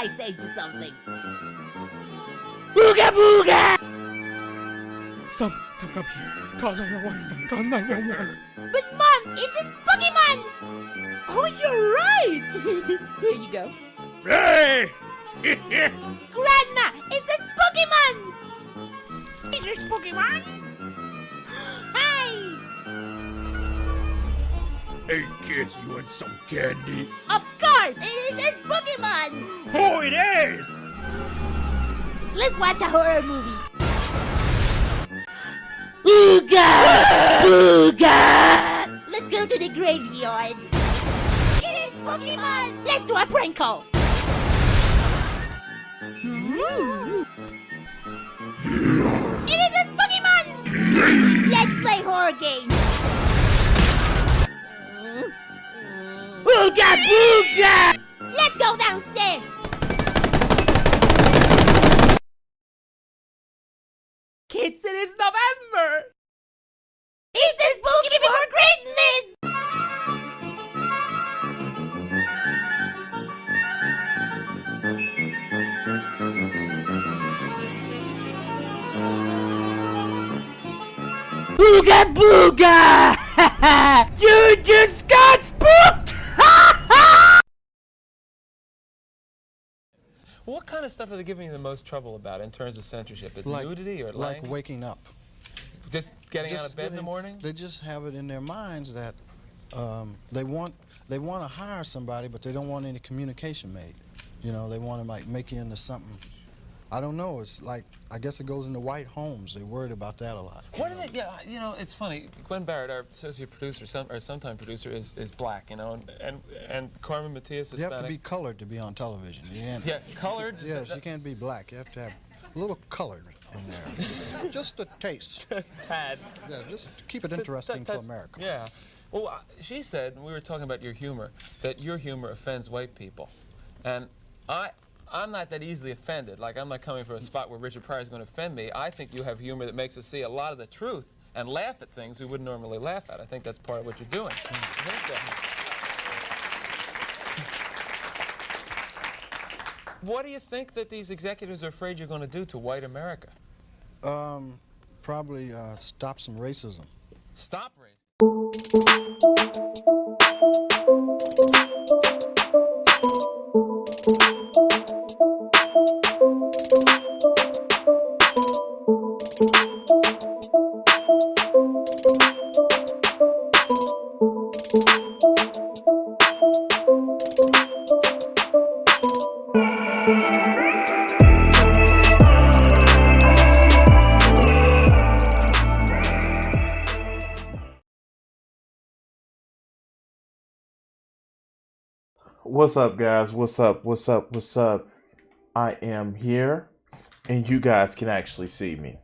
I say do something. Booga booga! Come here. Call 911, son. Call 911. But Mom, it's a Pokemon! Oh, you're right! Here you go. Hey! Grandma, it's a Pokemon! Is this Pokemon? Hi! Hey, kids, you want some candy? Of course, it is a Pokemon! Oh, it is! Let's watch a horror movie. Ooga! Ooga! Let's go to the graveyard. It is Pokemon! Let's do a prank call. It is a Pokemon! Let's play horror games. Ooga booga! Let's go downstairs. Kids, it is November! It's a spooky before Christmas! Ooga booga! You just got spooked! What kind of stuff are they giving you the most trouble about in terms of censorship? Nudity or like lying? waking up. Just getting out of bed in the morning? They just have it in their minds that they want to hire somebody, but they don't want any communication made. You know, they want to like make you into something. I don't know. It's like, I guess it goes into white homes. They're worried about that a lot. What do they? Yeah, you know, it's funny. Gwen Barrett, our associate producer, or sometime producer, is black. You know, and Carmen Matias is You Hispanic. have to be colored to be on television. You can't, Yeah, colored. Yes, you can't be black. You have to have a little colored in there. Just a taste. Tad. Yeah, just to keep it interesting for America. Yeah. Well, she said, we were talking about your humor, that your humor offends white people. And I'm not that easily offended. Like, I'm not coming from a spot where Richard Pryor is going to offend me. I think you have humor that makes us see a lot of the truth and laugh at things we wouldn't normally laugh at. I think that's part of what you're doing. What do you think that these executives are afraid you're going to do to white America? Probably stop some racism. Stop racism. What's up, guys? What's up? What's up? What's up? I am here, and you guys can actually see me.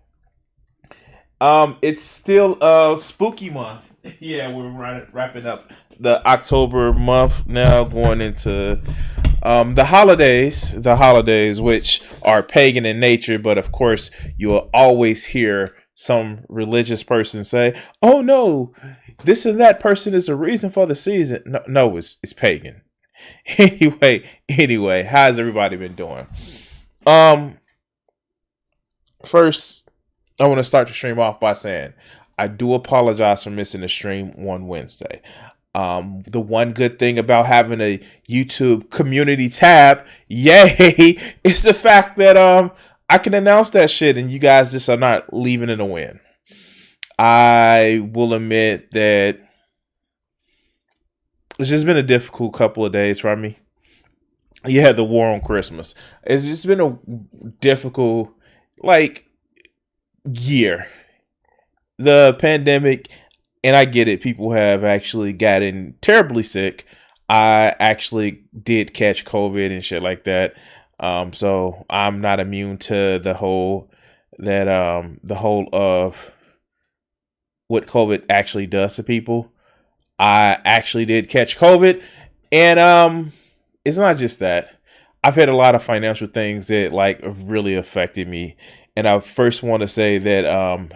It's still spooky month. Yeah, we're wrapping up the October month now, going into the holidays, which are pagan in nature, but of course you will always hear some religious person say, "Oh no, this and that person is the reason for the season." No, it's pagan. Anyway, how's everybody been doing? First, I want to start the stream off by saying I do apologize for missing the stream one Wednesday. The one good thing about having a YouTube community tab, yay, is the fact that I can announce that shit and you guys just are not leaving in a win. I will admit that it's just been a difficult couple of days for me. You had the war on Christmas. It's just been a difficult, year. The pandemic, and I get it, people have actually gotten terribly sick. I actually did catch COVID and shit like that. So I'm not immune to the whole of what COVID actually does to people. I actually did catch COVID, and it's not just that. I've had a lot of financial things that have really affected me, and I first want to say that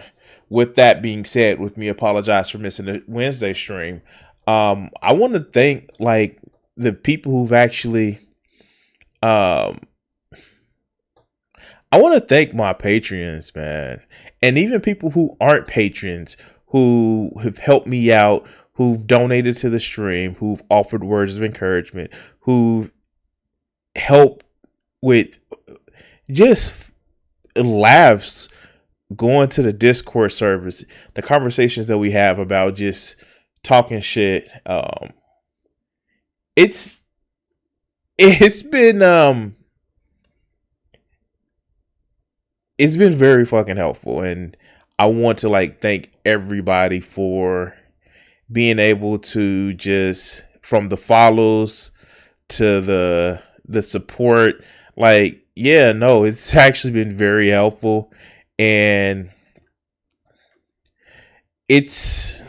with that being said, with me apologize for missing the Wednesday stream, I want to thank the people who've actually I want to thank my Patreons, man, and even people who aren't patrons who have helped me out, who've donated to the stream, who've offered words of encouragement, who've helped with just laughs going to the Discord servers, the conversations that we have about just talking shit. It's been it's been very fucking helpful, and I want to like thank everybody for being able to just, from the follows to the support, like, yeah, no, it's actually been very helpful, and it's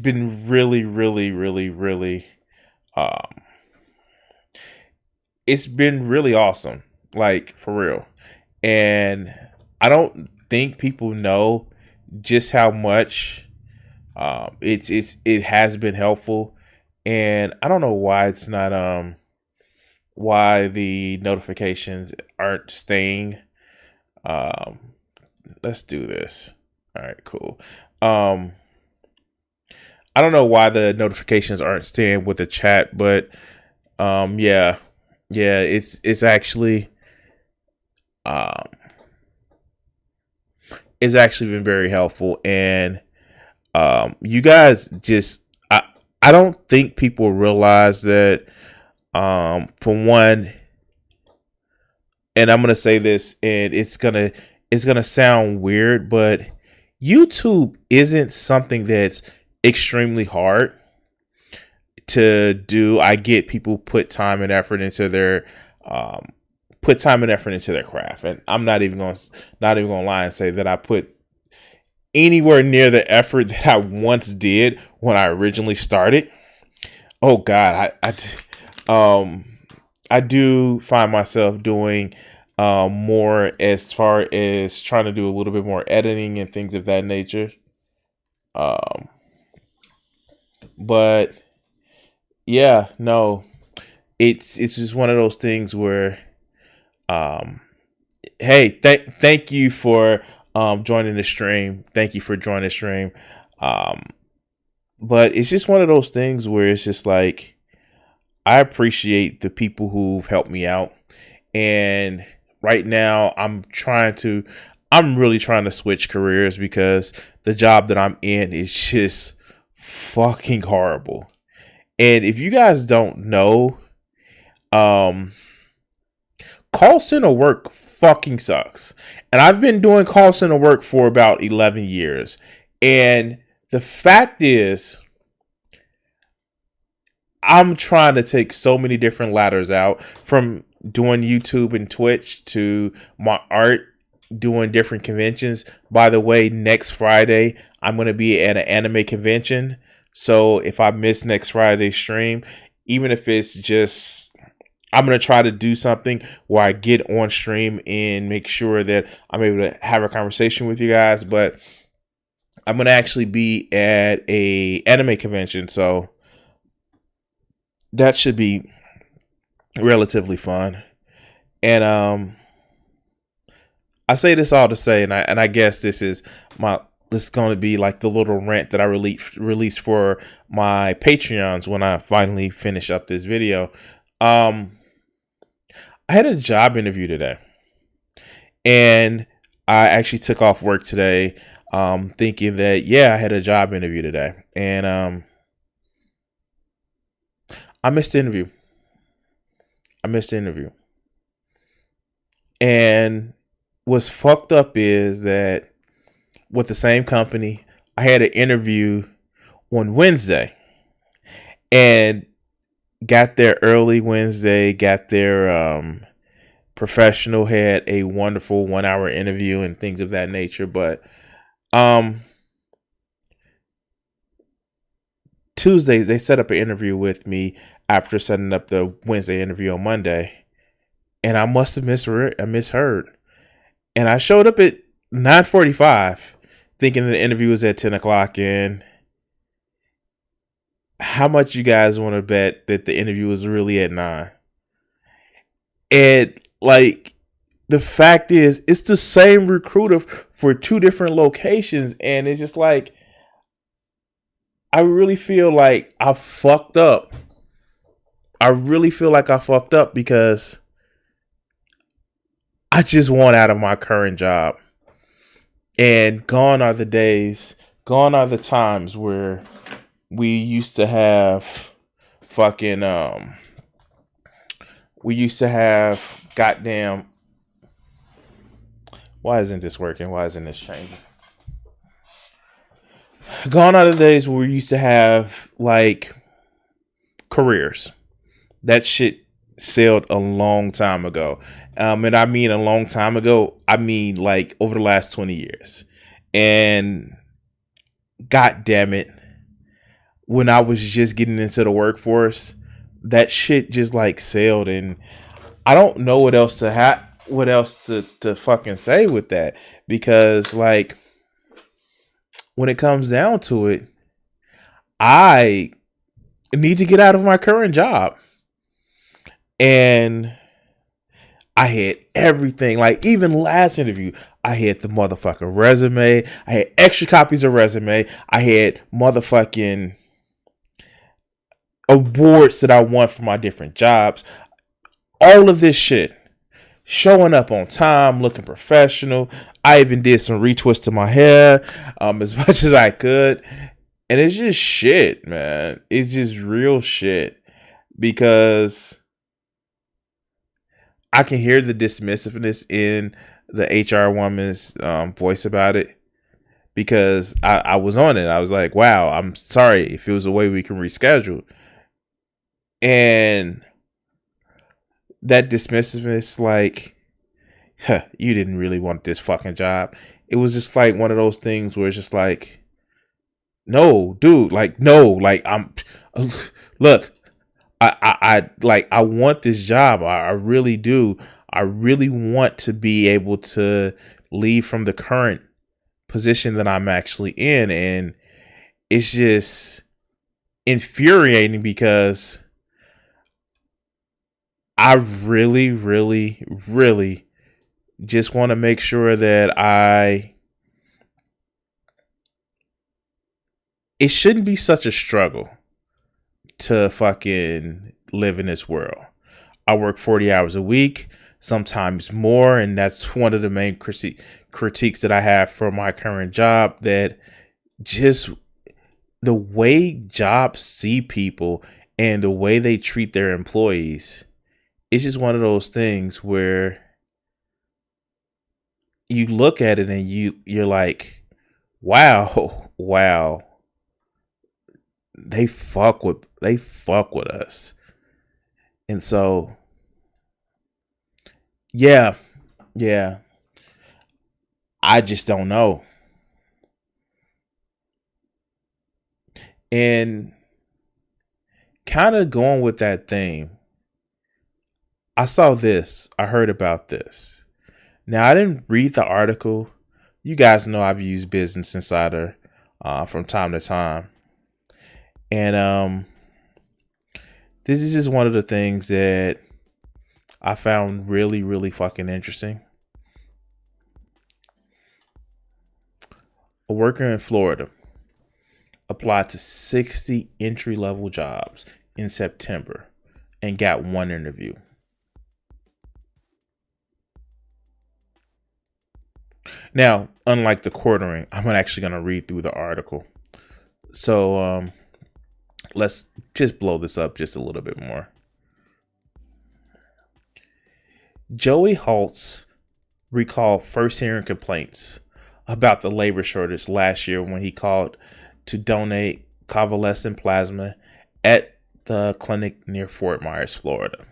been really um it's been really awesome, like, for real. And I don't think people know just how much it has been helpful. And I don't know why it's not why the notifications aren't staying. Let's do this. All right, cool. I don't know why the notifications aren't staying with the chat, but yeah, it's actually um it's actually been very helpful. And you guys just, I don't think people realize that, for one, and I'm gonna say this, and it's gonna sound weird, but YouTube isn't something that's extremely hard to do. I get people put time and effort into their craft, and I'm not even gonna lie and say that I put anywhere near the effort that I once did when I originally started. Oh God, I do find myself doing more as far as trying to do a little bit more editing and things of that nature. But yeah, no, it's just one of those things where, um, hey, thank you for joining the stream. Thank you for joining the stream. Um, but it's just one of those things where it's just like, I appreciate the people who've helped me out. And right now I'm really trying to switch careers because the job that I'm in is just fucking horrible. And if you guys don't know, um, call center work fucking sucks. And I've been doing call center work for about 11 years. And the fact is, I'm trying to take so many different ladders out, from doing YouTube and Twitch to my art, doing different conventions. By the way, next Friday, I'm going to be at an anime convention. So if I miss next Friday's stream, even if it's just, I'm going to try to do something where I get on stream and make sure that I'm able to have a conversation with you guys. But I'm going to actually be at a anime convention. So that should be relatively fun. And I say this all to say, and I guess this is going to be like the little rant that I released for my Patreons when I finally finish up this video. I had a job interview today, and I actually took off work today, thinking that, yeah, I had a job interview today, and I missed the interview. And what's fucked up is that with the same company, I had an interview on Wednesday and got there early Wednesday, got there professional, had a wonderful 1 hour interview and things of that nature. But Tuesday, they set up an interview with me after setting up the Wednesday interview on Monday. And I must have misheard. And I showed up at 9:45 thinking the interview was at 10 o'clock. And how much you guys want to bet that the interview was really at 9? And like, the fact is, it's the same recruiter for two different locations, and it's just like I really feel like I fucked up. I really feel like I fucked up because I just want out of my current job. And gone are the days, gone are the times where we used to have fucking we used to have goddamn, why isn't this working? Why isn't this changing? Gone are the days where we used to have like careers. That shit sailed a long time ago. And I mean a long time ago, I mean like over the last 20 years. And god damn it, when I was just getting into the workforce, that shit just like sailed, and I don't know what else to fucking say with that, because like when it comes down to it, I need to get out of my current job. And I had everything, like even last interview, I had the motherfucking resume. I had extra copies of resume. I had motherfucking awards that I won for my different jobs. All of this shit. Showing up on time, looking professional. I even did some retwist to my hair as much as I could. And it's just shit, man. It's just real shit. Because I can hear the dismissiveness in the HR woman's voice about it. Because I was on it. I was like, wow, I'm sorry if it was a way we can reschedule. And that dismissiveness, like, you didn't really want this fucking job. It was just like one of those things where it's just like, no, dude, like, no, like, look, I want this job. I really do. I really want to be able to leave from the current position that I'm actually in. And it's just infuriating because I really, really, really just want to make sure that it shouldn't be such a struggle to fucking live in this world. I work 40 hours a week, sometimes more. And that's one of the main critiques that I have for my current job, that just the way jobs see people and the way they treat their employees. It's just one of those things where you look at it and you're like, wow, they fuck with us. And so, yeah, I just don't know. And kind of going with that theme, I heard about this. Now, I didn't read the article. You guys know I've used Business Insider from time to time. And this is just one of the things that I found really, really fucking interesting. A worker in Florida applied to 60 entry-level jobs in September and got one interview. Now, unlike the quartering, I'm actually going to read through the article. So let's just blow this up just a little bit more. Joey Holtz recalled first hearing complaints about the labor shortage last year when he called to donate convalescent plasma at the clinic near Fort Myers, Florida.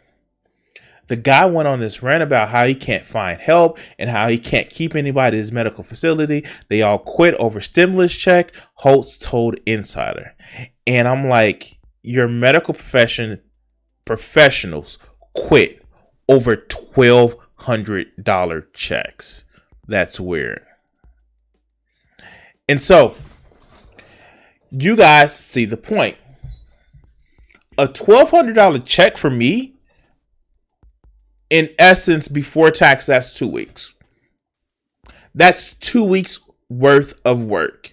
The guy went on this rant about how he can't find help and how he can't keep anybody at his medical facility. They all quit over stimulus check, Holtz told Insider. And I'm like, your medical professionals quit over $1,200 checks. That's weird. And so, you guys see the point. A $1,200 check for me in essence, before tax, that's 2 weeks. That's 2 weeks worth of work.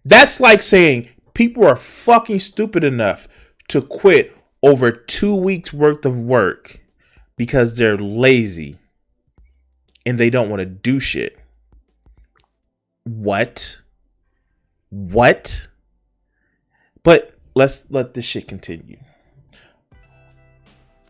That's like saying people are fucking stupid enough to quit over 2 weeks worth of work because they're lazy and they don't want to do shit. What? But let's let this shit continue.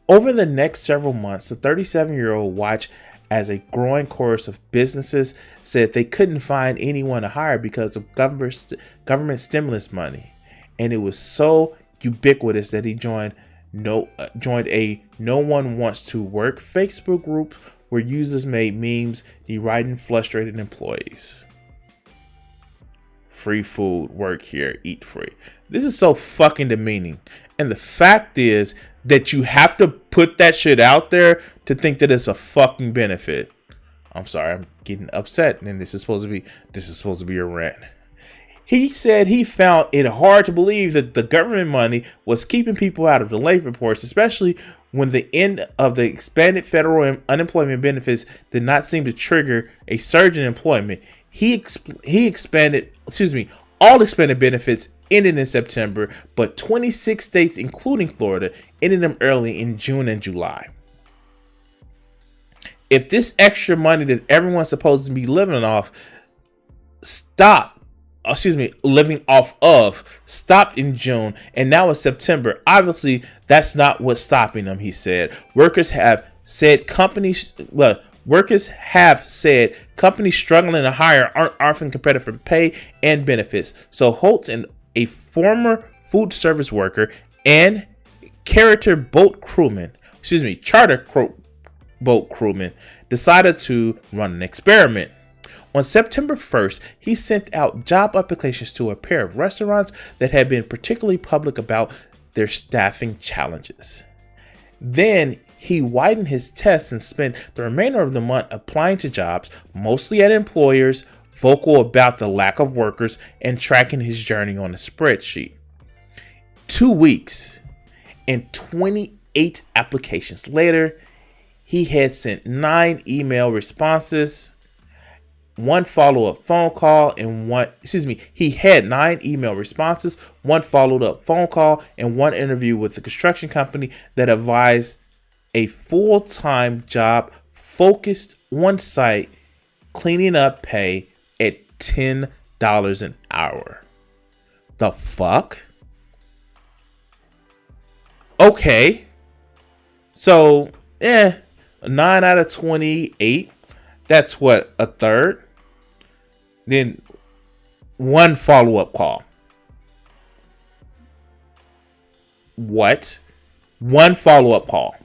Over the next several months, the 37-year-old watched as a growing chorus of businesses said they couldn't find anyone to hire because of government stimulus money. And it was so ubiquitous that he joined a No One Wants to Work Facebook group where users made memes deriding frustrated employees. Free food, work here, eat free. This is so fucking demeaning. And the fact is that you have to put that shit out there to think that it's a fucking benefit. I'm sorry, I'm getting upset, and this is supposed to be a rant. He said he found it hard to believe that the government money was keeping people out of the labor force, especially when the end of the expanded federal unemployment benefits did not seem to trigger a surge in employment. All expanded benefits ended in September, but 26 states, including Florida, ended them early in June and July. If this extra money that everyone's supposed to be living off stopped in June and now it's September, obviously that's not what's stopping them, he said. Workers have said companies struggling to hire aren't offering competitive pay and benefits. So Holtz, a former food service worker and charter boat crewman, decided to run an experiment. On September 1st, he sent out job applications to a pair of restaurants that had been particularly public about their staffing challenges. Then he widened his tests and spent the remainder of the month applying to jobs, mostly at employers vocal about the lack of workers, and tracking his journey on a spreadsheet. 2 weeks and 28 applications later, he had sent 9 email responses, 1 follow-up phone call, and he had 9 email responses, 1 followed-up phone call, and 1 interview with the construction company that advised a full-time job focused on site cleaning up pay at $10 an hour. The fuck? Okay. So, 9 out of 28. That's what, a third? Then 1 follow-up call. What? 1 follow-up call.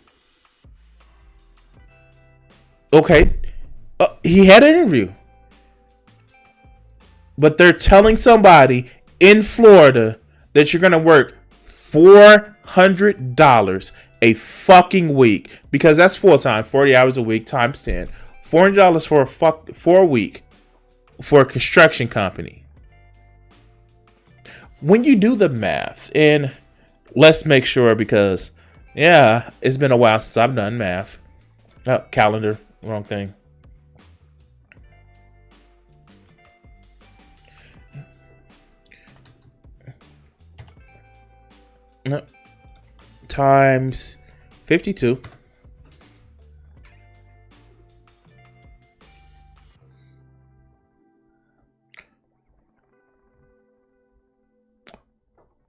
Okay. He had an interview. But they're telling somebody in Florida that you're going to work $400 a fucking week, because that's full time, 40 hours a week times 10. $400 for a week for a construction company. When you do the math, and let's make sure, because it's been a while since I've done math. Oh, calendar, wrong thing. Times 52.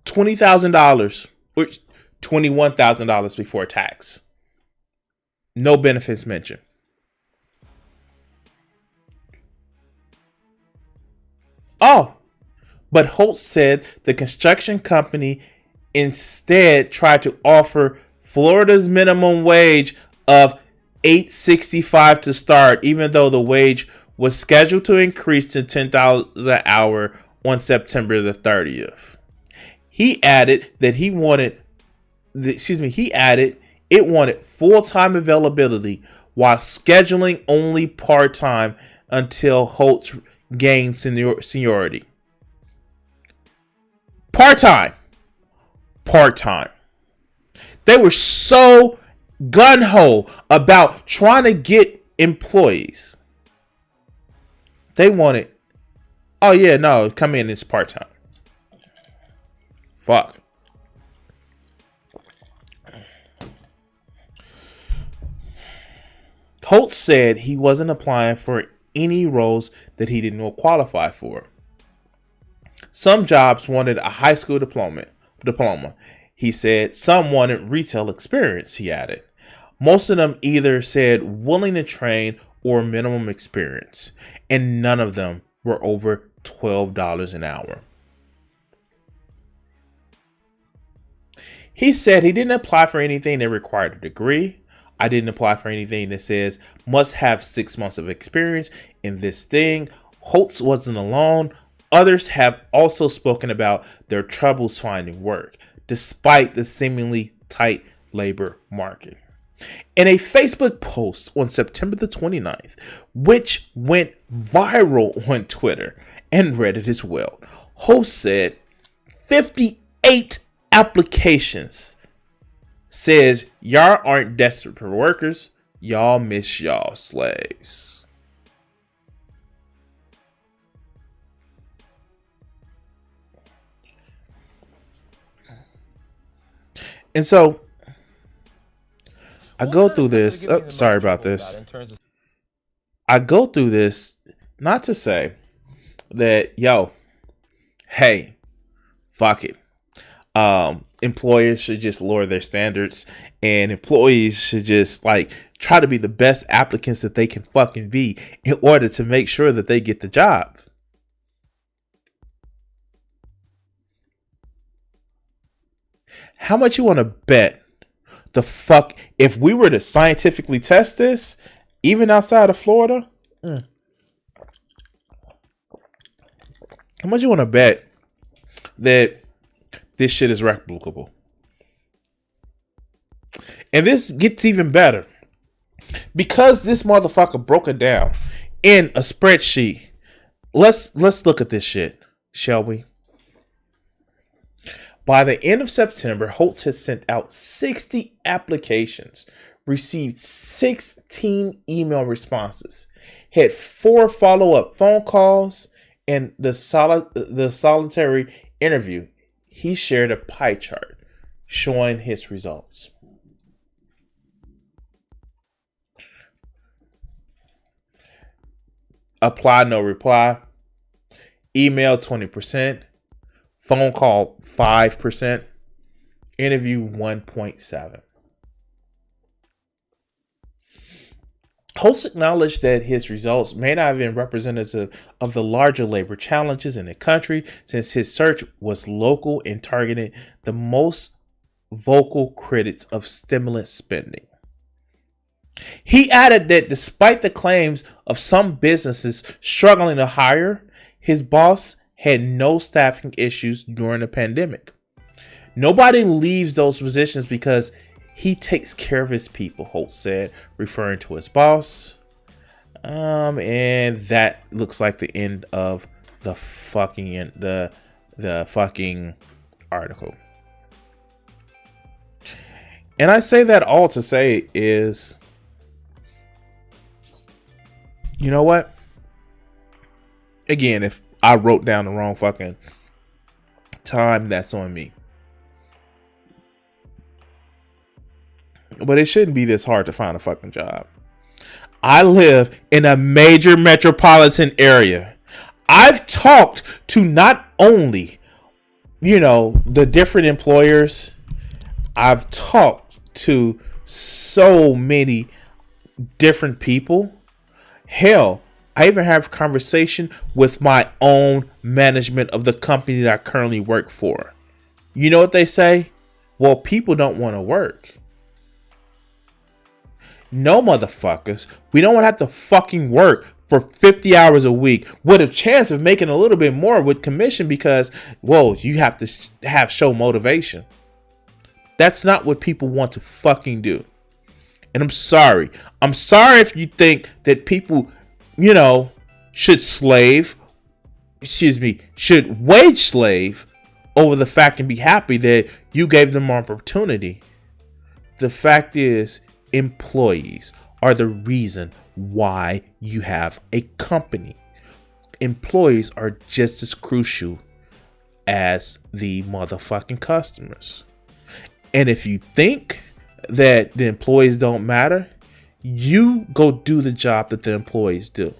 $20,000, or $21,000 before tax. No benefits mentioned. Oh, but Holt said the construction company instead tried to offer Florida's minimum wage of $8.65 to start, even though the wage was scheduled to increase to $10 an hour on September the 30th. He added that it wanted full-time availability while scheduling only part-time until Holtz gained seniority. Part-time. They were so gun-ho about trying to get employees. They wanted, oh yeah, no, come in, it's part-time. Fuck. Holtz said he wasn't applying for any roles that he didn't qualify for. Some jobs wanted a high school diploma. He said some wanted retail experience, he added. Most of them either said willing to train or minimum experience, and none of them were over $12 an hour. He said he didn't apply for anything that required a degree. I didn't apply for anything that says must have 6 months of experience in this thing. Holtz wasn't alone. Others have also spoken about their troubles finding work, despite the seemingly tight labor market. In a Facebook post on September the 29th, which went viral on Twitter and Reddit as well, Holtz said 58 applications says y'all aren't desperate for workers, y'all miss y'all slaves. And so I go through this. Oh, sorry about this. I go through this not to say that, yo, hey, fuck it. Employers should just lower their standards, and employees should just like try to be the best applicants that they can fucking be in order to make sure that they get the job. How much you want to bet the fuck if we were to scientifically test this, even outside of Florida? How much you want to bet that this shit is replicable? And this gets even better because this motherfucker broke it down in a spreadsheet. Let's look at this shit, shall we? By the end of September, Holtz has sent out 60 applications, received 16 email responses, had 4 follow-up phone calls, and the solitary interview. He shared a pie chart showing his results. Apply, no reply. Email, 20%. Phone call, 5%. Interview, 1.7%. Holtz acknowledged that his results may not have been representative of the larger labor challenges in the country, since his search was local and targeted the most vocal critics of stimulus spending. He added that despite the claims of some businesses struggling to hire, his boss had no staffing issues during the pandemic. Nobody leaves those positions because he takes care of his people, Holtz said, referring to his boss. And that looks like the end of the fucking the fucking article. And I say that all to say is, you know what? Again, if I wrote down the wrong fucking time, that's on me. But it shouldn't be this hard to find a fucking job. I live in a major metropolitan area. I've talked to not only, the different employers. I've talked to so many different people. Hell, I even have a conversation with my own management of the company that I currently work for. You know what they say? Well, people don't want to work. No, motherfuckers. We don't want to have to fucking work for 50 hours a week with a chance of making a little bit more with commission because, you have to show motivation. That's not what people want to fucking do. And I'm sorry. I'm sorry if you think that people, should wage slave over the fact and be happy that you gave them opportunity. The fact is, employees are the reason why you have a company. Employees are just as crucial as the motherfucking customers. And if you think that the employees don't matter, you go do the job that the employees do.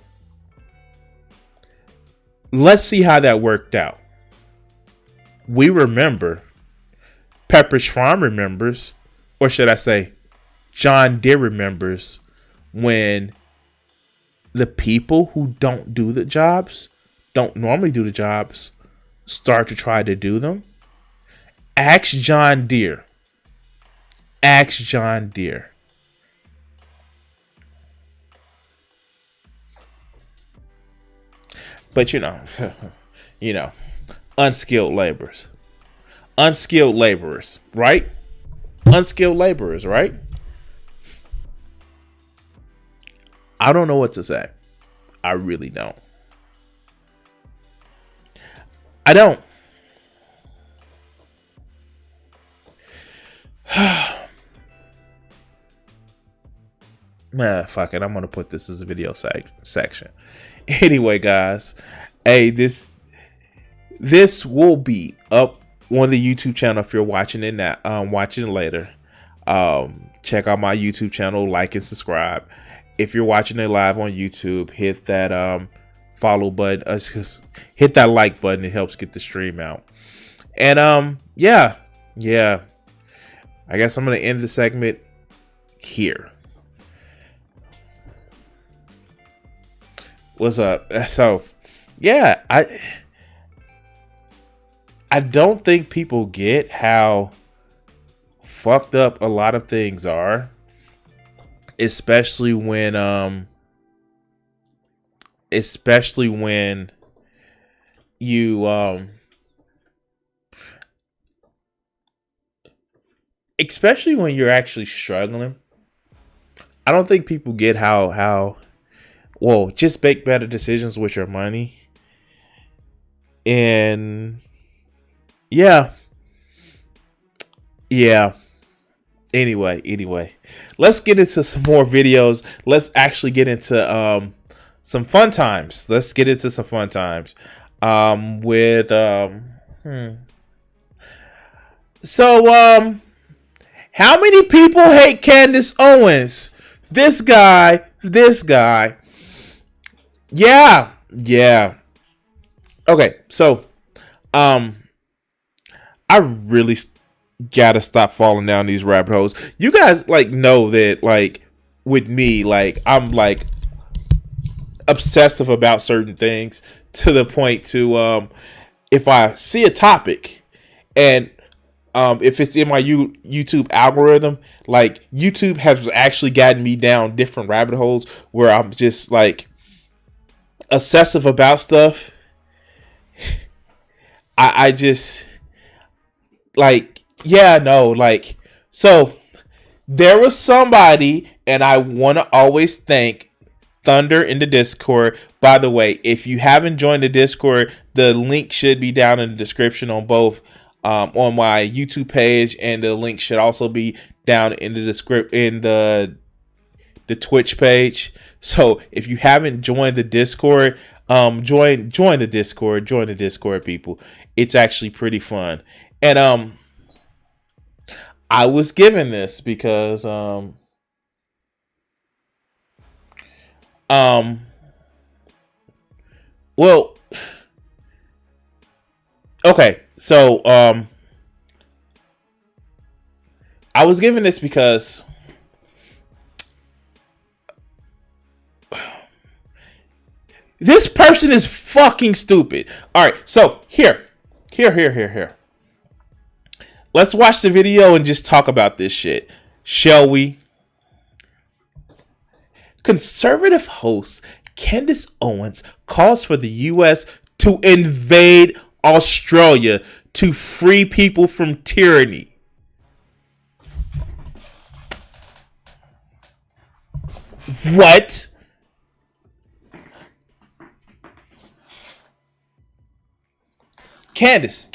Let's see how that worked out. We remember, Pepperidge Farm remembers, or should I say, John Deere remembers, when the people who don't do the jobs, don't normally do the jobs, start to try to do them. Ask John Deere. Ask John Deere. But you know, unskilled laborers. Unskilled laborers, right? Unskilled laborers, right? I don't know what to say. I really don't. I don't. Man, fuck it. I'm gonna put this as a video section. Anyway, guys, hey, this will be up on the YouTube channel if you're watching it now. Watching it later. Check out my YouTube channel, like and subscribe. If you're watching it live on YouTube, hit that follow button. Just hit that like button. It helps get the stream out. And yeah. I guess I'm gonna end the segment here. What's up? So, yeah, I don't think people get how fucked up a lot of things are, especially when you especially when you're actually struggling. I don't think people get how well, just make better decisions with your money. And yeah. Anyway, let's get into some more videos. Let's actually get into some fun times. Let's get into some fun times with So how many people hate Candace Owens? This guy. Yeah. Okay, so I really gotta stop falling down these rabbit holes. You guys know that with me, I'm obsessive about certain things to the point to if I see a topic and if it's in my YouTube algorithm, YouTube has actually gotten me down different rabbit holes where I'm just obsessive about stuff. I just so there was somebody, and I want to always thank Thunder in the Discord. By the way, if you haven't joined the Discord, the link should be down in the description on both on my YouTube page, and the link should also be down in the Twitch page. So if you haven't joined the Discord, join the Discord, people. It's actually pretty fun. And I was given this because well, okay, so I was given this because this person is fucking stupid. All right, so here. Let's watch the video and just talk about this shit, shall we? Conservative host Candace Owens calls for the U.S. to invade Australia to free people from tyranny. What? Candace.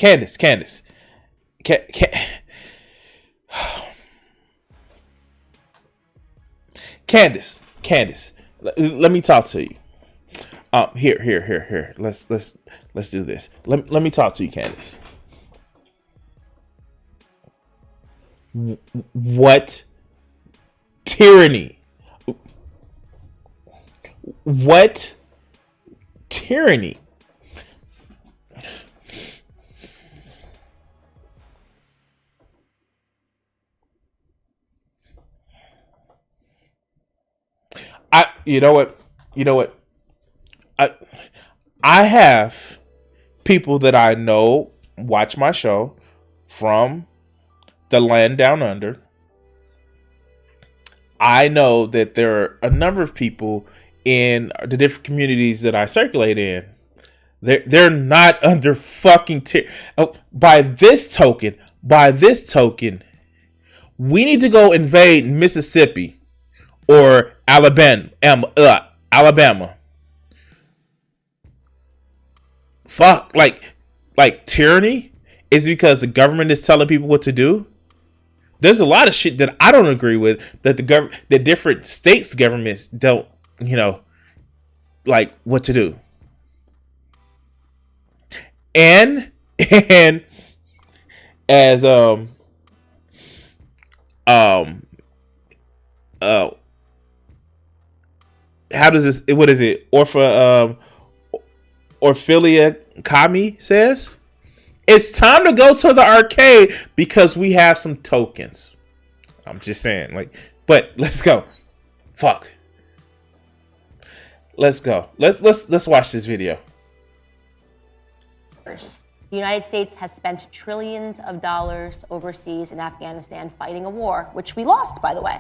Candace, let me talk to you. Here. Let's do this. Let me talk to you, Candace. What tyranny? What tyranny? You know what? I have people that I know watch my show from the land down under. I know that there are a number of people in the different communities that I circulate in. They're not under fucking by this token, we need to go invade Mississippi or Alabama. Fuck, like tyranny is because the government is telling people what to do. There's a lot of shit that I don't agree with that the different states' governments don't, like what to do. And as how does this? What is it? Orphelia Kami says, it's time to go to the arcade because we have some tokens. I'm just saying, but let's go. Fuck. Let's go. Let's watch this video. The United States has spent trillions of dollars overseas in Afghanistan fighting a war, which we lost, by the way.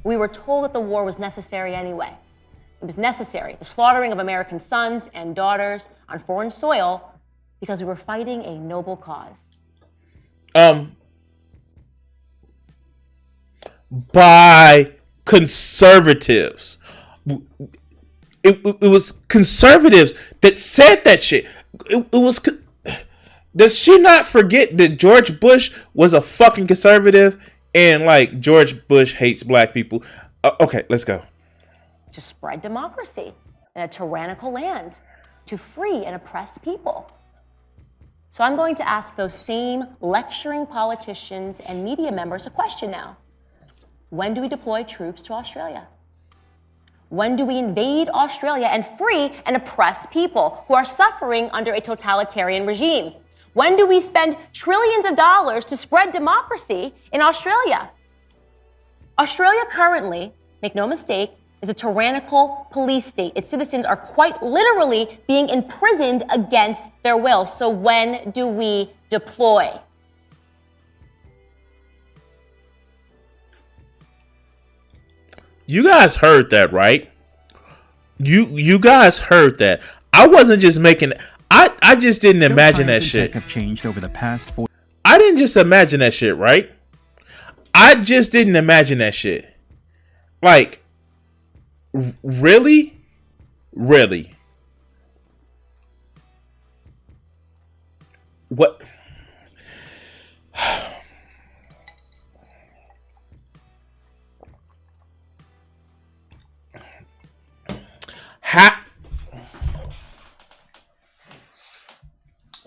We were told that the war was necessary anyway. It was necessary, the slaughtering of American sons and daughters on foreign soil, because we were fighting a noble cause. By conservatives. It was conservatives that said that shit. It was. Does she not forget that George Bush was a fucking conservative and George Bush hates black people? Okay, let's go. To spread democracy in a tyrannical land, to free an oppressed people. So I'm going to ask those same lecturing politicians and media members a question now. When do we deploy troops to Australia? When do we invade Australia and free an oppressed people who are suffering under a totalitarian regime? When do we spend trillions of dollars to spread democracy in Australia? Australia currently, make no mistake, is a tyrannical police state. Its citizens are quite literally being imprisoned against their will. So when do we deploy? You guys heard that, right? You guys heard that. I wasn't just making. I just didn't imagine that shit. Have changed over the past 4. I didn't just imagine that shit, right? I just didn't imagine that shit. Really? What?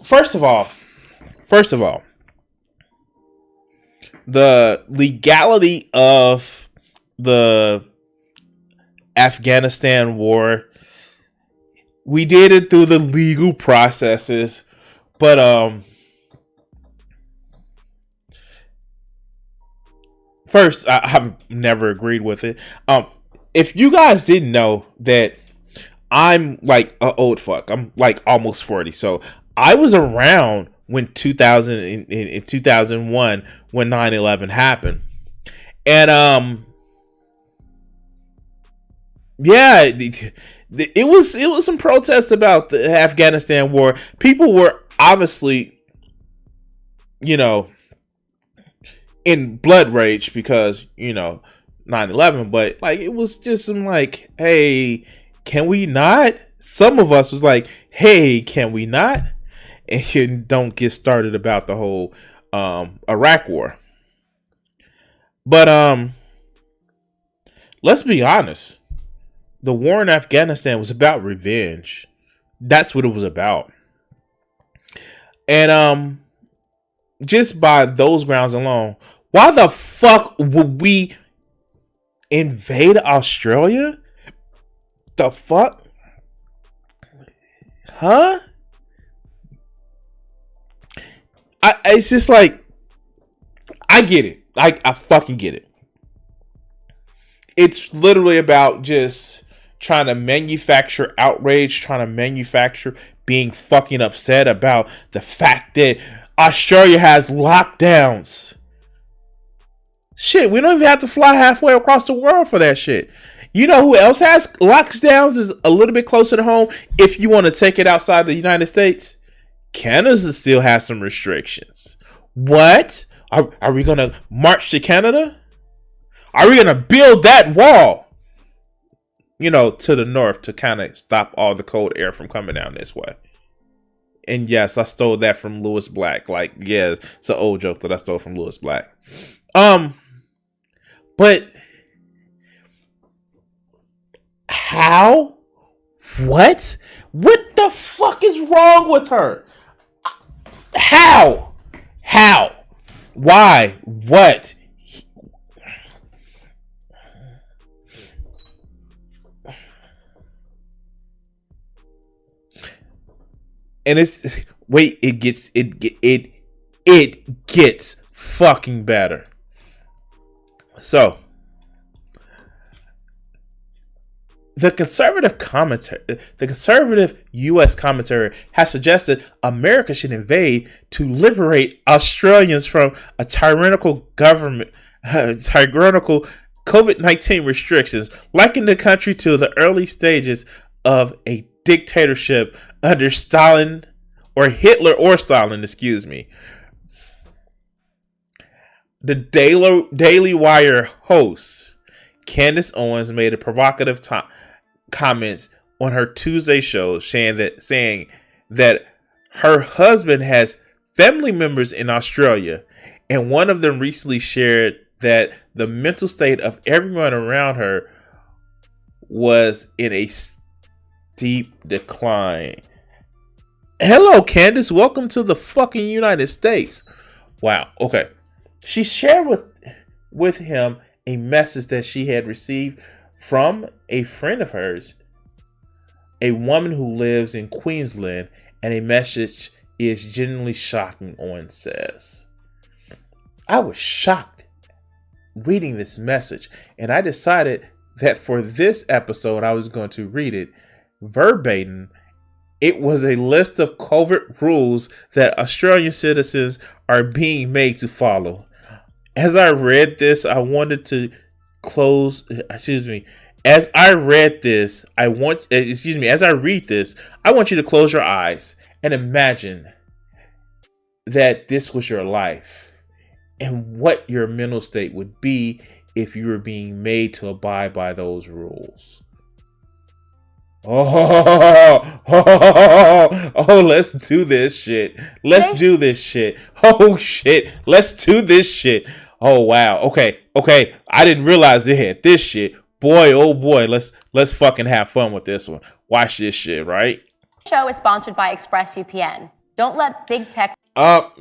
First of all, the legality of the Afghanistan war, we did it through the legal processes, but first, I've never agreed with it. If you guys didn't know that I'm an old fuck, I'm almost 40, so I was around when 2001 when 9/11 happened, and yeah, it was some protests about the Afghanistan war. People were obviously, in blood rage because 9/11, but it was just some hey, can we not? Some of us was hey, can we not? And don't get started about the whole Iraq war. But let's be honest. The war in Afghanistan was about revenge. That's what it was about. And just by those grounds alone, why the fuck would we invade Australia? The fuck? Huh? It's just like, I get it. I fucking get it. It's literally about just trying to manufacture outrage, trying to manufacture being fucking upset about the fact that Australia has lockdowns. Shit, we don't even have to fly halfway across the world for that shit. You know who else has lockdowns is a little bit closer to home if you want to take it outside the United States? Canada still has some restrictions. What? Are we going to march to Canada? Are we going to build that wall? You know, to the north to kind of stop all the cold air from coming down this way. And yes, I stole that from Lewis Black. Like, yeah, it's an old joke that I stole from Lewis Black. But how? What? What the fuck is wrong with her? How? Why? What? And it's wait, it gets fucking better. So the conservative U.S. commentary has suggested America should invade to liberate Australians from a tyrannical COVID-19 restrictions, likening the country to the early stages of a dictatorship under Stalin or Hitler or Stalin, excuse me. The Daily Wire host Candace Owens made a provocative comments on her Tuesday show saying that her husband has family members in Australia, and one of them recently shared that the mental state of everyone around her was in a steep decline. Hello, Candace. Welcome to the fucking United States. Wow. Okay. She shared with him a message that she had received from a friend of hers, a woman who lives in Queensland, and a message is genuinely shocking, Owen says. I was shocked reading this message, and I decided that for this episode, I was going to read it verbatim. It was a list of covert rules that Australian citizens are being made to follow. As I read this, I wanted to close, as I read this, as I read this, I want you to close your eyes and imagine that this was your life and what your mental state would be if you were being made to abide by those rules. Oh, let's do this shit. Let's do this shit. Oh shit, let's do this shit. Oh wow. Okay. I didn't realize it had this shit. Boy, oh boy, let's fucking have fun with this one. Watch this shit, right? The show is sponsored by ExpressVPN. Don't let big tech. Nope.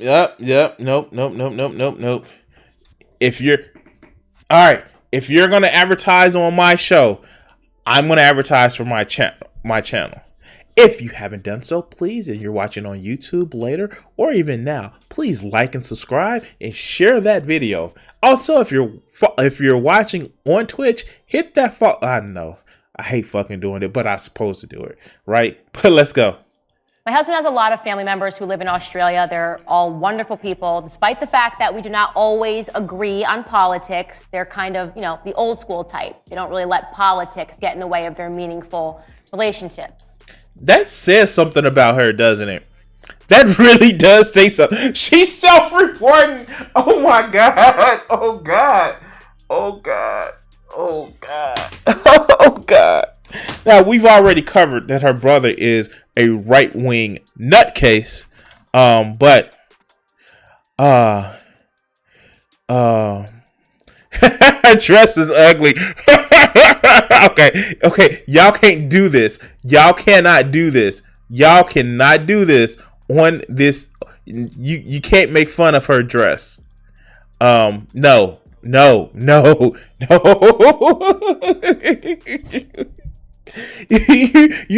If you're gonna advertise on my show, I'm gonna advertise for my channel. If you haven't done so, please, and you're watching on YouTube later or even now, please like and subscribe and share that video. Also, if you're watching on Twitch, hit that follow. I know I hate fucking doing it, but I'm supposed to do it, right? But let's go. My husband has a lot of family members who live in Australia. They're all wonderful people. Despite the fact that we do not always agree on politics, they're kind of, the old school type. They don't really let politics get in the way of their meaningful relationships. That says something about her, doesn't it? That really does say something. She's self-reporting. Oh my God. Oh God. Oh God. Oh God. Oh God. Now, we've already covered that her brother is a right-wing nutcase. But her dress is ugly. Okay. Y'all can't do this. Y'all cannot do this. Y'all cannot do this on this. You can't make fun of her dress. No. You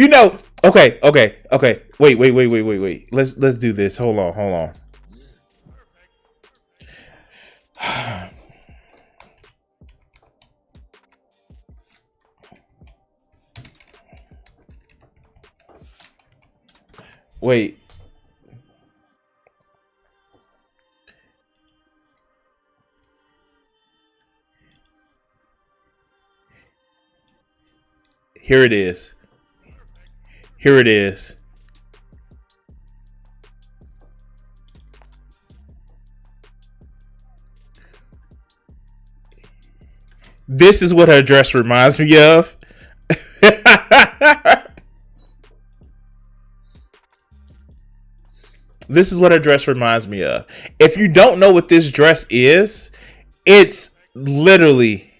know. Okay. Wait. Let's do this. Hold on. Wait. Here it is. This is what her dress reminds me of. This is what her dress reminds me of. If you don't know what this dress is, it's literally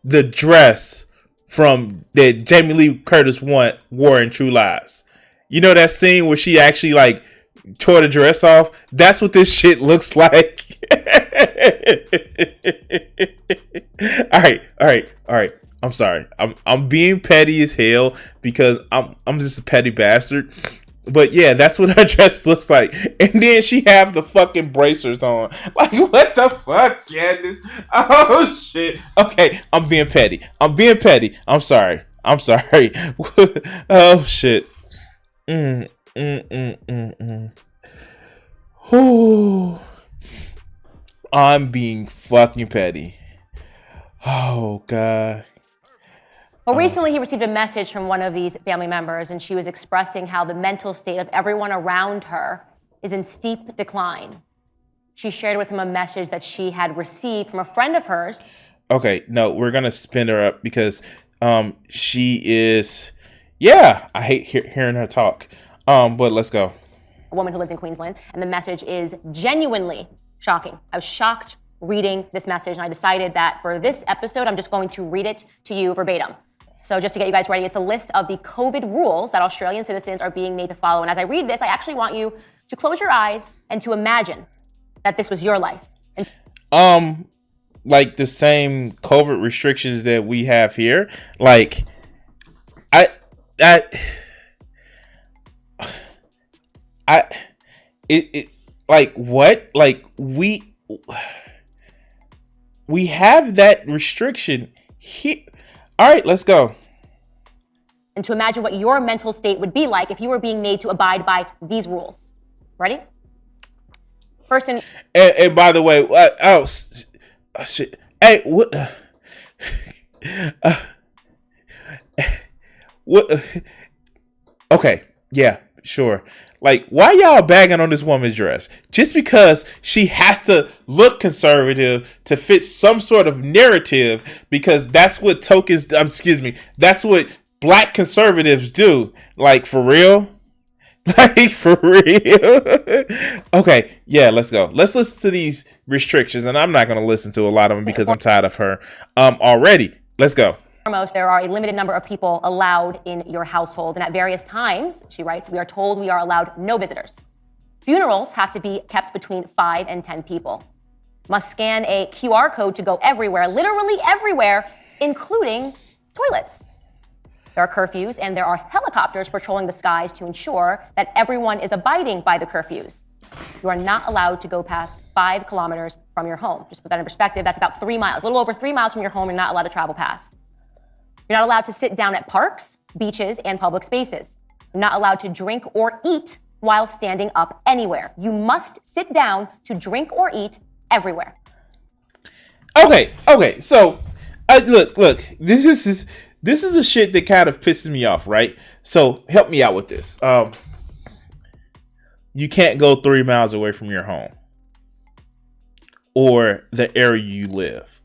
the dress from that Jamie Lee Curtis wore in True Lies. You know that scene where she actually like tore the dress off? That's what this shit looks like. All right. I'm sorry. I'm being petty as hell because I'm just a petty bastard. But yeah, that's what her dress looks like. And then she have the fucking bracers on. Like, what the fuck, Candace? Oh, shit. Okay, I'm being petty. I'm sorry. Oh, shit. Whew. I'm being fucking petty. Oh, God. Well, recently he received a message from one of these family members, and she was expressing how the mental state of everyone around her is in steep decline. She shared with him a message that she had received from a friend of hers. Okay, no, we're going to spin her up because she is, yeah, I hate hearing her talk. But let's go. A woman who lives in Queensland, and the message is genuinely shocking. I was shocked reading this message, and I decided that for this episode, I'm just going to read it to you verbatim. So just to get you guys ready, it's a list of the COVID rules that Australian citizens are being made to follow. And as I read this, I actually want you to close your eyes and to imagine that this was your life. Like the same COVID restrictions that we have here. Like, like what? Like we have that restriction here. All right, let's go. And to imagine what your mental state would be like if you were being made to abide by these rules. Ready? First and by the way, shit. Hey, what? What? Okay, yeah, sure. Like, why y'all bagging on this woman's dress? Just because she has to look conservative to fit some sort of narrative, because that's what that's what black conservatives do. Like, for real? Like, for real? Okay, yeah, let's go. Let's listen to these restrictions, and I'm not going to listen to a lot of them because I'm tired of her already. Let's go. Foremost, there are a limited number of people allowed in your household, and at various times, she writes, we are told we are allowed no visitors. Funerals have to be kept between 5 and 10 people. Must scan a QR code to go everywhere, literally everywhere, including toilets. There are curfews, and there are helicopters patrolling the skies to ensure that everyone is abiding by the curfews. You are not allowed to go past 5 kilometers from your home. Just to put that in perspective, that's about 3 miles. A little over 3 miles from your home, you're not allowed to travel past. You're not allowed to sit down at parks, beaches, and public spaces. You're not allowed to drink or eat while standing up anywhere. You must sit down to drink or eat everywhere. Okay. So, look. This is the shit that kind of pisses me off, right? So help me out with this. You can't go 3 miles away from your home or the area you live.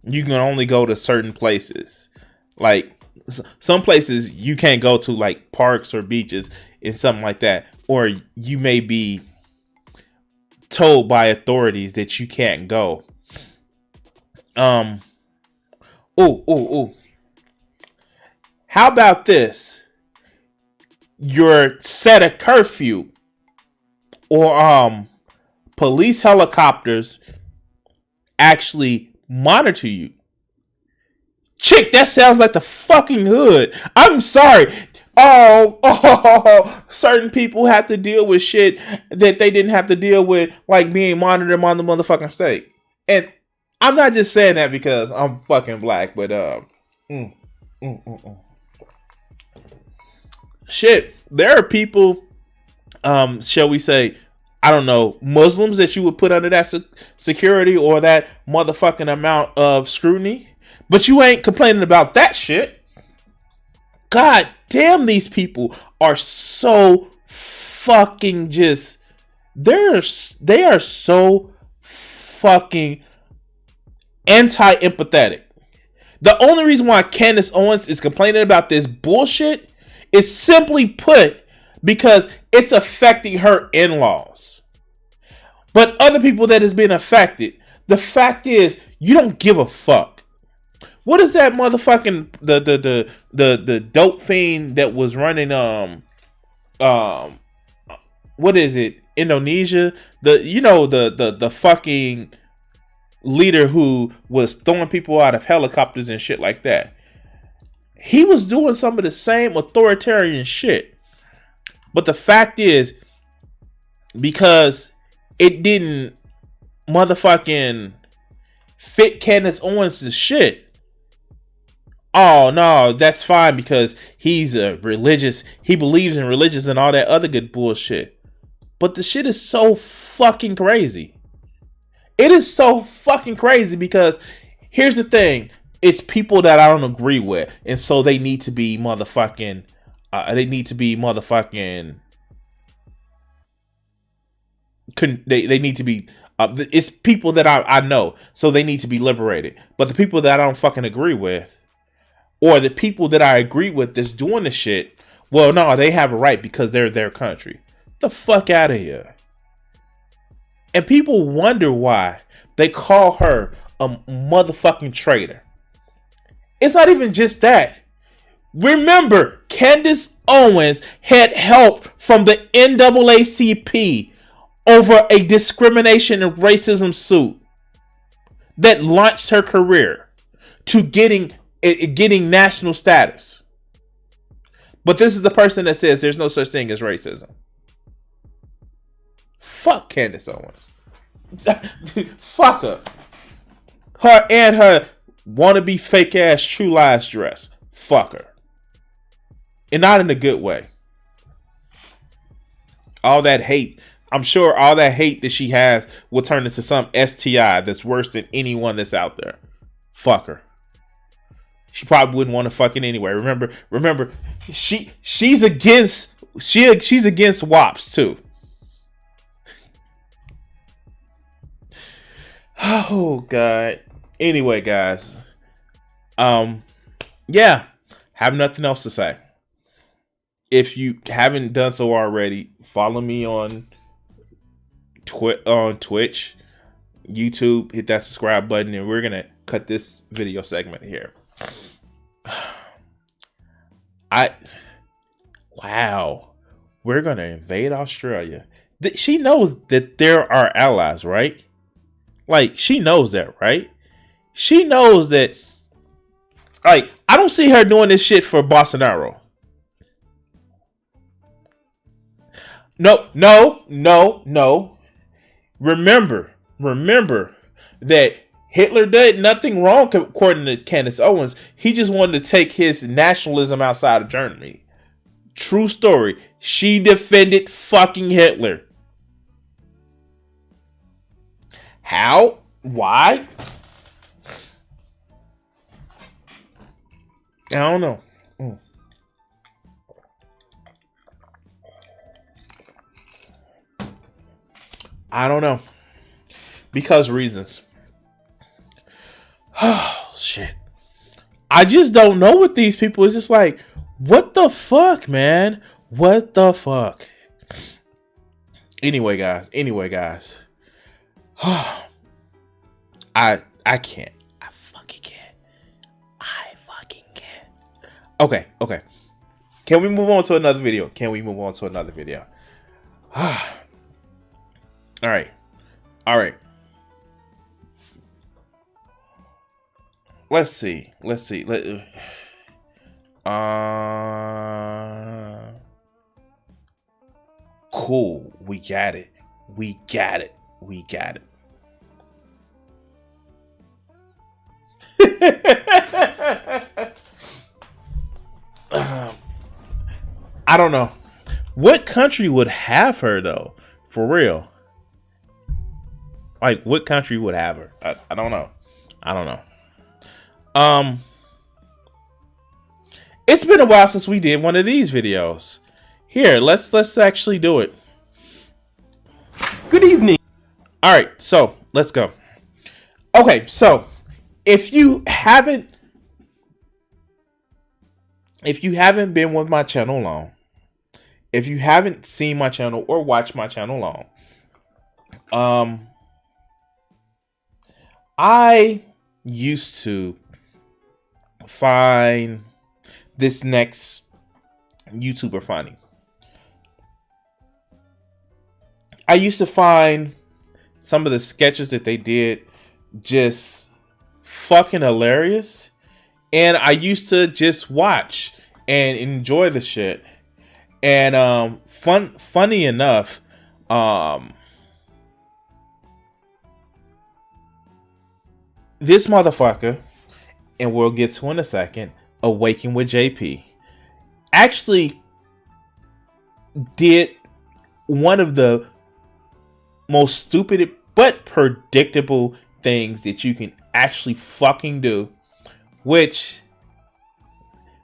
You can only go to certain places. Like, some places you can't go to, like parks or beaches and something like that. Or you may be told by authorities that you can't go. How about this? Your set a curfew or police helicopters actually monitor you. Chick, that sounds like the fucking hood. I'm sorry. Certain people have to deal with shit that they didn't have to deal with, like being monitored on the motherfucking state. And I'm not just saying that because I'm fucking black, but shit, there are people, shall we say, I don't know, Muslims that you would put under that security or that motherfucking amount of scrutiny, but you ain't complaining about that shit. God damn, these people are so fucking just, they are so fucking anti-empathetic. The only reason why Candace Owens is complaining about this bullshit is simply put because it's affecting her in-laws. But other people that has been affected, the fact is you don't give a fuck. What is that motherfucking the dope fiend that was running what is it? Indonesia? The fucking leader who was throwing people out of helicopters and shit like that. He was doing some of the same authoritarian shit. But the fact is, because it didn't motherfucking fit Candace Owens' shit. Oh no, that's fine because he's a religious, he believes in religious and all that other good bullshit. But the shit is so fucking crazy. It is so fucking crazy because here's the thing. It's people that I don't agree with. And so they need to be motherfucking, they need to be it's people that I know. So they need to be liberated. But the people that I don't fucking agree with, or the people that I agree with that's doing the shit, well, no, they have a right because they're their country. The fuck out of here. And people wonder why they call her a motherfucking traitor. It's not even just that. Remember, Candace Owens had help from the NAACP over a discrimination and racism suit that launched her career to getting national status. But this is the person that says there's no such thing as racism. Fuck Candace Owens. Fuck her. Her and her wannabe fake ass True Lies dress. Fuck her. And not in a good way. All that hate. I'm sure all that hate that she has will turn into some STI that's worse than anyone that's out there. Fuck her. She probably wouldn't want to fuck it anyway. Remember, she's against WAPs too. Oh God. Anyway, guys. Yeah. Have nothing else to say. If you haven't done so already, follow me on Twitch, YouTube, hit that subscribe button, and we're gonna cut this video segment here. Wow. We're gonna invade Australia. She knows that there are allies, right? Like, she knows that, right? She knows that, like, I don't see her doing this shit for Bolsonaro. No. Remember that Hitler did nothing wrong according to Candace Owens. He just wanted to take his nationalism outside of Germany. True story. She defended fucking Hitler. How? Why? I don't know. I don't know. Because reasons. Oh, shit. I just don't know with these people. It's just like, what the fuck, man? What the fuck? Anyway, guys. I can't. I fucking can't. Okay. Can we move on to another video? All right. Let's see. Cool. We got it. I don't know. What country would have her though? For real. Like, what country would have her? I don't know. It's been a while since we did one of these videos. Here, let's actually do it. Good evening. All right, so let's go. Okay, so if you haven't been with my channel long, if you haven't seen my channel or watched my channel long, I used to find this next YouTuber funny. I used to find some of the sketches that they did just fucking hilarious. And I used to just watch and enjoy the shit. And funny enough, this motherfucker, and we'll get to in a second, Awaken with JP, actually did one of the most stupid but predictable things that you can actually fucking do, which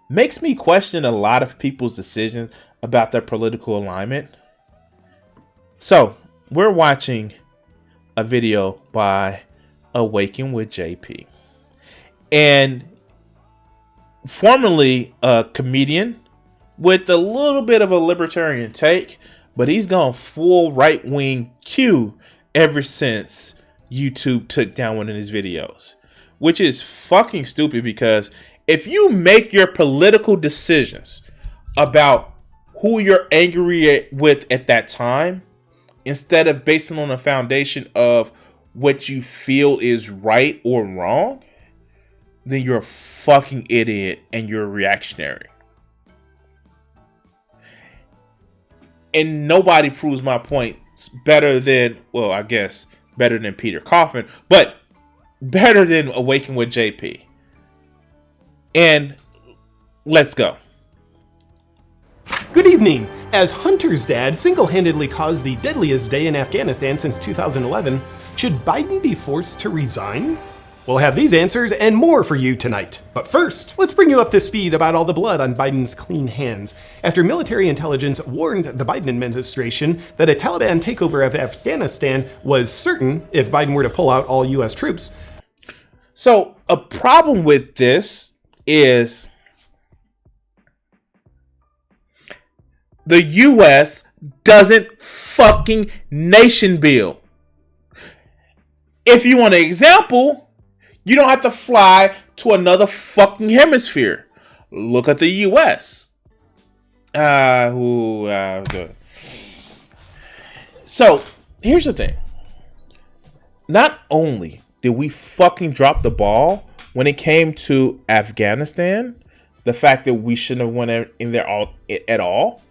makes me question a lot of people's decisions about their political alignment. So we're watching a video by Awaken with JP, and formerly a comedian with a little bit of a libertarian take, but he's gone full right-wing Q ever since YouTube took down one of his videos, which is fucking stupid, because if you make your political decisions about who you're angry with at that time, instead of basing on a foundation of what you feel is right or wrong, then you're a fucking idiot and you're a reactionary. And nobody proves my point better than, well, I guess better than Peter Kaufman, but better than Awaken with JP. And let's go. Good evening. As Hunter's dad single-handedly caused the deadliest day in Afghanistan since 2011, should Biden be forced to resign? We'll have these answers and more for you tonight. But first, let's bring you up to speed about all the blood on Biden's clean hands. After military intelligence warned the Biden administration that a Taliban takeover of Afghanistan was certain if Biden were to pull out all U.S. troops. So a problem with this is the U.S. doesn't fucking nation build. If you want an example, you don't have to fly to another fucking hemisphere. Look at the U.S. So, here's the thing. Not only did we fucking drop the ball when it came to Afghanistan, the fact that we shouldn't have went in there at all,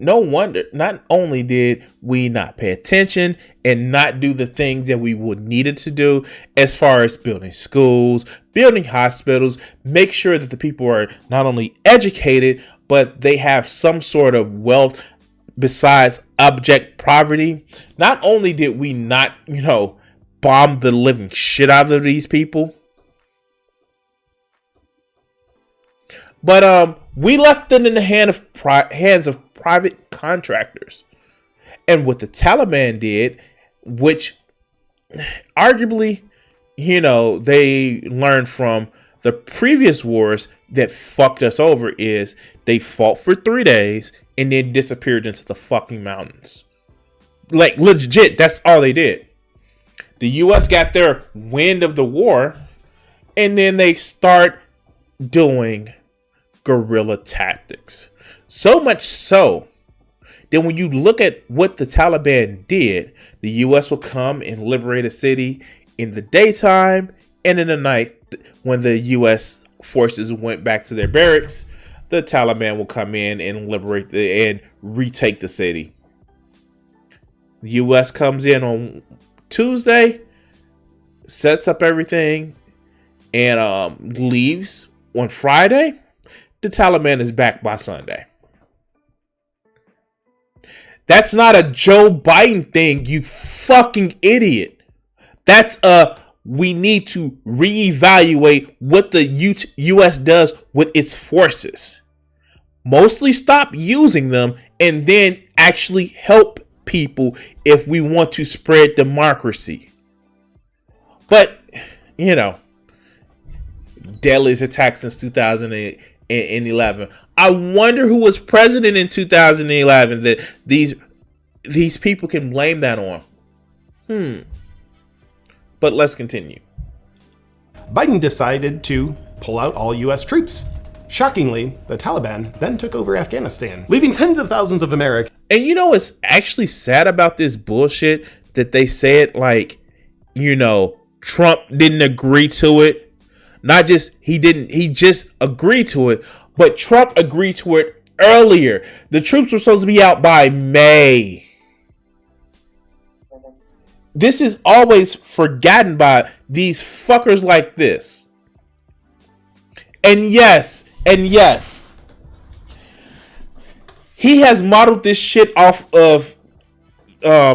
no wonder, not only did we not pay attention and not do the things that we would needed to do as far as building schools, building hospitals, make sure that the people are not only educated, but they have some sort of wealth besides abject poverty. Not only did we not, bomb the living shit out of these people, but we left it in the hands of private contractors. And what the Taliban did, which arguably, they learned from the previous wars that fucked us over, is they fought for 3 days and then disappeared into the fucking mountains. Like, legit, that's all they did. The U.S. got their wind of the war, and then they start doing guerrilla tactics. So much so that when you look at what the Taliban did, the U.S. will come and liberate a city in the daytime, and in the night, when the U.S. forces went back to their barracks, the Taliban will come in and liberate and retake the city. The U.S. comes in on Tuesday, sets up everything, and leaves on Friday. The Taliban is back by Sunday. That's not a Joe Biden thing, you fucking idiot. That's we need to reevaluate what the U.S. does with its forces. Mostly stop using them and then actually help people if we want to spread democracy. But, you know, deadliest attack since 2011. I wonder who was president in 2011 that these people can blame that on. But let's continue. Biden decided to pull out all U.S. troops. Shockingly, the Taliban then took over Afghanistan, leaving tens of thousands of Americans. And you know what's actually sad about this bullshit? That they said, like, you know, Trump didn't agree to it. Not just he just agreed to it, but Trump agreed to it earlier. The troops were supposed to be out by May. This is always forgotten by these fuckers like this. And yes, he has modeled this shit off of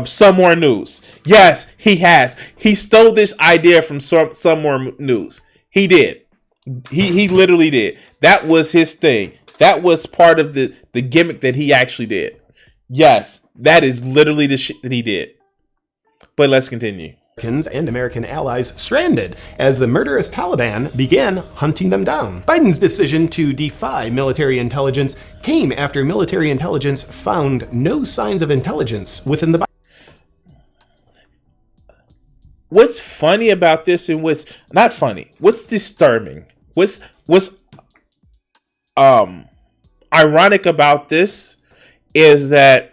Some More News. Yes, he has. He stole this idea from Some More News. He did. He literally did. That was his thing. That was part of the gimmick that he actually did. Yes, that is literally the shit that he did. But let's continue. And American allies stranded as the murderous Taliban began hunting them down. Biden's decision to defy military intelligence came after military intelligence found no signs of intelligence within the. What's funny about this, and what's not funny, what's disturbing, what's ironic about this is that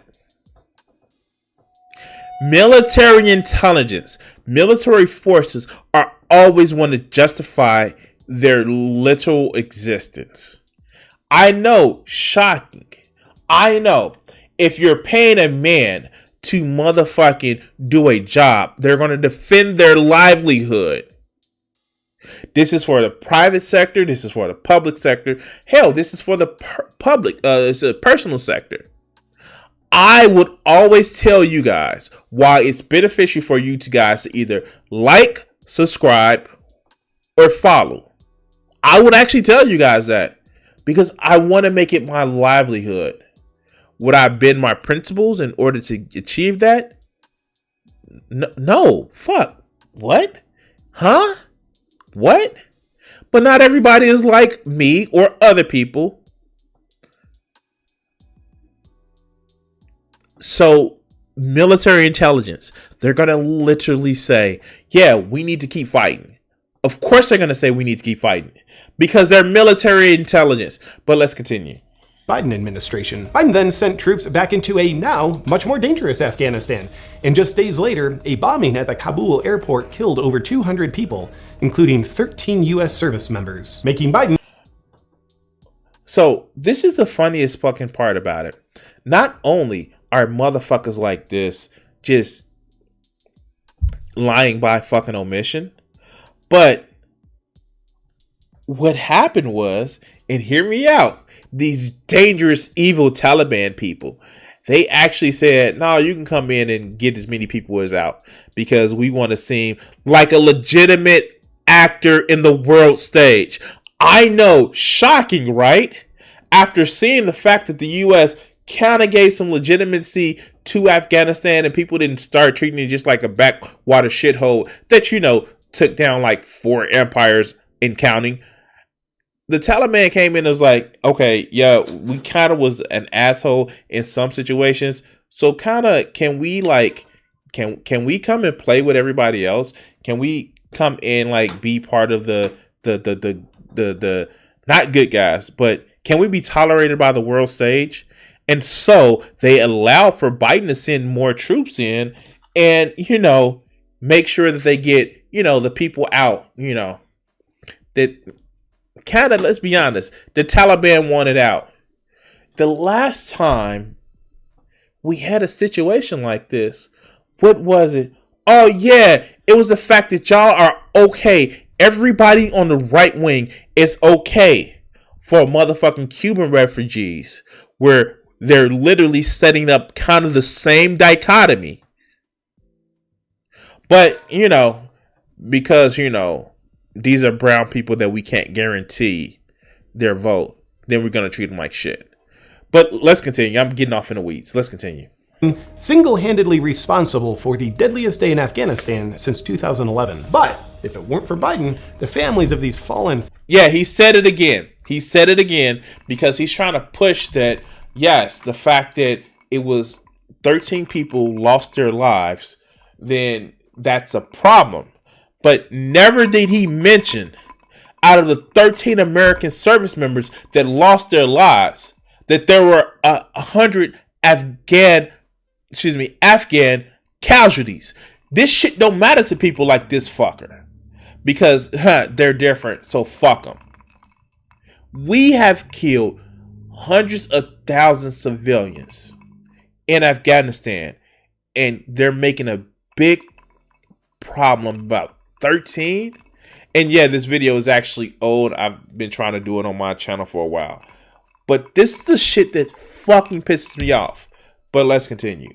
military intelligence, military forces are always want to justify their literal existence. I know, shocking. I know, if you're paying a man to motherfucking do a job, they're going to defend their livelihood. This is for the private sector. This is for the public sector. Hell, this is for the it's a personal sector. I would always tell you guys why it's beneficial for you to guys to either like, subscribe, or follow. I would actually tell you guys that because I want to make it my livelihood. Would I bend my principles in order to achieve that? No. Fuck. What? Huh? What? But not everybody is like me or other people. So, military intelligence, they're going to literally say, yeah, we need to keep fighting. Of course they're going to say we need to keep fighting because they're military intelligence. But let's continue. Biden administration. Biden then sent troops back into a now much more dangerous Afghanistan. And just days later, a bombing at the Kabul airport killed over 200 people, including 13 U.S. service members, making Biden. So this is the funniest fucking part about it. Not only are motherfuckers like this just lying by fucking omission, but what happened was, and hear me out, these dangerous, evil Taliban people, they actually said, no, you can come in and get as many people as out because we want to seem like a legitimate actor in the world stage. I know, shocking, right? After seeing the fact that the U.S. kind of gave some legitimacy to Afghanistan and people didn't start treating it just like a backwater shithole that, you know, took down like 4 empires and counting. The Taliban came in and was like, okay, yeah, we kind of was an asshole in some situations. So kind of, can we can we come and play with everybody else? Can we come in, like, be part of the not good guys, but Can we be tolerated by the world stage? And so they allow for Biden to send more troops in and, make sure that they get, the people out, that kind of, let's be honest, the Taliban wanted out. The last time we had a situation like this, what was it? Oh, yeah, it was the fact that y'all are okay. Everybody on the right wing is okay for motherfucking Cuban refugees, where they're literally setting up kind of the same dichotomy. But, because, these are brown people that we can't guarantee their vote, then we're going to treat them like shit. But let's continue. I'm getting off in the weeds. Let's continue. Single-handedly responsible for the deadliest day in Afghanistan since 2011. But if it weren't for Biden, the families of these fallen... Yeah, he said it again. He said it again because he's trying to push that, yes, the fact that it was 13 people lost their lives, then that's a problem. But never did he mention, out of the 13 American service members that lost their lives, that there were 100 Afghan casualties. This shit don't matter to people like this fucker. Because they're different, so fuck them. We have killed hundreds of thousands of civilians in Afghanistan, and they're making a big problem about 13. And yeah, this video is actually old. I've been trying to do it on my channel for a while. But this is the shit that fucking pisses me off. But let's continue.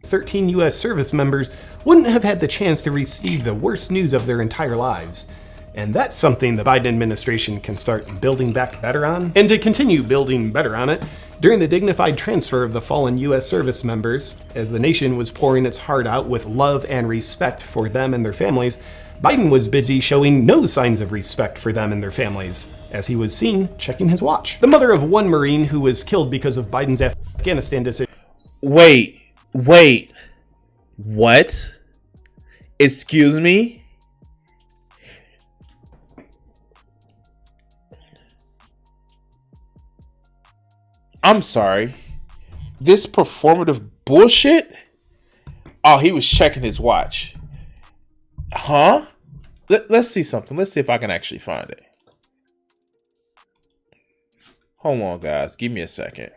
13 U.S. service members wouldn't have had the chance to receive the worst news of their entire lives. And that's something the Biden administration can start building back better on. And to continue building better on it, during the dignified transfer of the fallen U.S. service members, as the nation was pouring its heart out with love and respect for them and their families, Biden was busy showing no signs of respect for them and their families, as he was seen checking his watch. The mother of one Marine who was killed because of Biden's Afghanistan decision... Wait. What? Excuse me? I'm sorry. This performative bullshit? Oh, he was checking his watch. Huh? Let's see something. Let's see if I can actually find it. Hold on, guys. Give me a second.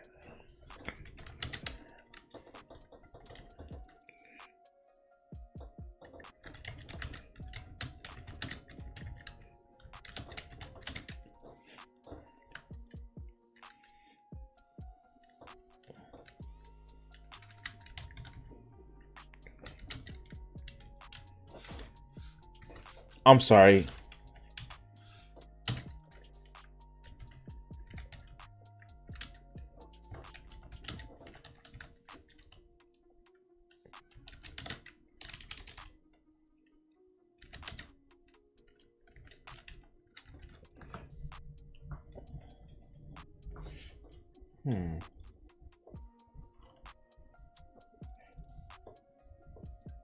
I'm sorry.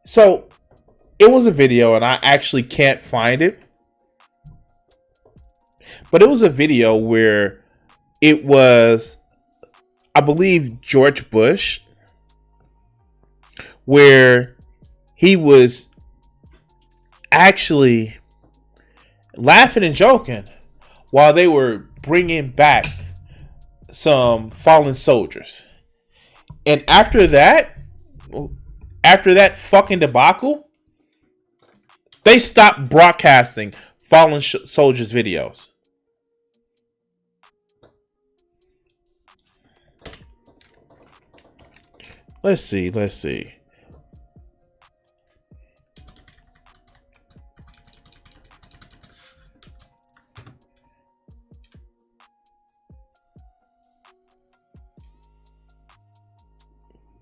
So it was a video and I actually can't find it. But it was a video where it was, I believe, George Bush, where he was actually laughing and joking while they were bringing back some fallen soldiers. And after that fucking debacle, they stopped broadcasting fallen soldiers videos. Let's see.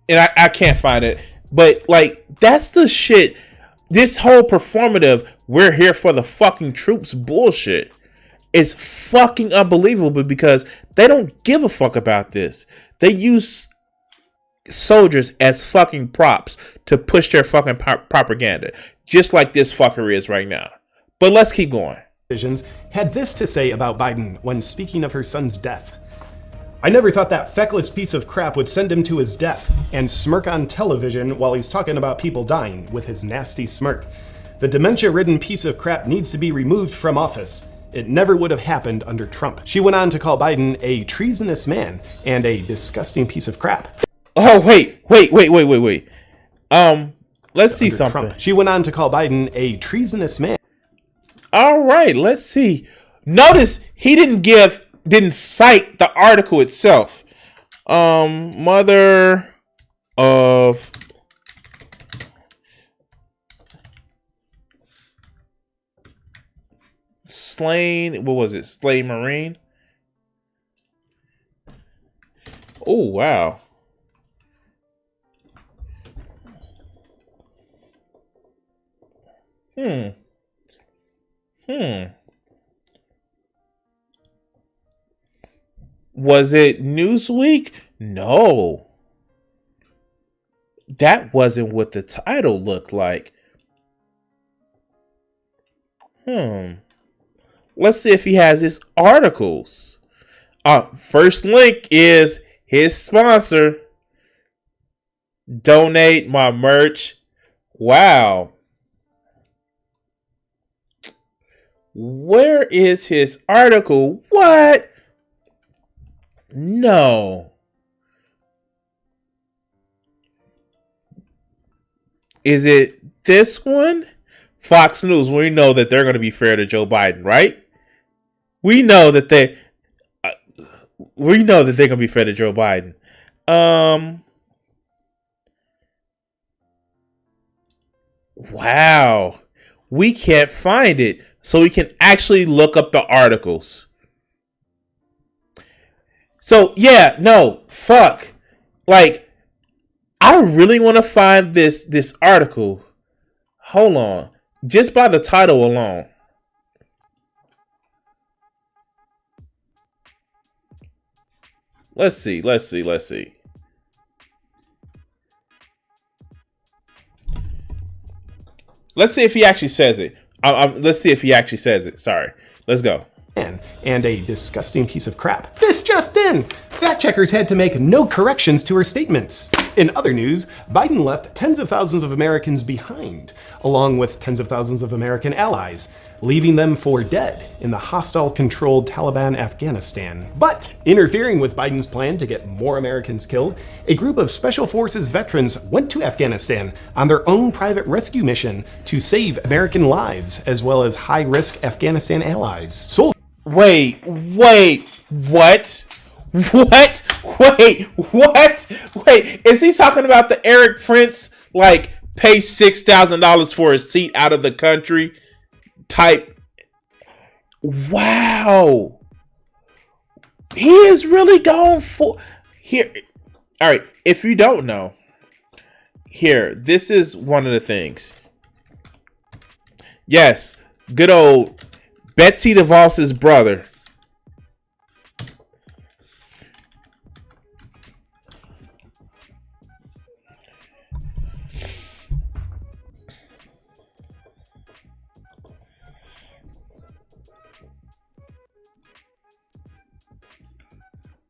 And I can't find it. But, like, that's the shit. This whole performative, we're here for the fucking troops bullshit is fucking unbelievable because they don't give a fuck about this. They use soldiers as fucking props to push their fucking propaganda. Just like this fucker is right now. But let's keep going. decisions, had this to say about Biden when speaking of her son's death. I never thought that feckless piece of crap would send him to his death and smirk on television while he's talking about people dying with his nasty smirk. The dementia-ridden piece of crap needs to be removed from office. It never would have happened under Trump. She went on to call Biden a treasonous man and a disgusting piece of crap. Oh, wait. Let's see something. Trump. She went on to call Biden a treasonous man. All right, let's see. Notice he didn't cite the article itself. Mother of slain, what was it? Slain Marine. Oh, wow. Was it Newsweek? No. That wasn't what the title looked like. Let's see if he has his articles. First link is his sponsor. Donate my merch. Wow. Where is his article? What? No. Is it this one? Fox News. We know that they're going to be fair to Joe Biden, right? We know that they're going to be fair to Joe Biden. Wow. We can't find it. So we can actually look up the articles. So, yeah, no, fuck. Like, I really want to find this article. Hold on. Just by the title alone. Let's see. Let's see if he actually says it. Let's see if he actually says it. Sorry. Let's go. And a disgusting piece of crap. This just in! Fact checkers had to make no corrections to her statements. In other news, Biden left tens of thousands of Americans behind, along with tens of thousands of American allies, leaving them for dead in the hostile-controlled Taliban Afghanistan. But, interfering with Biden's plan to get more Americans killed, a group of Special Forces veterans went to Afghanistan on their own private rescue mission to save American lives, as well as high-risk Afghanistan allies. Wait, what? Wait, is he talking about the Eric Prince, like, pay $6,000 for a seat out of the country type? Wow. He is really going for here. All right, if you don't know, here, this is one of the things. Yes, good old Betsy DeVos's brother.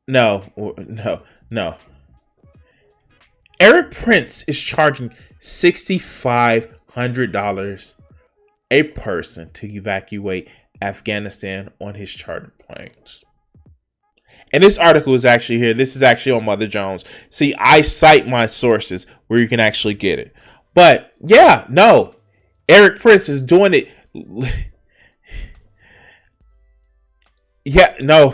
No. Eric Prince is charging $6,500 a person to evacuate Afghanistan on his chartered planes. And this article is actually here. This is actually on Mother Jones. See, I cite my sources where you can actually get it. But yeah, no. Eric Prince is doing it. Yeah, no.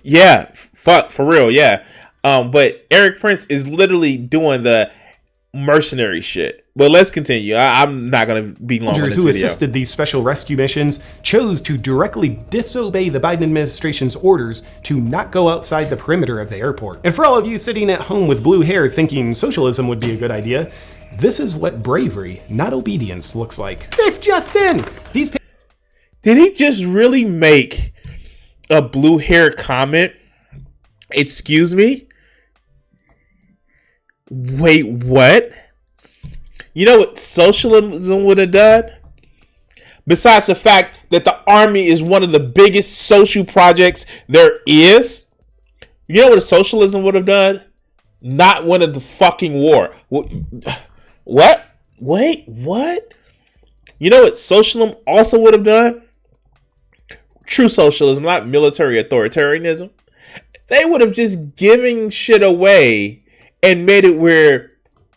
Yeah, fuck, for real, yeah. But Eric Prince is literally doing the mercenary shit. But let's continue. I'm not going to be long on this who video. Assisted these special rescue missions chose to directly disobey the Biden administration's orders to not go outside the perimeter of the airport. And for all of you sitting at home with blue hair thinking socialism would be a good idea, this is what bravery, not obedience, looks like. This just in! Did he just really make a blue hair comment? Excuse me? Wait, what? You know what socialism would have done? Besides the fact that the army is one of the biggest social projects there is. You know what a socialism would have done? Not win the fucking war. What? Wait, what? You know what socialism also would have done? True socialism, not military authoritarianism. They would have just given shit away and made it where,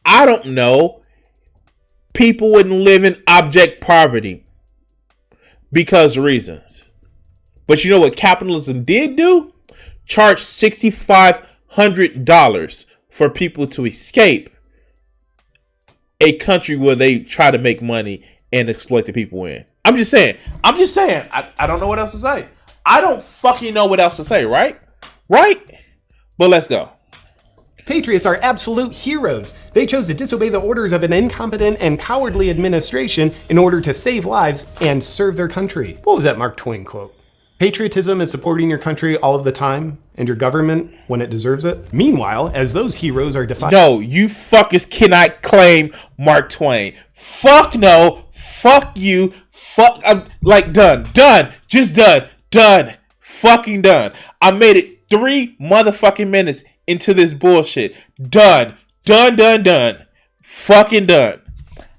I don't know, people wouldn't live in abject poverty because of reasons. But you know what capitalism did do? Charge $6,500 for people to escape a country where they try to make money and exploit the people in. I'm just saying. I don't know what else to say. I don't fucking know what else to say, right? Right? But let's go. Patriots are absolute heroes. They chose to disobey the orders of an incompetent and cowardly administration in order to save lives and serve their country. What was that Mark Twain quote? Patriotism is supporting your country all of the time and your government when it deserves it. Meanwhile, as those heroes are defied. No, you fuckers cannot claim Mark Twain. Fuck no. Fuck you. Fuck. I'm like done. Just done. Fucking done. I made it 3 motherfucking minutes into this bullshit. Done. Fucking done.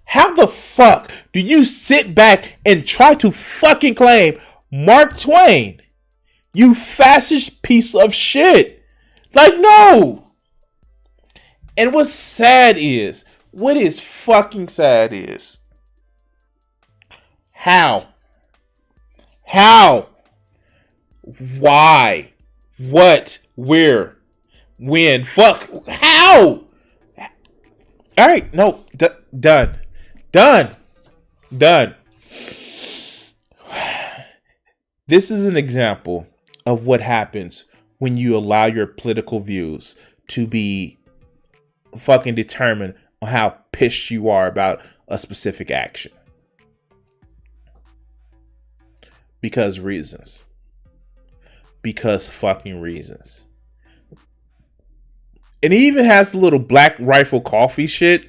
How the fuck do you sit back and try to fucking claim Mark Twain? You fascist piece of shit. Like, no. And what is fucking sad is, how? Why? What? Where? When? Fuck. How? All right. No. Done. This is an example of what happens when you allow your political views to be fucking determined on how pissed you are about a specific action. Because fucking reasons. And he even has a little Black Rifle Coffee shit.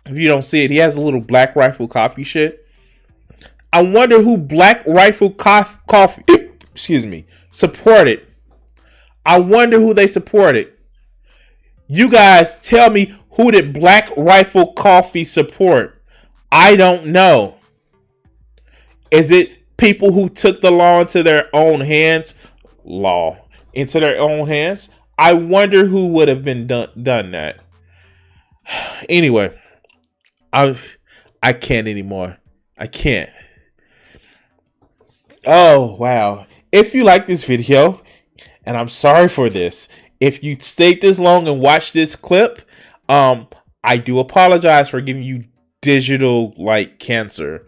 If you don't see it, he has a little Black Rifle Coffee shit. I wonder who Black Rifle Coffee supported. I wonder who they supported. You guys tell me, who did Black Rifle Coffee support? I don't know. Is it people who took the law into their own hands? I wonder who would have been done that. Anyway, I can't anymore. I can't. Oh, wow. If you like this video, and I'm sorry for this, if you stayed this long and watched this clip, I do apologize for giving you digital like cancer.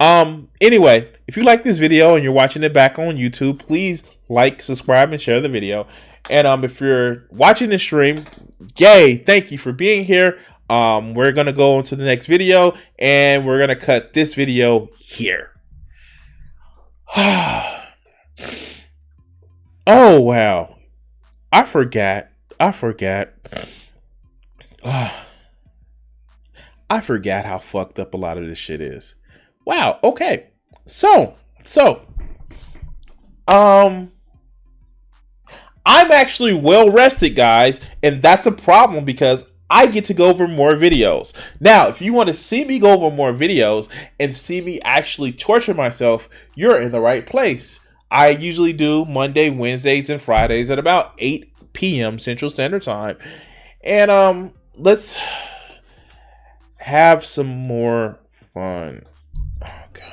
Anyway, if you like this video and you're watching it back on YouTube, please like, subscribe, and share the video. And if you're watching this stream, yay, thank you for being here. We're gonna go on to the next video, and we're gonna cut this video here. Oh wow, I forgot. I forgot how fucked up a lot of this shit is. Wow. Okay. So, I'm actually well rested, guys, and that's a problem because I get to go over more videos. Now, if you want to see me go over more videos and see me actually torture myself, you're in the right place. I usually do Monday, Wednesdays, and Fridays at about 8 p.m. Central Standard Time. And let's have some more fun. Oh, God.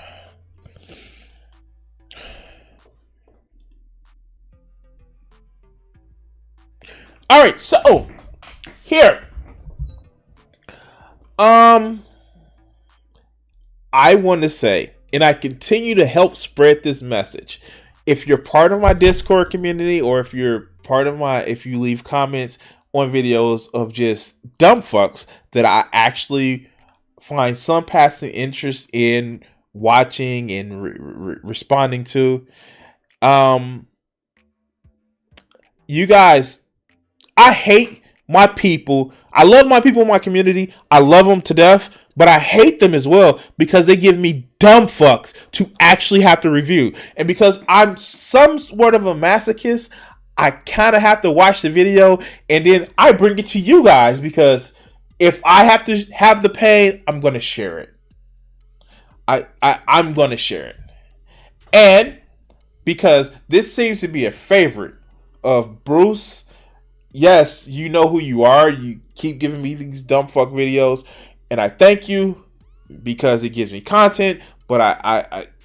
All right, so here. I want to say, and I continue to help spread this message. If you're part of my Discord community, or if you're part of if you leave comments on videos of just dumb fucks that I actually find some passing interest in watching and responding to, you guys, I hate my people. I love my people in my community. I love them to death. but I hate them as well because they give me dumb fucks to actually have to review. And because I'm some sort of a masochist, I kind of have to watch the video and then I bring it to you guys because if I have to have the pain, I'm going to share it. I'm going to share it. And because this seems to be a favorite of Bruce, yes, you know who you are. You keep giving me these dumb fuck videos, and I thank you because it gives me content. But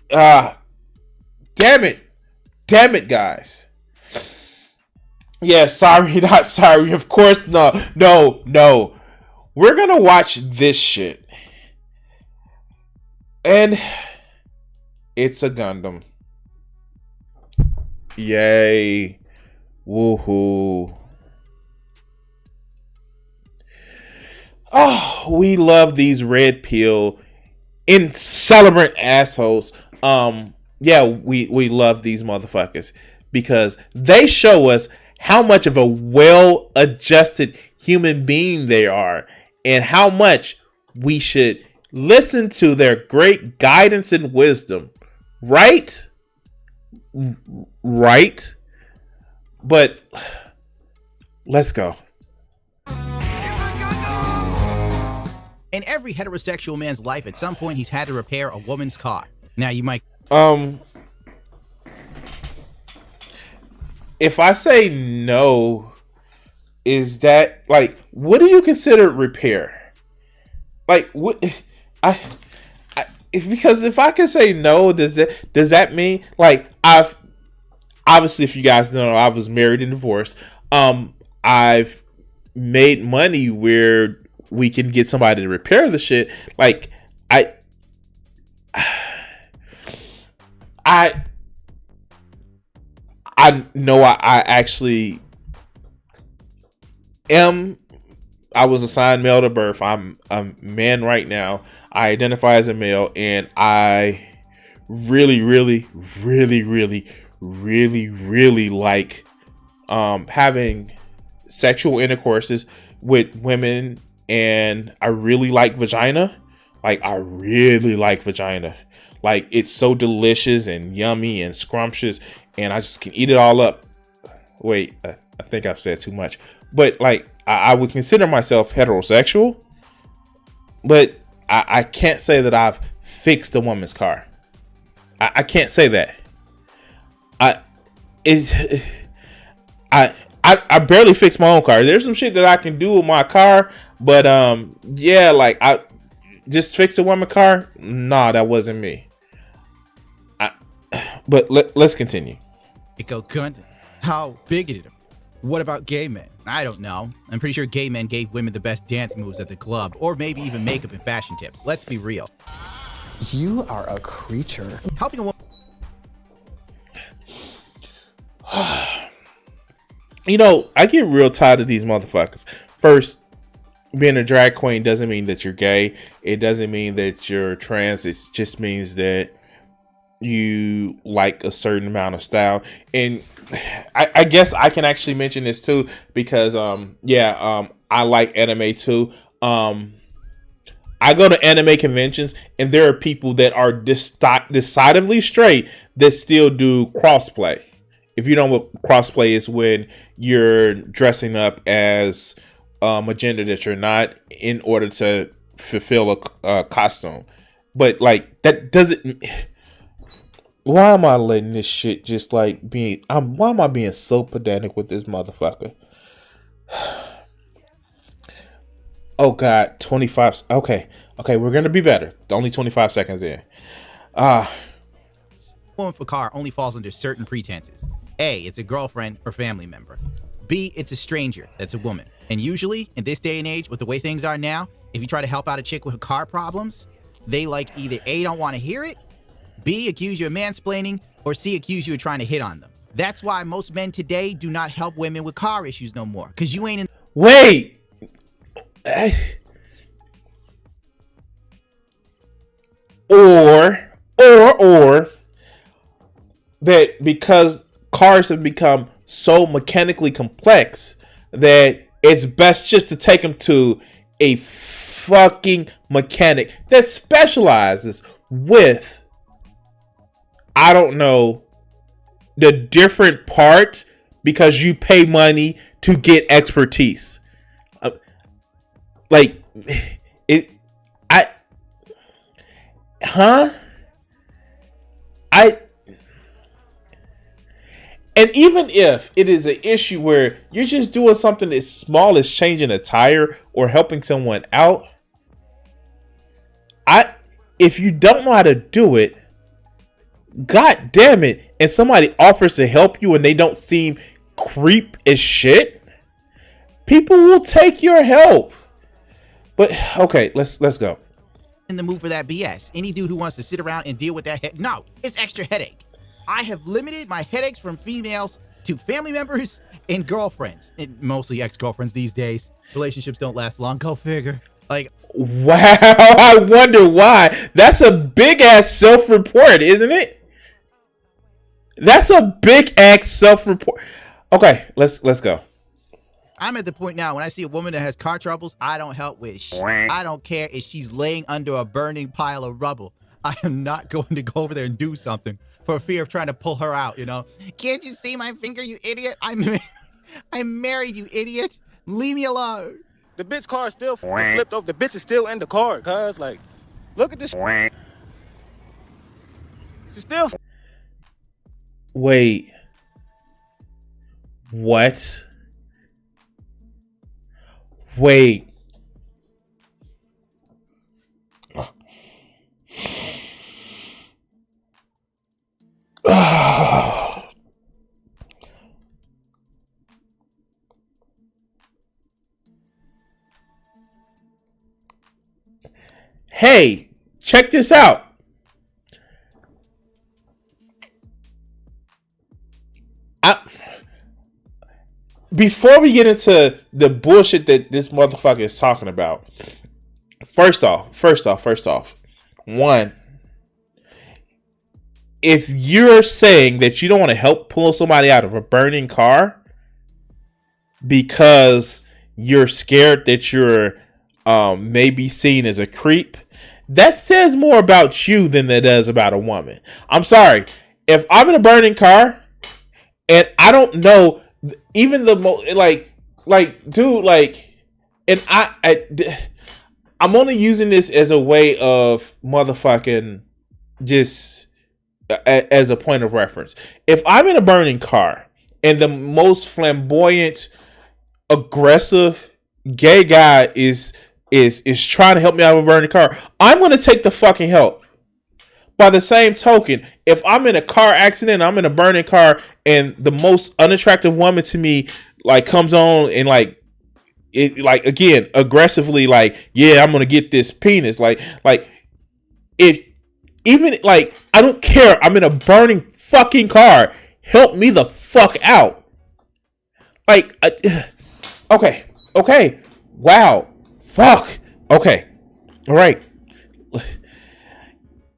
damn it, guys. Yeah, sorry, not sorry. Of course, no. We're gonna watch this shit, and it's a Gundam. Yay. Woohoo. Oh, we love these red pill celebrant assholes. Yeah, we love these motherfuckers because they show us how much of a well-adjusted human being they are and how much we should listen to their great guidance and wisdom. Right? Right? But let's go. In every heterosexual man's life, at some point, he's had to repair a woman's car. Now, you might... If I say no, is that, like, what do you consider repair? Like, what... because if I can say no, does that mean, like, obviously, if you guys don't know, I was married and divorced. I've made money where we can get somebody to repair the shit. Like, I know I actually am. I was assigned male to birth. I'm a man right now. I identify as a male, and I really like having sexual intercourses with women, and I really like vagina. Like, I really like vagina. Like, it's so delicious and yummy and scrumptious, and I just can eat it all up. Wait, I think I've said too much. But, like, I would consider myself heterosexual, but I can't say that I've fixed a woman's car. I can't say that. I barely fix my own car. There's some shit that I can do with my car, but yeah, like, I just fix a woman's car. Nah, that wasn't me. But let's continue. Go Gundam. How bigoted. What about gay men? I don't know. I'm pretty sure gay men gave women the best dance moves at the club, or maybe even makeup and fashion tips. Let's be real. You are a creature. Helping a woman. You know, I get real tired of these motherfuckers. First, being a drag queen doesn't mean that you're gay. It doesn't mean that you're trans. It just means that you like a certain amount of style. And I guess I can actually mention this too because I like anime too. I go to anime conventions and there are people that are decidedly straight that still do crossplay. If you know what crossplay is, when you're dressing up as a gender that you're not in order to fulfill a costume. But like, that doesn't... Why am I letting this shit just like being... why am I being so pedantic with this motherfucker? Oh God, 25... Okay, we're gonna be better. Only 25 seconds in. Woman for car only falls under certain pretenses. A, it's a girlfriend or family member. B, it's a stranger that's a woman. And usually, in this day and age, with the way things are now, if you try to help out a chick with her car problems, they like either A, don't want to hear it, B, accuse you of mansplaining, or C, accuse you of trying to hit on them. That's why most men today do not help women with car issues no more. Because you ain't in... Wait! Or that because cars have become so mechanically complex that it's best just to take them to a fucking mechanic that specializes with, I don't know, the different parts because you pay money to get expertise. Like it, and even if it is an issue where you're just doing something as small as changing a tire or helping someone out, if you don't know how to do it, god damn it, and somebody offers to help you and they don't seem creep as shit, people will take your help. But okay, let's go. In the mood for that BS. Any dude who wants to sit around and deal with that no, it's extra headache. I have limited my headaches from females to family members and girlfriends, and mostly ex-girlfriends these days. Relationships don't last long. Go figure. Like, wow, I wonder why. That's a big ass self-report, isn't it? That's a big ass self-report. Okay, let's go. I'm at the point now when I see a woman that has car troubles, I don't help with shit. I don't care if she's laying under a burning pile of rubble. I am not going to go over there and do something for fear of trying to pull her out, you know? Can't you see my finger, you idiot? I'm married, you idiot. Leave me alone. The bitch car is still flipped over. The bitch is still in the car, cuz, like, look at this. She's still. Wait. What? Wait. Hey, check this out. Before we get into the bullshit that this motherfucker is talking about, first off, one, if you're saying that you don't want to help pull somebody out of a burning car because you're scared that you're maybe seen as a creep, that says more about you than it does about a woman. I'm sorry. If I'm in a burning car and I don't know even the dude, and I'm only using this as a way of motherfucking just as a point of reference. If I'm in a burning car and the most flamboyant, aggressive gay guy is trying to help me out of a burning car, I'm going to take the fucking help. By the same token, if I'm in a car accident, I'm in a burning car, and the most unattractive woman to me comes on and again aggressively yeah, I'm gonna get this penis, if even I don't care, I'm in a burning fucking car, help me the fuck out. Okay, wow, fuck, okay, all right.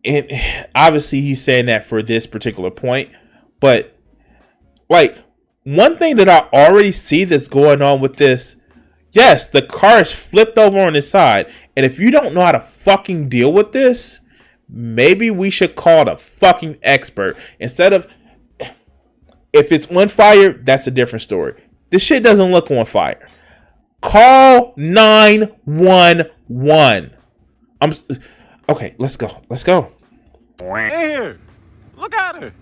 And obviously he's saying that for this particular point, but one thing that I already see that's going on with this, yes, the car is flipped over on its side, and if you don't know how to fucking deal with this, maybe we should call the fucking expert instead of, if it's on fire, that's a different story. This shit doesn't look on fire. Call 911. Okay, let's go. Here, look at her.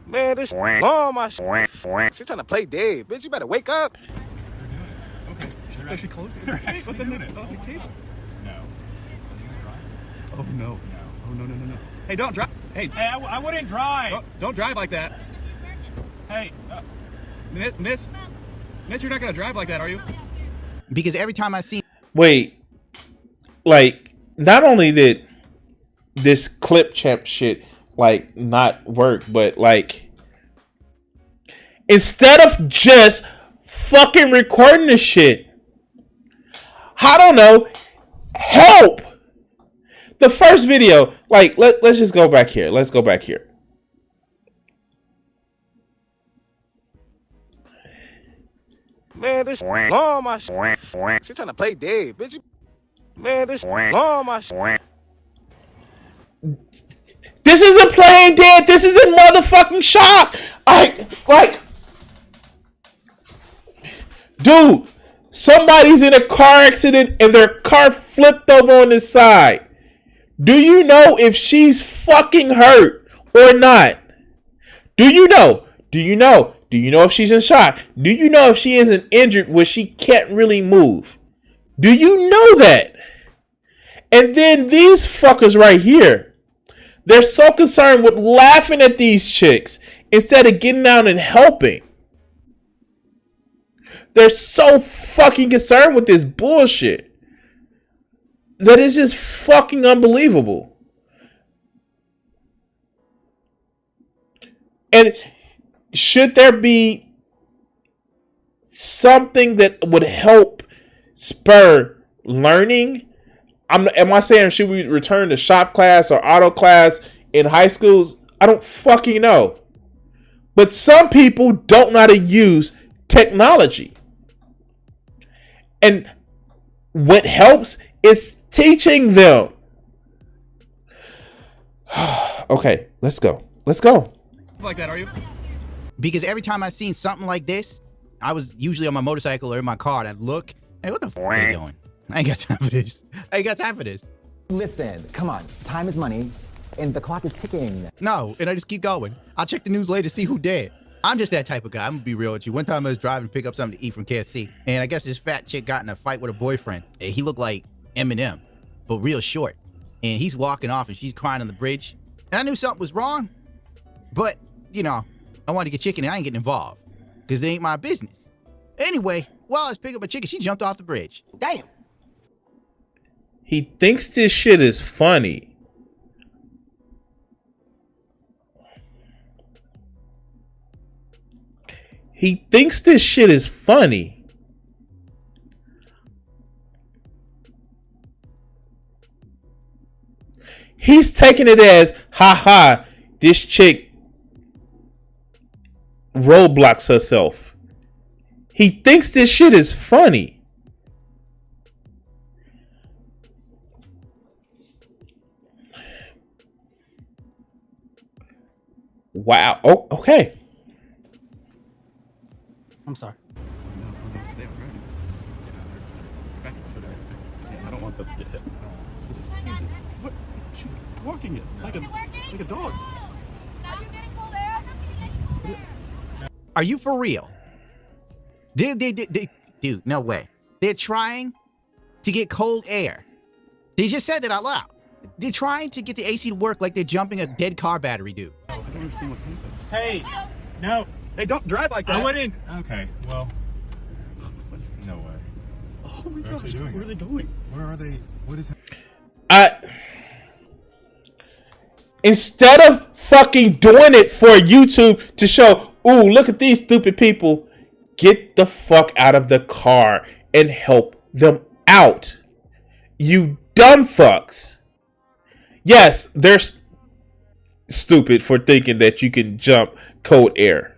Man, this long my shit. She's trying to play dead. Bitch, you better wake up. Okay, should I actually close it? They're actually doing it. The cable. No. Oh, no. Oh, no. Hey, don't drive. Hey, I wouldn't drive. Don't drive like that. Hey, miss, you're not going to drive like that, are you? Because every time I see... Wait. Not only did this clip champ shit not work, but instead of just fucking recording this shit, I don't know, help. The first video, let's just go back here. Let's go back here. Man, this long my shit. She's trying to play dead, bitch. Man, this on my This isn't playing dead. This is in motherfucking shock. Dude, somebody's in a car accident and their car flipped over on the side. Do you know if she's fucking hurt or not? Do you know? Do you know? Do you know if she's in shock? Do you know if she isn't injured where she can't really move? Do you know that? And then these fuckers right here, they're so concerned with laughing at these chicks instead of getting out and helping. They're so fucking concerned with this bullshit that is just fucking unbelievable. And should there be something that would help spur learning? Am I saying should we return to shop class or auto class in high schools? I don't fucking know. But some people don't know how to use technology. And what helps is teaching them. Okay, let's go. Let's go. Like that, are you? Because every time I've seen something like this, I was usually on my motorcycle or in my car, and I'd look, hey, what the f*** are you doing? I ain't got time for this. I ain't got time for this. Listen, come on. Time is money, and the clock is ticking. No, and I just keep going. I'll check the news later to see who dead. I'm just that type of guy. I'm gonna be real with you. One time I was driving to pick up something to eat from KFC, and I guess this fat chick got in a fight with her boyfriend. He looked like Eminem, but real short. And he's walking off, and she's crying on the bridge. And I knew something was wrong, but, you know, I wanted to get chicken, and I ain't getting involved, because it ain't my business. Anyway, while I was picking up my chicken, she jumped off the bridge. Damn. He thinks this shit is funny. He thinks this shit is funny. He's taking it as, haha, this chick roadblocks herself. He thinks this shit is funny. Wow. Oh, okay. I'm sorry. I don't want them to get hit. This is crazy. What? She's walking it like a dog. Are you for real? Dude, no way. They're trying to get cold air. They just said that out loud. They're trying to get the AC to work like they're jumping a dead car battery, dude. I don't understand what happened. Hey, no. Hey, don't drive like that. I wouldn't. Okay, well. No way. Oh my gosh, where are they going? Where are they? What is that? Instead of fucking doing it for YouTube to show, ooh, look at these stupid people, get the fuck out of the car and help them out. You dumb fucks. Yes, they're stupid for thinking that you can jump cold air.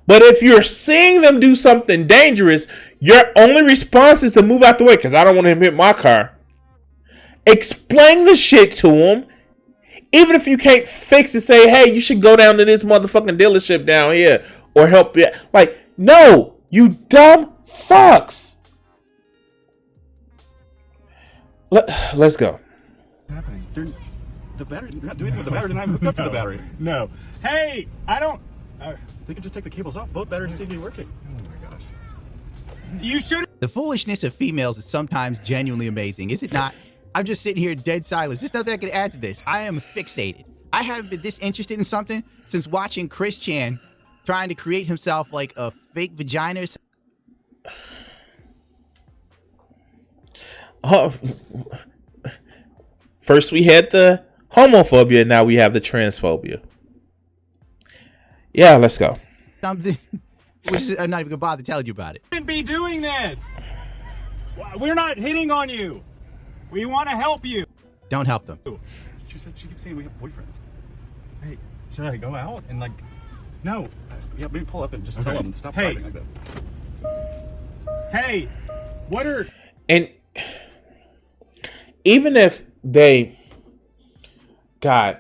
But if you're seeing them do something dangerous, your only response is to move out the way because I don't want him to hit my car. Explain the shit to him. Even if you can't fix it, say, hey, you should go down to this motherfucking dealership down here or help you. Like, no, you dumb fucks. Let's go. happening? The battery, you're not doing anything with the battery, and I'm hooked up to the battery. No. Hey, I don't... They can just take the cables off. Both batteries seem to be working. Oh my gosh. You should... The foolishness of females is sometimes genuinely amazing, is it not? I'm just sitting here dead silence. There's nothing I can add to this. I am fixated. I haven't been this interested in something since watching Chris Chan trying to create himself like a fake vagina. First we had the homophobia, now we have the transphobia. Yeah, let's go. Something which I'm not even gonna bother telling you about it. Shouldn't be doing this. We're not hitting on you. We want to help you. Don't help them. She said she keeps saying we have boyfriends. Hey, should I go out and like? No. Yeah, maybe pull up and just Okay. tell them stop Hey. driving like that. Hey, what are? And even if they, God,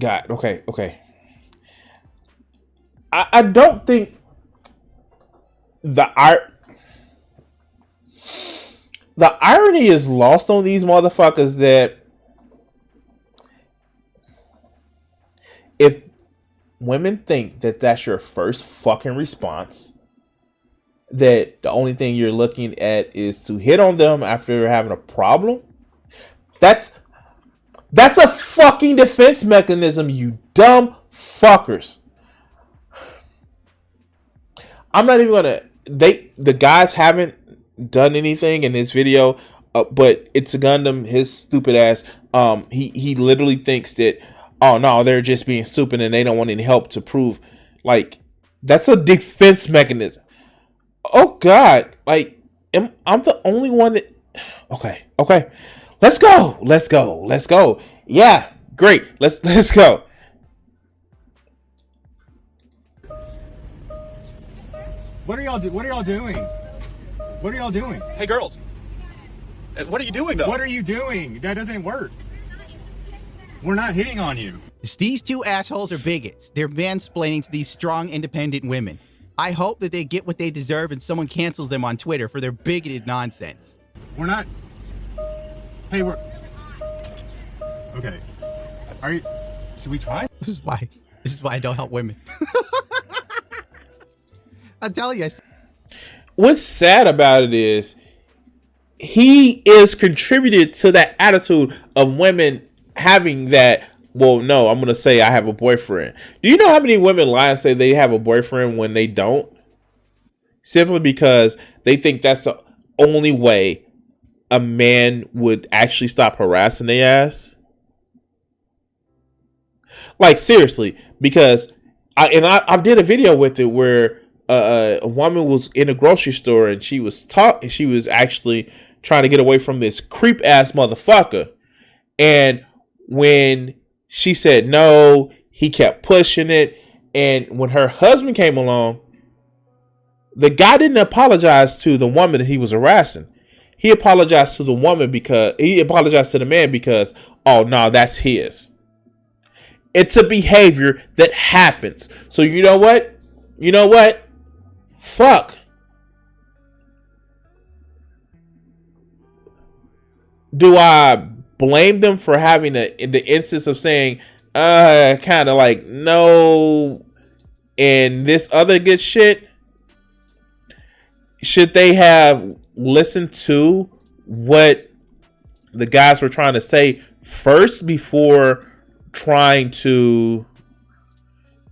okay. I don't think the irony is lost on these motherfuckers that if women think that that's your first fucking response, that the only thing you're looking at is to hit on them after having a problem, that's a fucking defense mechanism, you dumb fuckers. I'm not even gonna. The guys haven't done anything in this video, but it's a Gundam. His stupid ass. He literally thinks that, oh no, they're just being stupid and they don't want any help to prove. Like, that's a defense mechanism. Oh God, like I'm the only one that. Okay. Let's go. Yeah, great. Let's go. What are y'all doing? What are y'all doing? Hey, girls. What are you doing, though? What are you doing? That doesn't work. We're not hitting on you. These two assholes are bigots. They're mansplaining to these strong, independent women. I hope that they get what they deserve and someone cancels them on Twitter for their bigoted nonsense. We're not... Hey, we're... Okay. Are you... Should we try? This is why I don't help women. I'll tell you. What's sad about it is he is contributed to that attitude of women having that, well, no, I'm going to say I have a boyfriend. Do you know how many women lie and say they have a boyfriend when they don't? Simply because they think that's the only way a man would actually stop harassing their ass. Like, seriously, because I did a video with it where a woman was in a grocery store and she was actually trying to get away from this creep ass motherfucker. And when she said no, he kept pushing it. And when her husband came along, the guy didn't apologize to the woman that he was harassing. He apologized to the woman because he apologized to the man because, oh no, that's his. It's a behavior that happens. So you know what? Fuck. Do I blame them for having the instance of saying, kind of like no, and this other good shit? Should they have listened to what the guys were trying to say first before trying to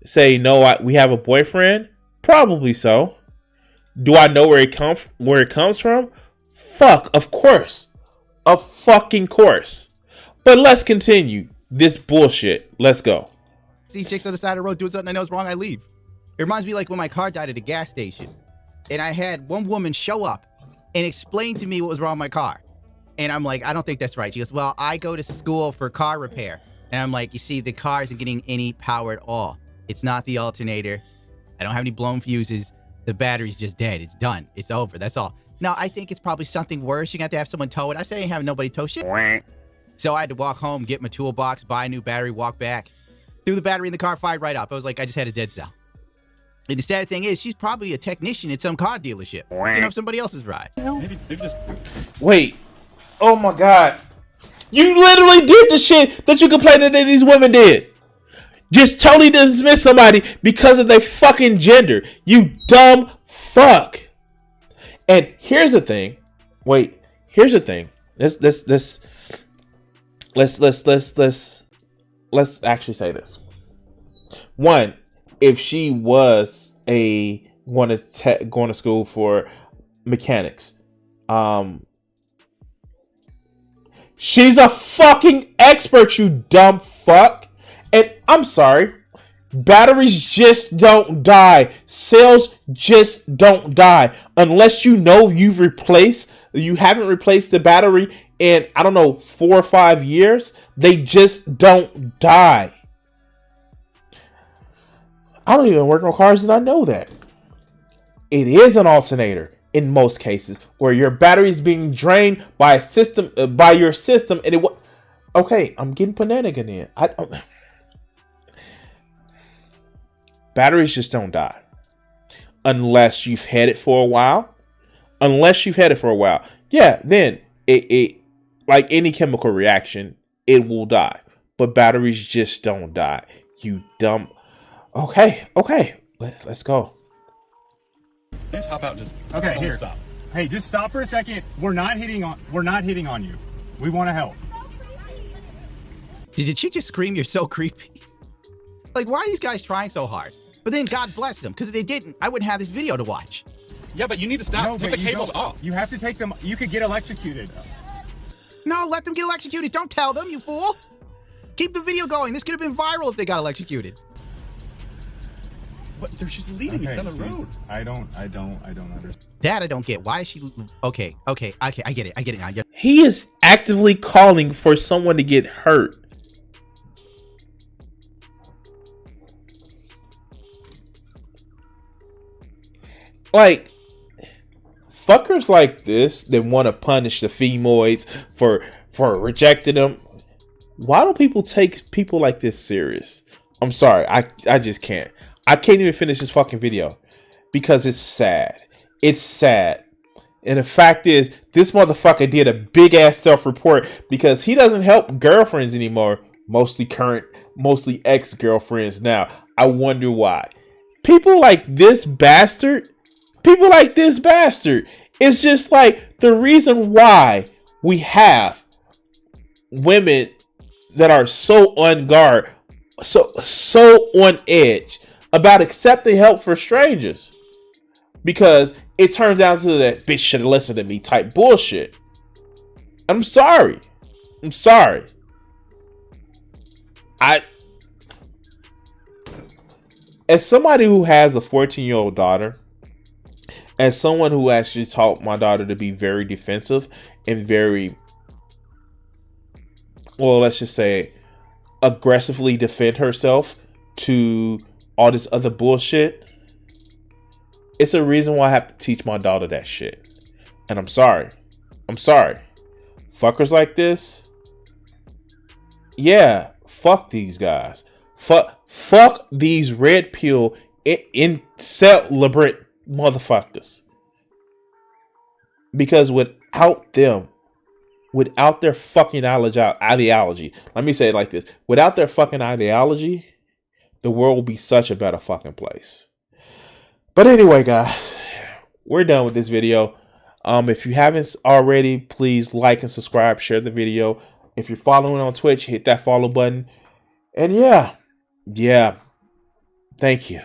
say no? We have a boyfriend. Probably so. Do I know where it comes from? Fuck, of course. Of fucking course. But let's continue this bullshit. Let's go. See chicks on the side of the road doing something I know is wrong, I leave. It reminds me like when my car died at a gas station. And I had one woman show up and explain to me what was wrong with my car. And I'm like, I don't think that's right. She goes, well, I go to school for car repair. And I'm like, you see, the car isn't getting any power at all. It's not the alternator. I don't have any blown fuses. The battery's just dead. It's done. It's over. That's all. Now, I think it's probably something worse. You're going to have someone tow it. I said I ain't having nobody tow shit. So I had to walk home, get my toolbox, buy a new battery, walk back. Threw the battery in the car, fired right up. I was like, I just had a dead cell. And the sad thing is, she's probably a technician at some car dealership. You know, somebody else's ride. Maybe just... Wait. Oh my God. You literally did the shit that you complained that these women did. Just totally dismiss somebody because of their fucking gender. You dumb fuck. And here's the thing. Wait. Here's the thing. Let's actually say this. One, if she was going to school for mechanics, she's a fucking expert, you dumb fuck. And I'm sorry, batteries just don't die. Cells just don't die unless you know you haven't replaced the battery in, I don't know, 4 or 5 years. They just don't die. I don't even work on cars and I know that. It is an alternator. in most cases, where your battery is being drained by a system, by your system, and okay, I'm getting banana again. Batteries just don't die unless you've had it for a while. Yeah, then it like any chemical reaction, it will die. But batteries just don't die. You dumb. Okay. Let's go. Just hop out. Just okay. Here, stop. Hey, just stop for a second. We're not hitting on you. We want to help. Did the chick just scream, "You're so creepy"? Like, why are these guys trying so hard? But then God bless them, because if they didn't, I wouldn't have this video to watch. Yeah, but you need to stop. No, take the cables off. You have to take them. You could get electrocuted. No, let them get electrocuted. Don't tell them, you fool. Keep the video going. This could have been viral if they got electrocuted. But they're just leading you down the road. I don't understand. That I don't get. Why is she? Okay, I get it now. He is actively calling for someone to get hurt. Like, fuckers like this that want to punish the femoids for rejecting them. Why do people take people like this serious? I'm sorry, I just can't. I can't even finish this fucking video because it's sad. It's sad. And the fact is, this motherfucker did a big ass self-report because he doesn't help girlfriends anymore. Mostly ex-girlfriends now. I wonder why. People like this bastard is just like the reason why we have women that are so on guard, so on edge about accepting help for strangers, because it turns out to that bitch should have listened to me type bullshit. I'm sorry. As somebody who has a 14-year-old daughter, as someone who actually taught my daughter to be very defensive and very, well, let's just say aggressively defend herself to all this other bullshit, it's a reason why I have to teach my daughter that shit. And I'm sorry. Fuckers like this, yeah, fuck these guys. Fuck these red pill incelebrate motherfuckers. Because without them, without their fucking ideology, let me say it like this: without their fucking ideology, the world will be such a better fucking place. But anyway, guys, we're done with this video. If you haven't already, please like and subscribe, share the video. If you're following on Twitch, hit that follow button. And yeah, thank you.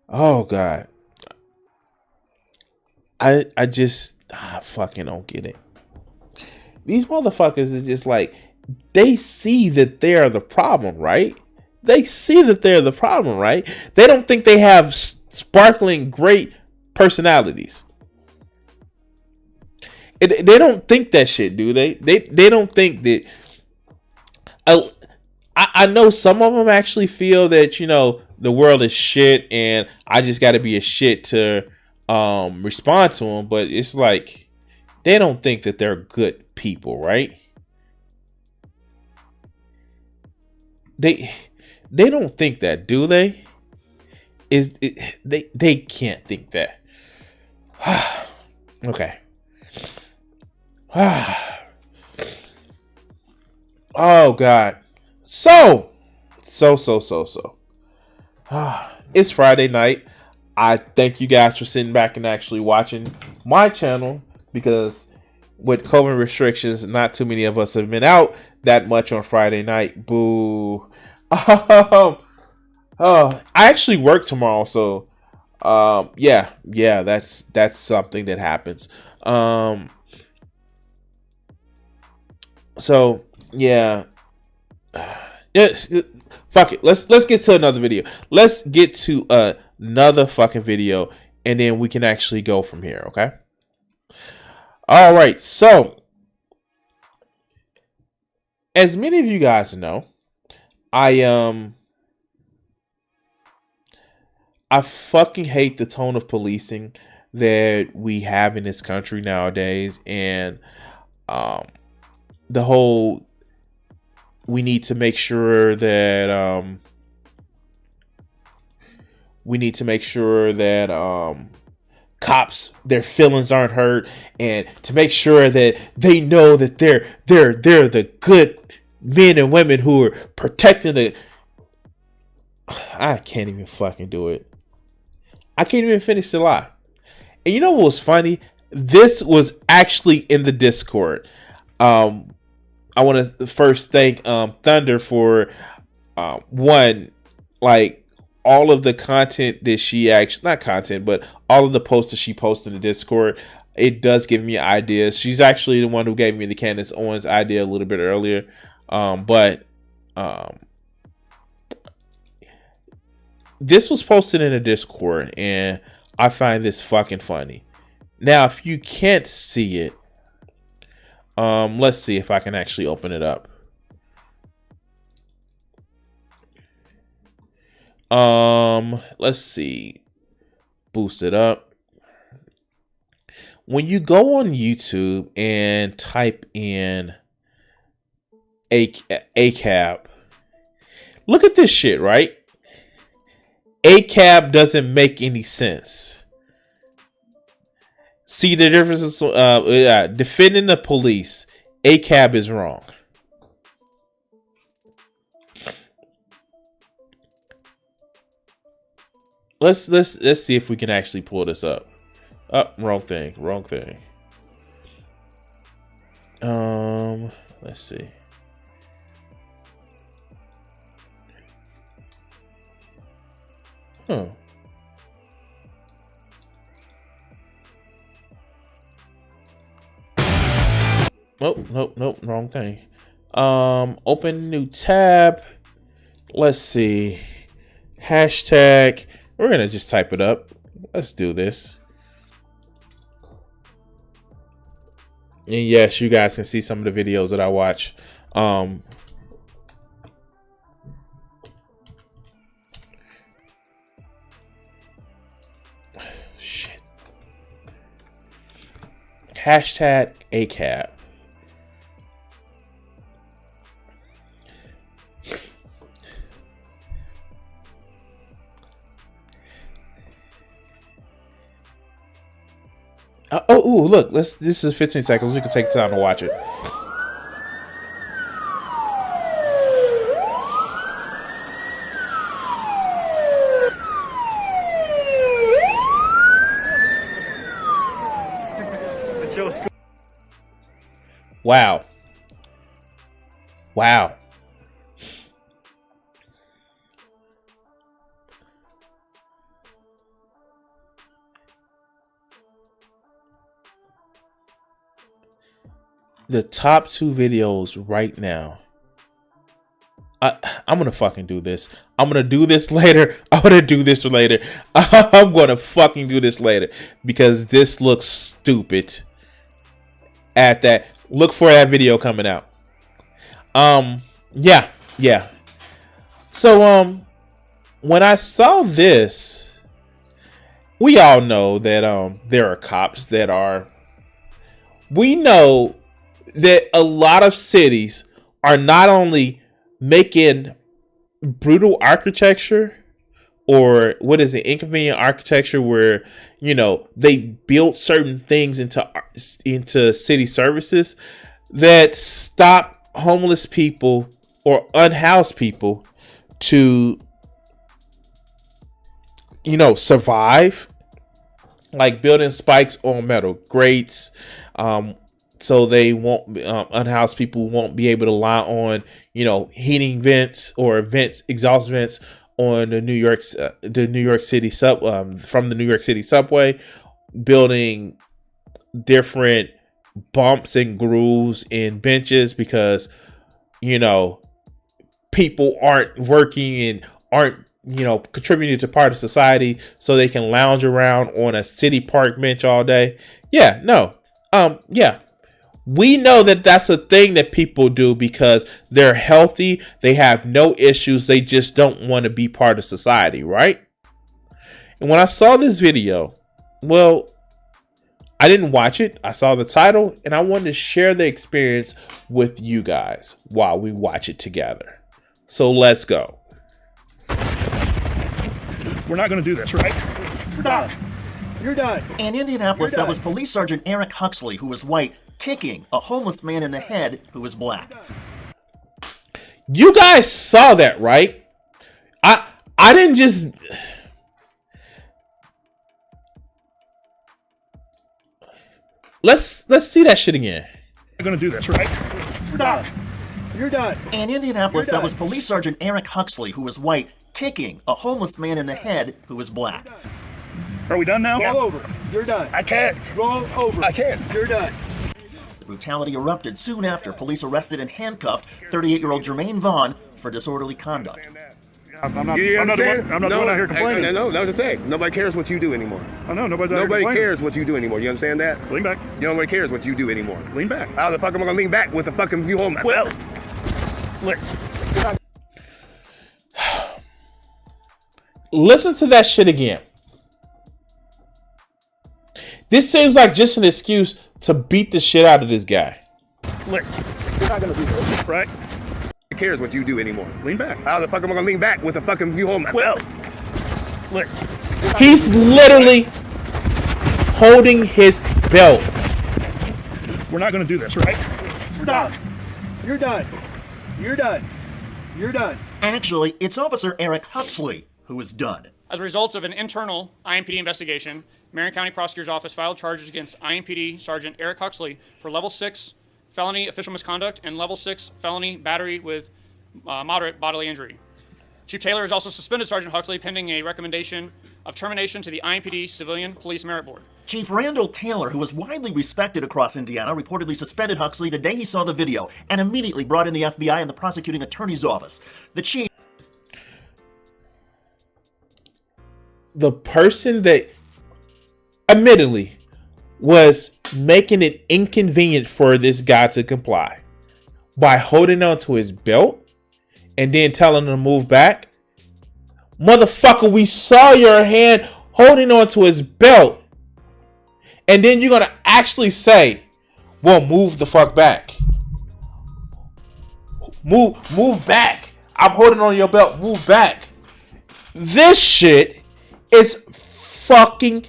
Oh God, I fucking don't get it. These motherfuckers is just like, they see that they are the problem, right? They don't think they have sparkling great personalities. They don't think that shit, do they? They don't think that. I know some of them actually feel that, you know, the world is shit and I just got to be a shit to respond to them. But it's like, they don't think that they're good people, right? They don't think that, do they? They can't think that. Okay. Oh God. So. It's Friday night. I thank you guys for sitting back and actually watching my channel, because with COVID restrictions, not too many of us have been out that much on Friday night. Boo. I actually work tomorrow, so yeah, that's something that happens. So yeah. Yes, fuck it. Let's get to another video. Let's get to another fucking video, and then we can actually go from here, okay? All right. So, as many of you guys know, I I fucking hate the tone of policing that we have in this country nowadays, and the whole we need to make sure that cops, their feelings aren't hurt, and to make sure that they know that they're the good men and women who are protecting the. I can't even fucking do it. I can't even finish the lie. And you know what was funny? This was actually in the Discord. I want to first thank Thunder for one, like, all of the content that she actually, not content, but all of the posts that she posted in the Discord. It does give me ideas. She's actually the one who gave me the Candace Owens idea a little bit earlier. This was posted in a Discord, and I find this fucking funny. Now, if you can't see it, let's see if I can actually open it up. Let's see. Boost it up. When you go on YouTube and type in ACAB, look at this shit, right? ACAB doesn't make any sense. See the difference? Defending the police, ACAB is wrong. Let's see if we can actually pull this up. Wrong thing. Let's see. Huh. Nope, wrong thing. Open new tab. Let's see. Hashtag. We're gonna just type it up. Let's do this. And yes, you guys can see some of the videos that I watch. Shit. Hashtag ACAB. Look, this is 15 seconds. We can take time to watch it. Wow. The top 2 videos right now. I'm gonna fucking do this. I'm gonna do this later. I'm gonna fucking do this later because this looks stupid. At that, look for that video coming out. Yeah. So when I saw this, we all know that there are cops that are. We know that a lot of cities are not only making brutal architecture, or what is it, inconvenient architecture, where they build certain things into city services that stop homeless people or unhoused people to survive, like building spikes on metal grates, so they won't unhoused people won't be able to lie on heating vents or exhaust vents on the New York City from the New York City subway, building different bumps and grooves in benches because people aren't working and aren't contributing to part of society, so they can lounge around on a city park bench all day. We know that that's a thing that people do because they're healthy, they have no issues, they just don't want to be part of society, right? And when I saw this video, well, I didn't watch it. I saw the title and I wanted to share the experience with you guys while we watch it together. So let's go. We're not going to do this, right? Stop. You're done. In Indianapolis, that was Police Sergeant Eric Huxley, who was white, kicking a homeless man in the head who was black. You guys saw that, right? I didn't just... Let's see that shit again. We're going to do this, right? Stop. You're done. In Indianapolis, that was Police Sergeant Eric Huxley, who was white, kicking a homeless man in the head who was black. Are we done now? Roll over. You're done. I can't. Roll over. I can't. You're done. The brutality erupted soon after police arrested and handcuffed 38-year-old Jermaine Vaughn for disorderly conduct. I'm not the one out here complaining. No, that's the thing. Nobody cares what you do anymore. I know, nobody cares what you do anymore. You understand that? Lean back. Nobody cares what you do anymore. Lean back. How the fuck am I gonna lean back with the fucking view home? Well, look. Listen to that shit again. This seems like just an excuse to beat the shit out of this guy. Look, you're not gonna do this, right? Nobody cares what you do anymore. Lean back. How the fuck am I gonna lean back with the fucking view home? Well, look. He's literally holding his belt. We're not gonna do this, right? Stop. You're done. You're done. You're done. Actually, it's Officer Eric Huxley who is done. As a result of an internal IMPD investigation, Marion County Prosecutor's Office filed charges against IMPD Sergeant Eric Huxley for Level 6 felony official misconduct and Level 6 felony battery with moderate bodily injury. Chief Taylor has also suspended Sergeant Huxley pending a recommendation of termination to the IMPD Civilian Police Merit Board. Chief Randall Taylor, who was widely respected across Indiana, reportedly suspended Huxley the day he saw the video and immediately brought in the FBI and the prosecuting attorney's office. The chief... The person that admittedly was making it inconvenient for this guy to comply by holding on to his belt and then telling him to move back. Motherfucker, we saw your hand holding on to his belt. And then you're going to actually say, well, move the fuck back. Move back. I'm holding on your belt. Move back. This shit is fucking,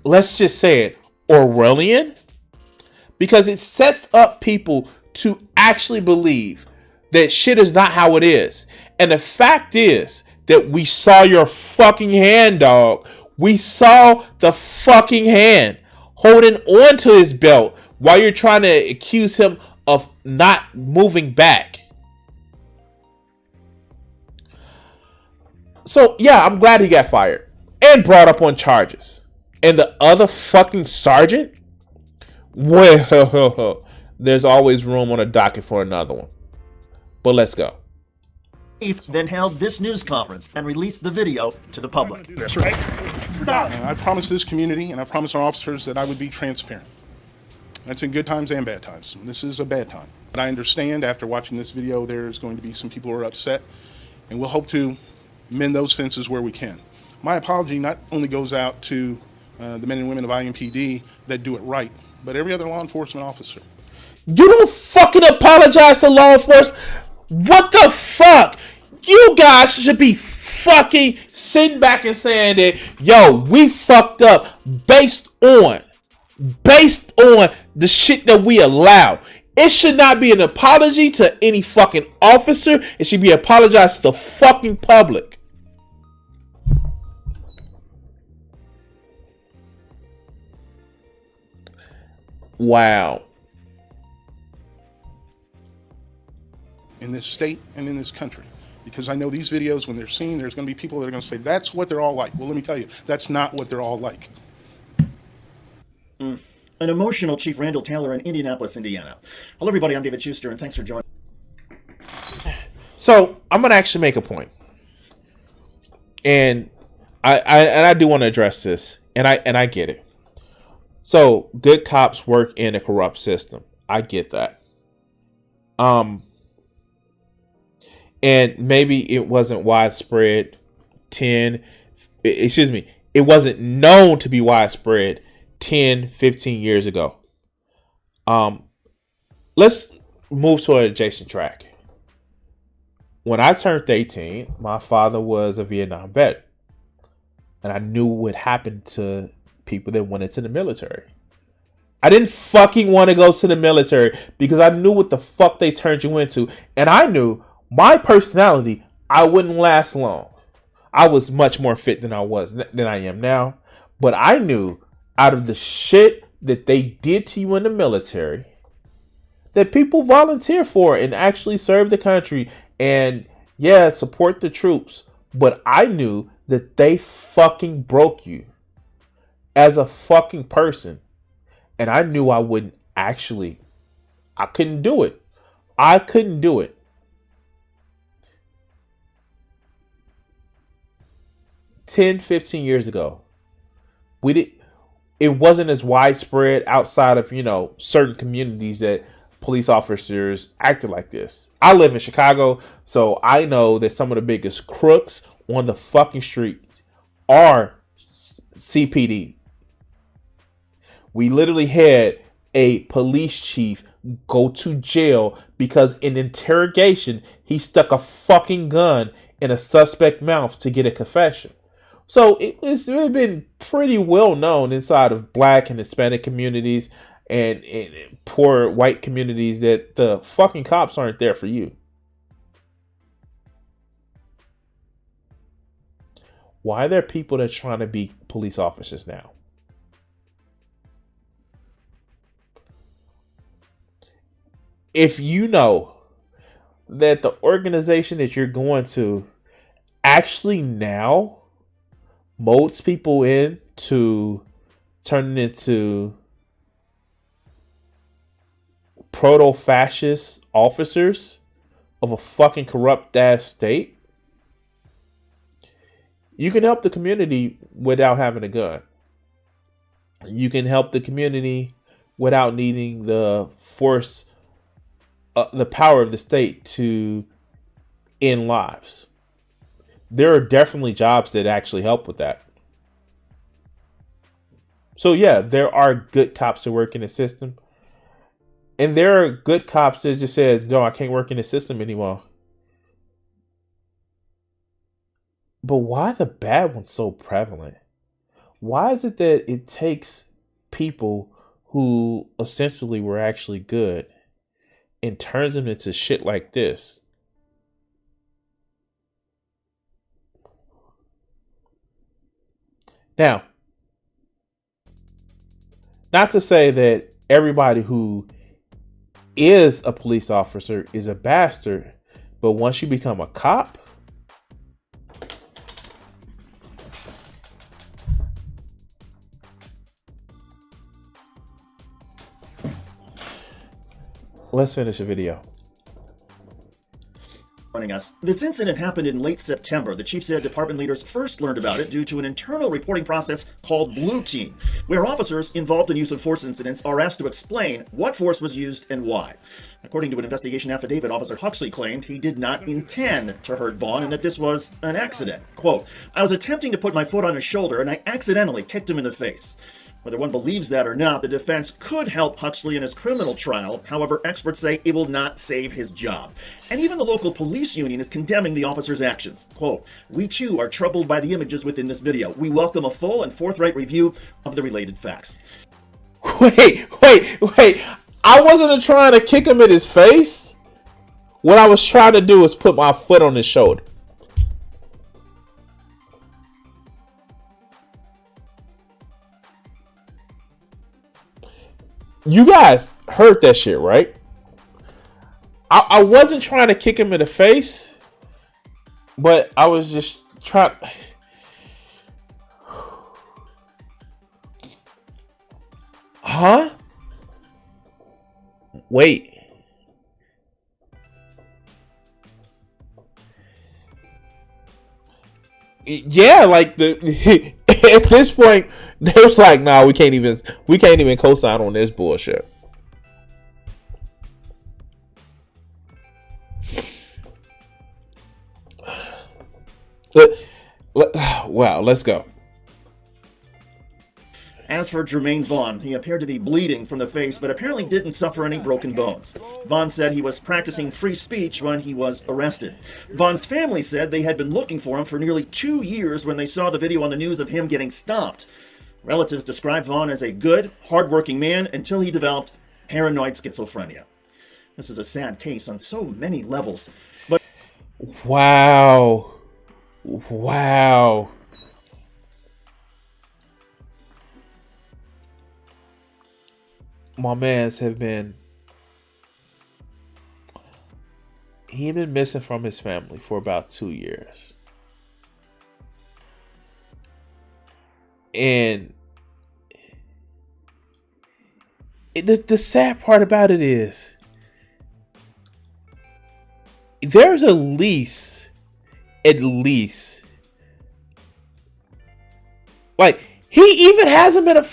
let's just say it, Orwellian, because it sets up people to actually believe that shit is not how it is. And the fact is that we saw your fucking hand, dog. We saw the fucking hand holding on to his belt while you're trying to accuse him of not moving back. So, yeah, I'm glad he got fired and brought up on charges. And the other fucking sergeant? Well, there's always room on a docket for another one. But let's go. Chief then held this news conference and released the video to the public. Do this, right? Stop. I promised this community and I promised our officers that I would be transparent. That's in good times and bad times. This is a bad time. But I understand after watching this video, there's going to be some people who are upset, and we'll hope to mend those fences where we can. My apology not only goes out to the men and women of IMPD that do it right, but every other law enforcement officer. You don't fucking apologize to law enforcement. What the fuck? You guys should be fucking sitting back and saying that, yo, we fucked up based on the shit that we allow. It should not be an apology to any fucking officer. It should be apologized to the fucking public. Wow. In this state and in this country. Because I know these videos, when they're seen, there's going to be people that are going to say, that's what they're all like. Well, let me tell you, that's not what they're all like. An emotional Chief Randall Taylor in Indianapolis, Indiana. Hello, everybody. I'm David Schuster, and thanks for joining. So I'm going to actually make a point. And I do want to address this. And I get it. So good cops work in a corrupt system. I get that. And maybe it wasn't widespread 10, excuse me, it wasn't known to be widespread 10, 15 years ago. Let's move to an adjacent track. When I turned 18, my father was a Vietnam vet. And I knew what happened to people that went into the military. I didn't fucking want to go to the military because I knew what the fuck they turned you into. And I knew my personality, I wouldn't last long. I was much more fit than I am now. But I knew out of the shit that they did to you in the military, that people volunteer for and actually serve the country and, yeah, support the troops. But I knew that they fucking broke you as a fucking person. And I knew I couldn't do it. I couldn't do it. 10, 15 years ago, it wasn't as widespread outside of, certain communities that police officers acted like this. I live in Chicago, so I know that some of the biggest crooks on the fucking street are CPD. We literally had a police chief go to jail because in interrogation, he stuck a fucking gun in a suspect's mouth to get a confession. So it's been pretty well known inside of Black and Hispanic communities and poor white communities that the fucking cops aren't there for you. Why are there people that are trying to be police officers now? If you know that the organization that you're going to actually now molds people into turning into proto-fascist officers of a fucking corrupt ass state, you can help the community without having a gun. You can help the community without needing the force, the power of the state to end lives. There are definitely jobs that actually help with that. So yeah, there are good cops that work in the system. And there are good cops that just said, no, I can't work in the system anymore. But why the bad one's so prevalent? Why is it that it takes people who essentially were actually good and turns them into shit like this? Now, not to say that everybody who is a police officer is a bastard, but once you become a cop, let's finish the video. Joining us. This incident happened in late September. The chief said department leaders first learned about it due to an internal reporting process called Blue Team, where officers involved in use of force incidents are asked to explain what force was used and why. According to an investigation affidavit, Officer Huxley claimed he did not intend to hurt Vaughn and that this was an accident. Quote, I was attempting to put my foot on his shoulder and I accidentally kicked him in the face. Whether one believes that or not, the defense could help Huxley in his criminal trial. However, experts say it will not save his job. And even the local police union is condemning the officer's actions. Quote, we too are troubled by the images within this video. We welcome a full and forthright review of the related facts. Wait. I wasn't trying to kick him in his face. What I was trying to do was put my foot on his shoulder. You guys heard that shit, right? I wasn't trying to kick him in the face, but I was just trying. Huh? Wait. Yeah, like the at this point, they was like, "Nah, we can't even co-sign on this bullshit." Wow, let's go. As for Jermaine Vaughn, he appeared to be bleeding from the face, but apparently didn't suffer any broken bones. Vaughn said he was practicing free speech when he was arrested. Vaughn's family said they had been looking for him for nearly 2 years when they saw the video on the news of him getting stopped. Relatives described Vaughn as a good, hardworking man until he developed paranoid schizophrenia. This is a sad case on so many levels. But wow. Wow. My mans have been... He been missing from his family for about 2 years. And the sad part about it is there's at least like he even has him in a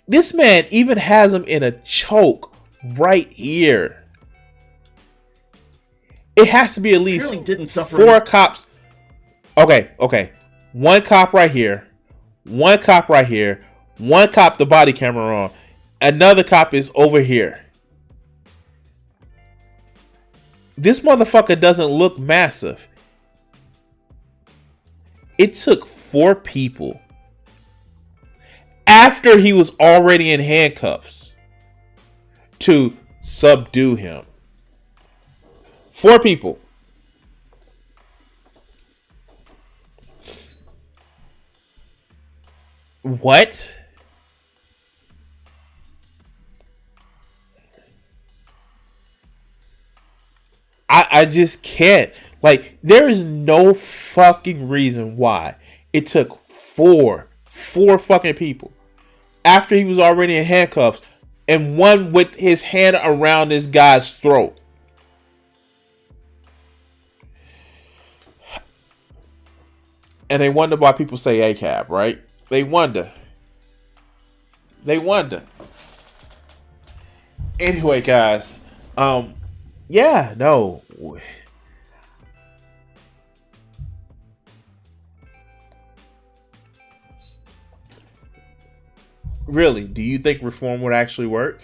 this man even has him in a choke right here. It has to be at least didn't suffer 4 cops. Okay. 1 cop right here. 1 cop right here. 1 cop the body camera on. Another cop is over here. This motherfucker doesn't look massive. It took 4 people after he was already in handcuffs to subdue him. 4 people. What? I just can't. Like, there is no fucking reason why it took 4 fucking people after he was already in handcuffs and one with his hand around this guy's throat. And they wonder why people say ACAB, right? They wonder. Anyway, guys. Yeah, no. Really, do you think reform would actually work?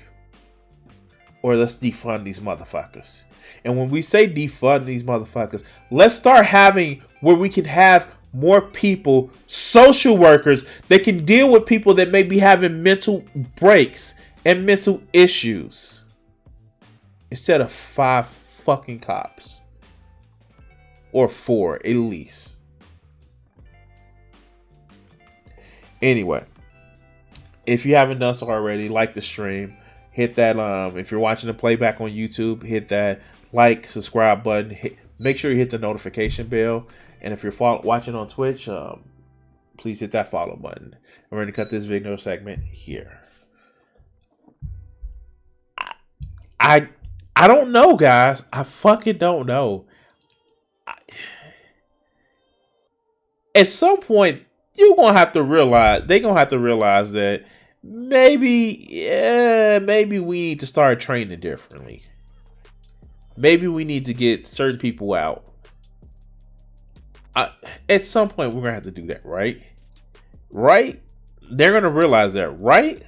Or let's defund these motherfuckers. And when we say defund these motherfuckers, let's start having where we can have more people, social workers, that can deal with people that may be having mental breaks and mental issues. Instead of 5 fucking cops. Or 4 at least. Anyway. If you haven't done so already, like the stream. Hit that, if you're watching the playback on YouTube, hit that like, subscribe button. Make sure you hit the notification bell. And if you're watching on Twitch, please hit that follow button. I'm ready to cut this video segment here. I don't know, guys. I fucking don't know. At some point, they're gonna have to realize that maybe we need to start training differently. Maybe we need to get certain people out. At some point, we're gonna have to do that, right? Right? They're gonna realize that, right?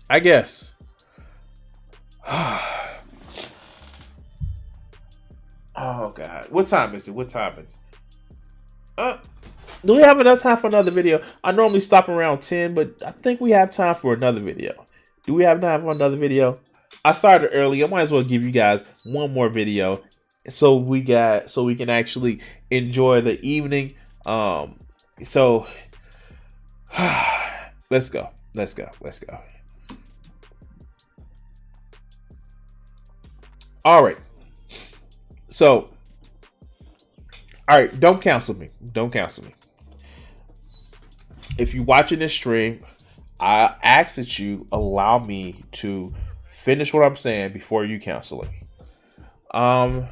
I guess. Oh God! What time is it? Do we have enough time for another video? I normally stop around 10, but I think we have time for another video. Do we have time for another video? I started early. I might as well give you guys one more video, so we can actually enjoy the evening. So let's go. All right. So, all right, don't cancel me. If you're watching this stream, I ask that you allow me to finish what I'm saying before you cancel it. I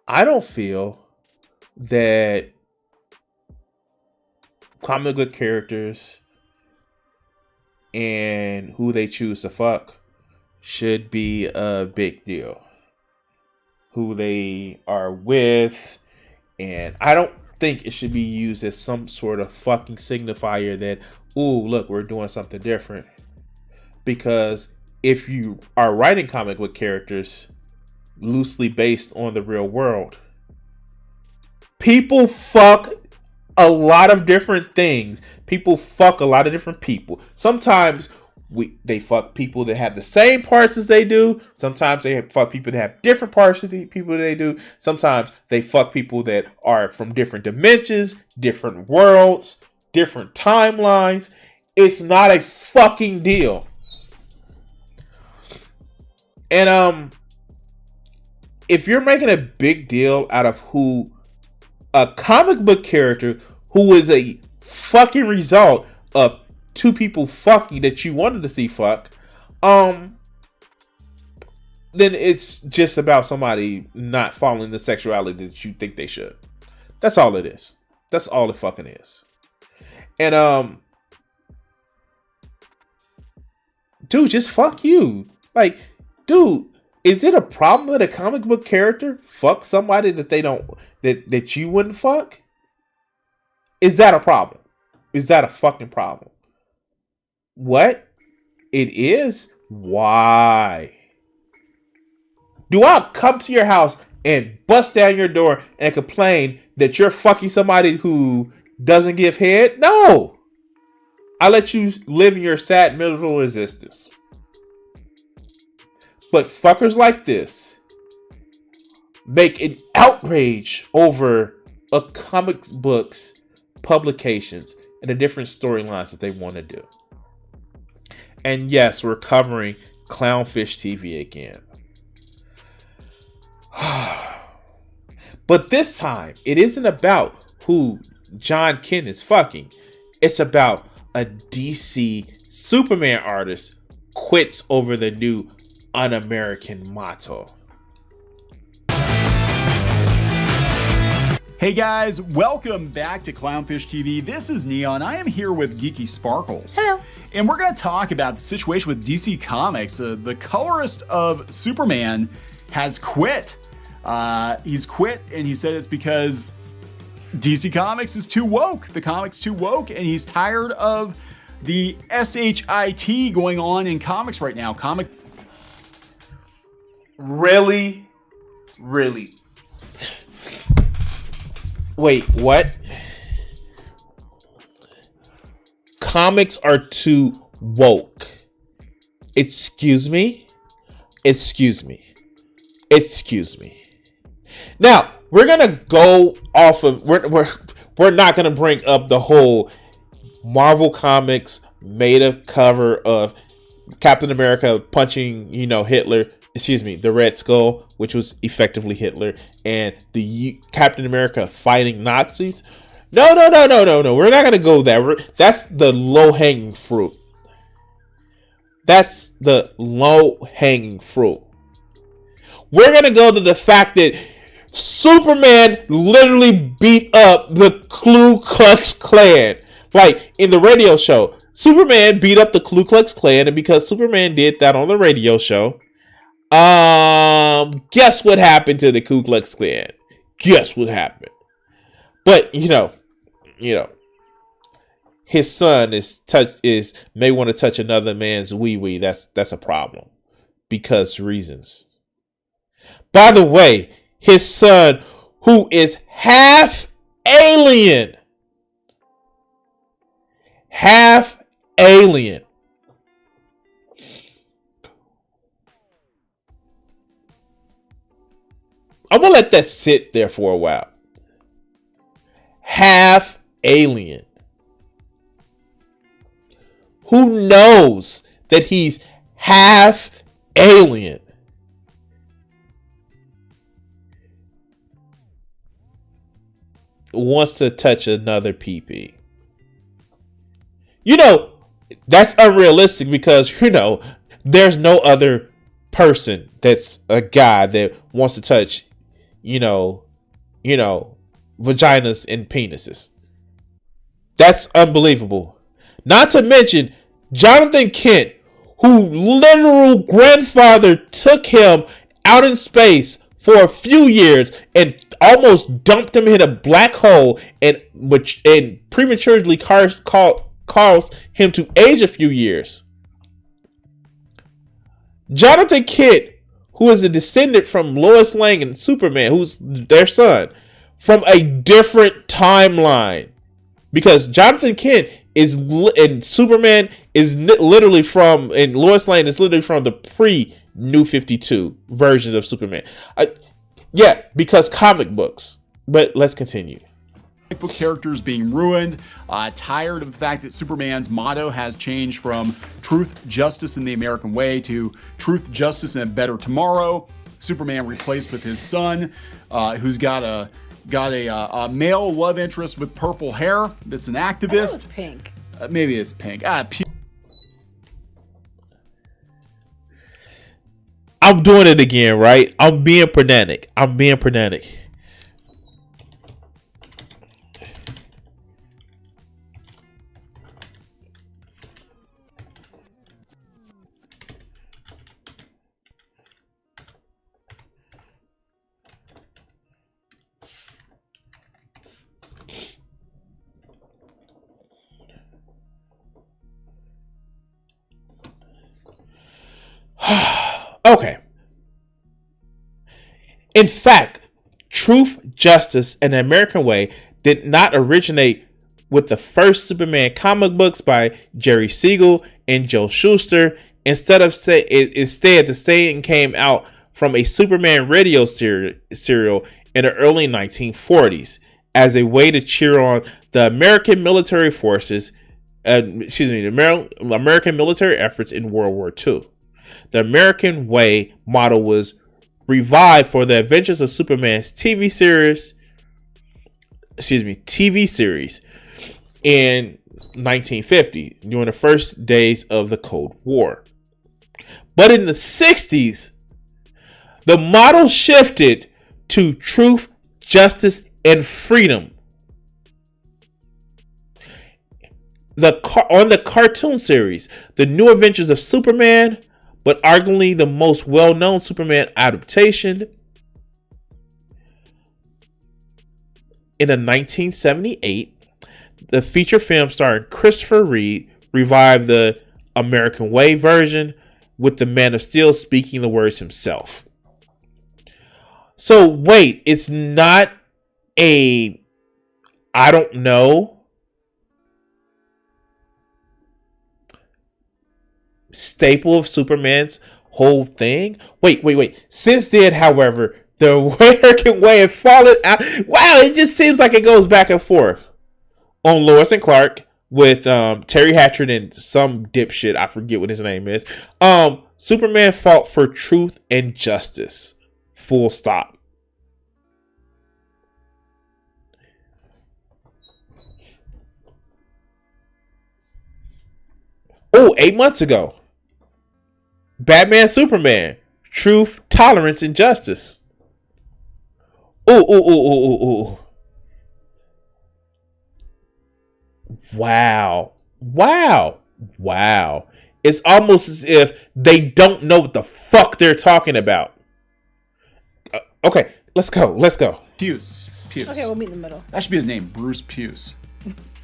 don't feel that common good characters and who they choose to fuck should be a big deal. who they are with, and I don't think it should be used as some sort of fucking signifier that, ooh, look, we're doing something different. Because if you are writing comic book characters loosely based on the real world, people fuck a lot of different things. People fuck a lot of different people. Sometimes they fuck people that have the same parts as they do. Sometimes they fuck people that have different parts of the people that they do. Sometimes they fuck people that are from different dimensions, different worlds, different timelines. It's not a fucking deal. And if you're making a big deal out of who a comic book character who is a fucking result of two people fucking that you wanted to see fuck, then it's just about somebody not following the sexuality that you think they should. That's all it is. That's all it fucking is. And dude, just fuck you. Like, dude, is it a problem that a comic book character fucks somebody that they don't that you wouldn't fuck? Is that a problem? Is that a fucking problem? What? It is? Why? Do I come to your house and bust down your door and complain that you're fucking somebody who doesn't give head? No. I let you live in your sad, miserable existence. But fuckers like this make an outrage over a comic book's publications and the different storylines that they want to do. And yes, we're covering Clownfish TV again. But this time, it isn't about who John Kent is fucking. It's about a DC Superman artist quits over the new un-American motto. Hey guys, welcome back to Clownfish TV. This is Neon. I am here with Geeky Sparkles. Hello. And we're going to talk about the situation with DC Comics. The colorist of Superman has quit. He's quit, and he said it's because DC Comics is too woke. The comic's too woke, and he's tired of the SHIT going on in comics right now. Really? Wait, what? Comics are too woke. Excuse me? Now, we're gonna go off of we're not gonna bring up the whole Marvel Comics made a cover of Captain America punching, Hitler. The Red Skull, which was effectively Hitler, and the Captain America fighting Nazis. No. We're not gonna go there. That's the low-hanging fruit. We're gonna go to the fact that Superman literally beat up the Ku Klux Klan. Like in the radio show, Superman beat up the Ku Klux Klan, and because Superman did that on the radio show, guess what happened to the Ku Klux Klan? Guess what happened? But his son may want to touch another man's wee-wee. That's a problem because reasons. By the way, his son, who is half alien. I'm gonna let that sit there for a while. Half alien. Who knows that he's half alien? Wants to touch another PP. That's unrealistic because, there's no other person that's a guy that wants to touch, vaginas and penises. That's unbelievable. Not to mention Jonathan Kent, who literal grandfather took him out in space for a few years and almost dumped him in a black hole and prematurely caused him to age a few years. Jonathan Kent, who is a descendant from Lois Lane and Superman, who's their son, from a different timeline. Because Jonathan Kent and Superman is literally from, and Lois Lane is literally from the pre-New 52 version of Superman. Yeah, because comic books. But let's continue. Comic book characters being ruined, tired of the fact that Superman's motto has changed from truth, justice, and the American way to truth, justice, and a better tomorrow. Superman replaced with his son, who's got a male love interest with purple hair that's an activist. It's pink. Maybe it's pink. I'm doing it again, right? I'm being pedantic. Okay. In fact, truth, justice, and the American way did not originate with the first Superman comic books by Jerry Siegel and Joe Shuster. Instead, the saying came out from a Superman radio serial in the early 1940s as a way to cheer on the American military forces, American military efforts in World War II. The American Way model was revived for the Adventures of Superman's TV series in 1950 during the first days of the Cold War. But in the 60s, the model shifted to truth, justice, and freedom. On the cartoon series, The New Adventures of Superman, but arguably the most well-known Superman adaptation, in 1978, the feature film starring Christopher Reeve revived the American Way version with the Man of Steel speaking the words himself. So wait, it's not I don't know, staple of Superman's whole thing? Wait. Since then, however, the American Way has fallen out. Wow, it just seems like it goes back and forth. On Lois and Clark with Terry Hatcher and some dipshit, I forget what his name is. Superman fought for truth and justice. Full stop. Oh, 8 months ago. Batman Superman. Truth, tolerance, and justice. Ooh. Wow. It's almost as if they don't know what the fuck they're talking about. Okay, let's go. Puce. Okay, we'll meet in the middle. That should be his name, Bruce Puce.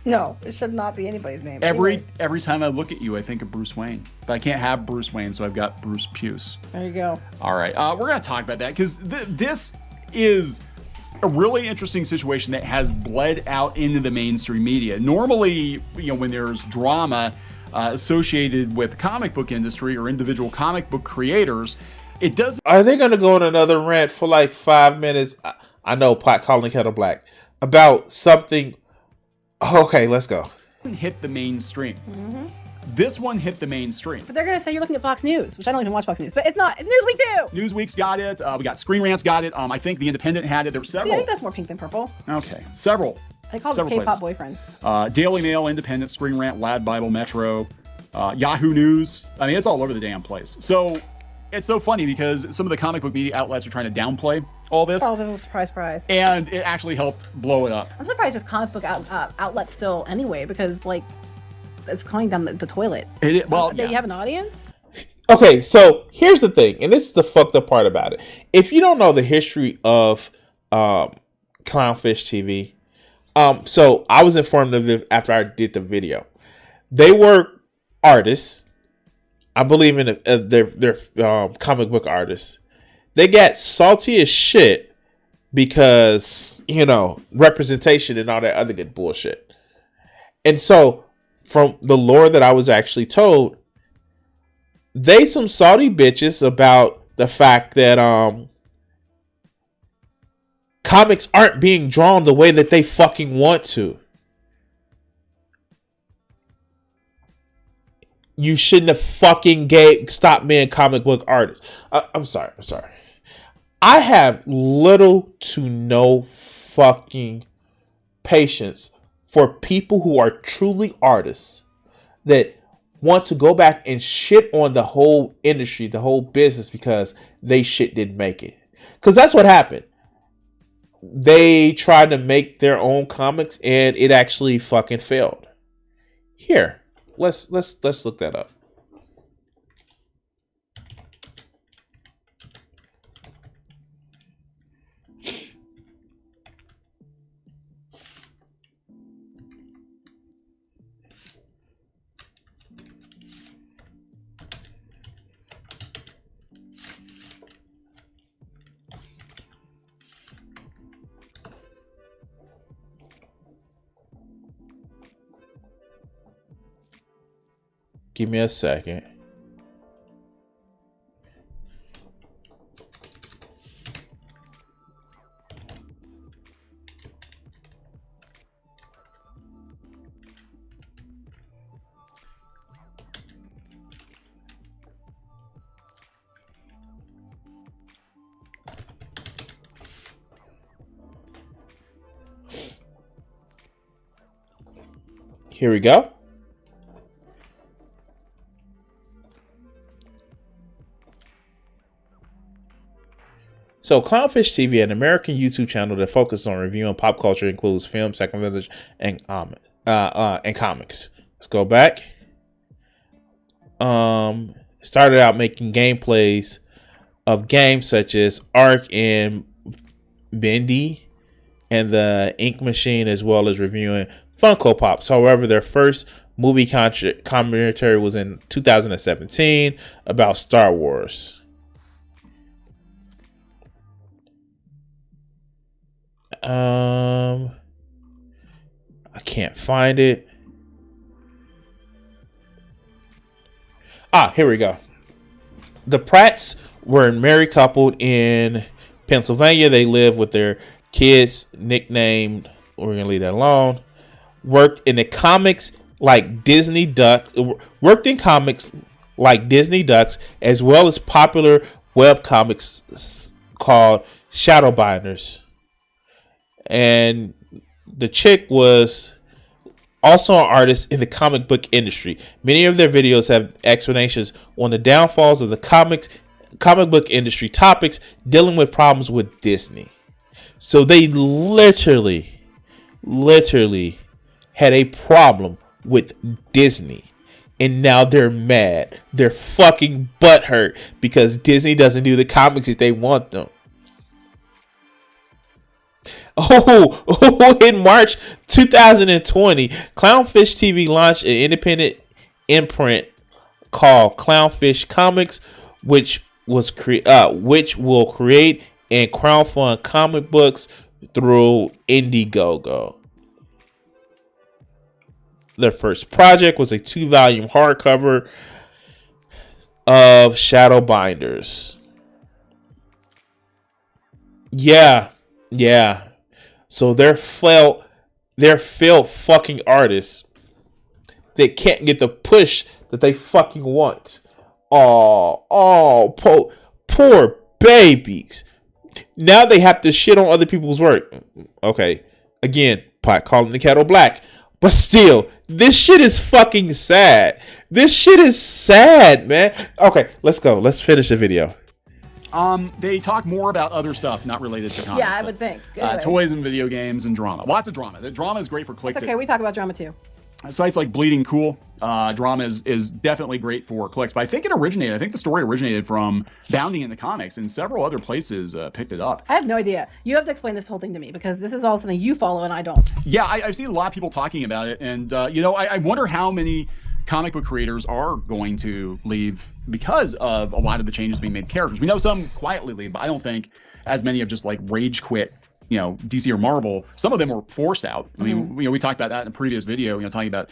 No, it should not be anybody's name. Every time I look at you, I think of Bruce Wayne. But I can't have Bruce Wayne, so I've got Bruce Puce. There you go. All right, we're going to talk about that because this is a really interesting situation that has bled out into the mainstream media. Normally, when there's drama associated with the comic book industry or individual comic book creators, it doesn't. Are they going to go on another rant for like 5 minutes? I know, pot calling kettle black about something. Okay, let's go. Hit the mainstream. Mm-hmm. This one hit the mainstream. But they're going to say you're looking at Fox News, which I don't even watch Fox News. But it's not. Newsweek too. Newsweek's got it. We got Screen Rant's got it. I think The Independent had it. There were several. See, I think that's more pink than purple. Okay, several. They call it K-pop boyfriend. Daily Mail, Independent, Screen Rant, Lad Bible, Metro, Yahoo News. I mean, it's all over the damn place. So it's so funny because some of the comic book media outlets are trying to downplay all this. Oh, surprise. And it actually helped blow it up. I'm surprised there's comic book outlets still anyway, because like it's going down the toilet. Well, do you have an audience? Okay, so here's the thing, and this is the fucked up part about it. If you don't know the history of Clownfish TV, so I was informed of it after I did the video. They were artists. I believe in their comic book artists. They got salty as shit because, you know, representation and all that other good bullshit. And so, from the lore that I was actually told, they some salty bitches about the fact that comics aren't being drawn the way that they fucking want to. You shouldn't have fucking stopped being comic book artists. I'm sorry. I have little to no fucking patience for people who are truly artists that want to go back and shit on the whole industry, the whole business, because they shit didn't make it. Because that's what happened. They tried to make their own comics and it actually fucking failed. Here, let's look that up. Give me a second. Here we go. So, Clownfish TV, an American YouTube channel that focuses on reviewing pop culture, includes film, second vintage, and comics. Let's go back. Started out making gameplays of games such as Ark and Bendy and the Ink Machine, as well as reviewing Funko Pops. However, their first movie commentary was in 2017 about Star Wars. I can't find it. Here we go. The Pratts were a married couple in Pennsylvania. They lived with their kids, nicknamed, we're going to leave that alone. Worked in comics like Disney Ducks, as well as popular web comics called Shadowbinders. And the chick was also an artist in the comic book industry. Many of their videos have explanations on the downfalls of the comic book industry topics, dealing with problems with Disney. So they literally had a problem with Disney. And now they're mad. They're fucking butthurt because Disney doesn't do the comics that they want them. In March 2020, Clownfish TV launched an independent imprint called Clownfish Comics, which will create and crowdfund comic books through Indiegogo. Their first project was a 2-volume hardcover of Shadowbinders. Yeah. So they're failed fucking artists that can't get the push that they fucking want. Poor babies. Now they have to shit on other people's work. Okay, again, pot calling the kettle black. But still, this shit is fucking sad. This shit is sad, man. Okay, let's go. Let's finish the video. They talk more about other stuff not related to comics. Yeah, I would think. Anyway. Toys and video games and drama. Lots of drama. The drama is great for clicks. It's okay, we talk about drama too. sites like Bleeding Cool. Drama is definitely great for clicks, but I think the story originated from Bounding in the Comics, and several other places picked it up. I have no idea. You have to explain this whole thing to me because this is all something you follow and I don't. Yeah, I've seen a lot of people talking about it, and I wonder how many comic book creators are going to leave because of a lot of the changes being made to characters. We know some quietly leave, but I don't think as many have just like rage quit, DC or Marvel. Some of them were forced out. I mean, we talked about that in a previous video, talking about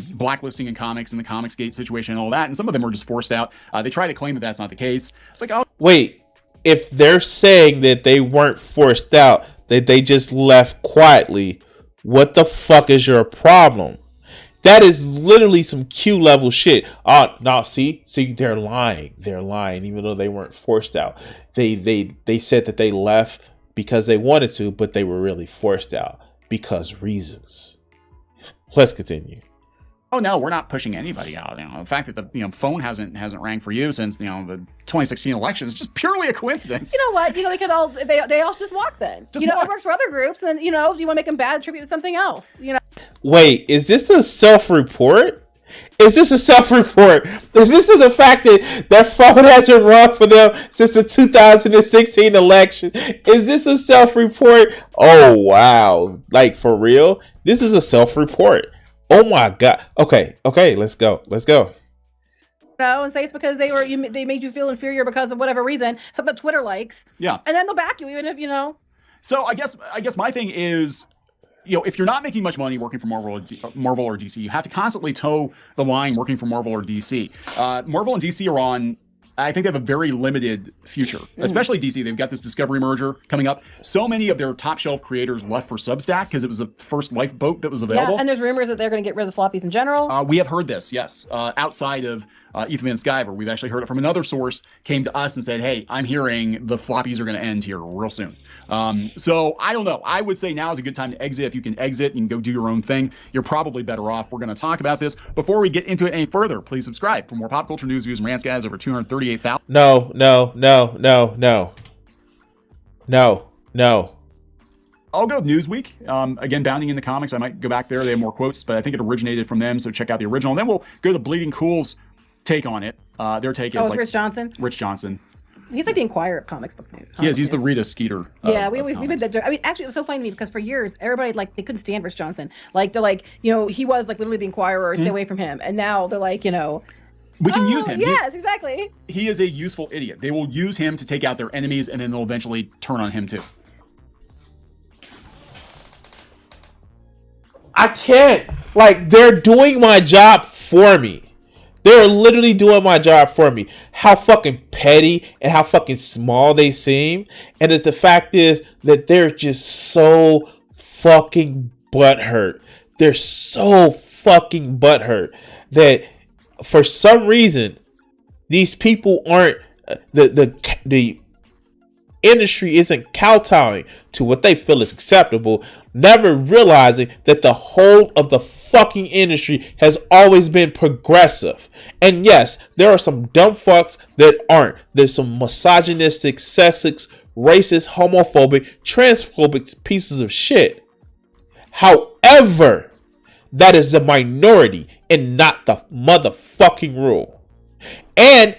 blacklisting in comics and the Comicsgate situation and all that, and some of them were just forced out. They try to claim that that's not the case. It's like, oh, wait, if they're saying that they weren't forced out, that they just left quietly, what the fuck is your problem? That is literally some Q level shit. Oh, no, see, they're lying. They're lying, even though they weren't forced out. They said that they left because they wanted to, but they were really forced out because reasons. Let's continue. Oh no, we're not pushing anybody out. The fact that the phone hasn't rang for you since the 2016 election is just purely a coincidence. You know what? They could all they all just walk then. Just it walk. works for other groups. Then do you want to make them bad? Attribute to something else. Wait, is this a self-report? Is this a self-report? Is this the fact that their phone hasn't rung for them since the 2016 election? Is this a self-report? Oh, wow. Like, for real? This is a self-report. Oh, my God. Okay, let's go. And say it's because they made you feel inferior because of whatever reason, something that Twitter likes. Yeah. And then they'll back you even if. So I guess my thing is, if you're not making much money working for Marvel or DC, you have to constantly toe the line working for Marvel or DC. Marvel and DC are on, I think they have a very limited future, especially DC. They've got this Discovery merger coming up. So many of their top shelf creators left for Substack because it was the first lifeboat that was available. Yeah, and there's rumors that they're going to get rid of the floppies in general. We have heard this, yes. Outside of Ethan Van Sciver, we've actually heard it from another source, came to us and said, hey, I'm hearing the floppies are going to end here real soon. So I don't know. I would say now is a good time to exit. If you can exit, you can go do your own thing. You're probably better off. We're going to talk about this. Before we get into it any further, please subscribe for more pop culture news, views, and rants, guys. Over 238,000. No. I'll go with Newsweek. Again, Bounding in the Comics. I might go back there. They have more quotes, but I think it originated from them. So check out the original. And then we'll go to Bleeding Cool's take on it. Their take is like Rich Johnson. Rich Johnson. He's like the Inquirer of comics book news. Yes, he's the Rita Skeeter. Yeah, we made that joke. I mean, actually, it was so funny to me because for years, everybody they couldn't stand Rich Johnson. Like they're like, he was like literally the Inquirer. Stay away from him. And now they're like, we can use him. Yes, exactly. He is a useful idiot. They will use him to take out their enemies, and then they'll eventually turn on him too. I can't. Like, they're doing my job for me. They're literally doing my job for me. How fucking petty and how fucking small they seem. And that the fact is that they're just so fucking butthurt. They're so fucking butthurt that for some reason these people aren't the industry isn't kowtowing to what they feel is acceptable, never realizing that the whole of the fucking industry has always been progressive. And yes, there are some dumb fucks that aren't. There's some misogynistic, sexist, racist, homophobic, transphobic pieces of shit. However, that is the minority and not the motherfucking rule. And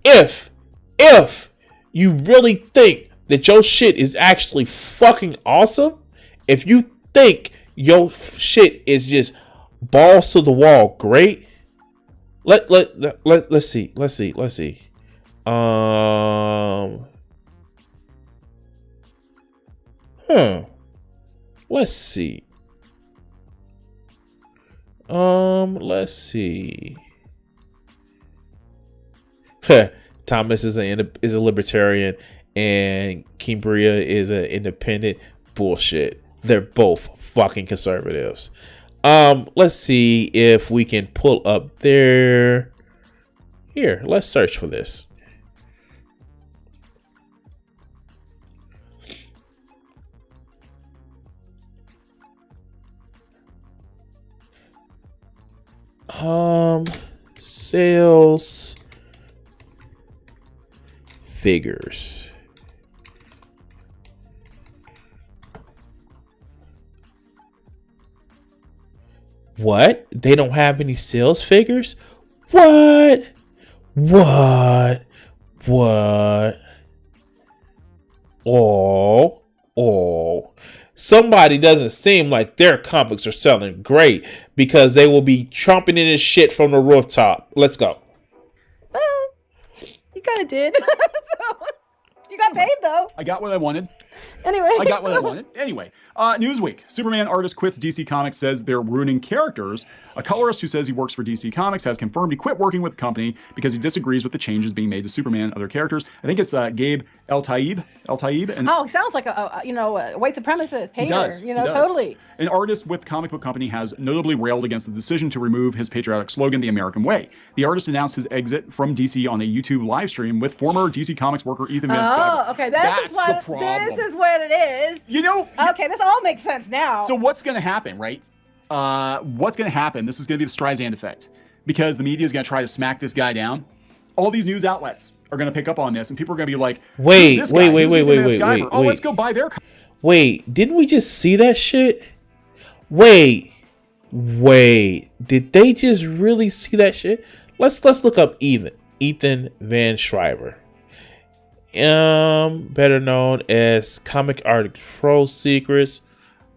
if you really think that your shit is actually fucking awesome, if you think your shit is just balls to the wall great, let's see. Let's see. Let's see. Thomas is a libertarian and Kimbria is an independent. Bullshit. They're both fucking conservatives. Let's see if we can pull up their. Here, let's search for this. Sales figures. What? They don't have any sales figures? What? What? What? Oh. Somebody doesn't seem like their comics are selling great because they will be chomping in his shit from the rooftop. Let's go. Well, you kind of did. So, you got paid though. I got what I wanted. Anyway. I got what I wanted. Anyway, Newsweek. Superman artist quits DC Comics, says they're ruining characters. A colorist who says he works for DC Comics has confirmed he quit working with the company because he disagrees with the changes being made to Superman and other characters. I think it's Gabe El-Taib. And he sounds like a white supremacist hater. he does. Totally. An artist with comic book company has notably railed against the decision to remove his patriotic slogan, "The American Way." The artist announced his exit from DC on a YouTube live stream with former DC Comics worker Ethan Van Sciver. Oh, okay. That's the problem. This is what it is. Okay, this all makes sense now. So what's going to happen, right? What's going to happen? This is going to be the Streisand effect, because the media is going to try to smack this guy down. All these news outlets are going to pick up on this, and people are going to be like, wait. Oh, let's go buy their. Wait, didn't we just see that shit? Wait. Did they just really see that shit? Let's look up Ethan Van Sciver. Better known as Comic Art Pro Secrets.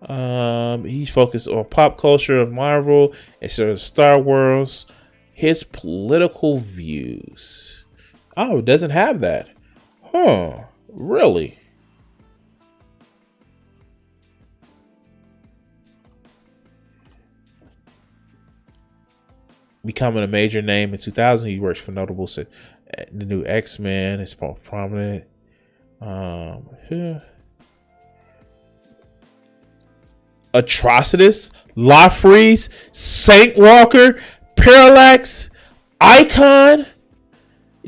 He's focused on pop culture of Marvel and sort of Star Wars. His political views. Oh, it doesn't have that. Huh. Really? Becoming a major name in 2000, he works for notables at the new X-Men. It's more prominent. Atrocitus, Lafreeze, Saint Walker, Parallax, Icon,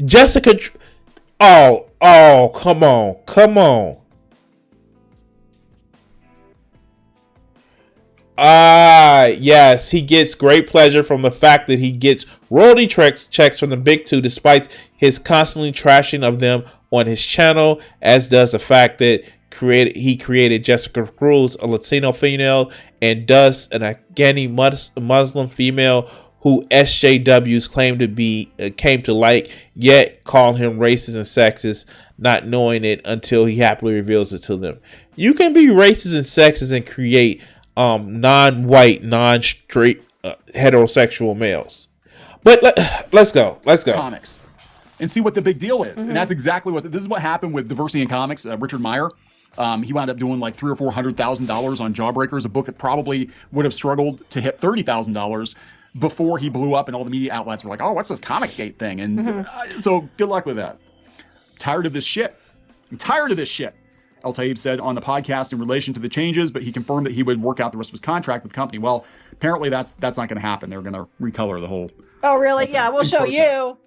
Jessica. Oh, come on. Yes, he gets great pleasure from the fact that he gets royalty checks from the big two, despite his constantly trashing of them on his channel, as does the fact that he created Jessica Cruz, a Latino female, and Dust, an Afghani Muslim female who SJWs came to like, yet call him racist and sexist, not knowing it until he happily reveals it to them. You can be racist and sexist and create non-white, non-straight heterosexual males. But let's go. Comics. And see what the big deal is. And that's exactly this is what happened with diversity in comics. Richard Meyer, he wound up doing like $300,000 or $400,000 on Jawbreakers, a book that probably would have struggled to hit $30,000 before he blew up, and all the media outlets were like, "Oh, what's this Comicsgate thing?" And so good luck with that. Tired of this shit. I'm tired of this shit. El-Taib said on the podcast in relation to the changes, but he confirmed that he would work out the rest of his contract with the company. Well, apparently that's not going to happen. They're going to recolor the whole. Oh, really? Yeah, we'll show you.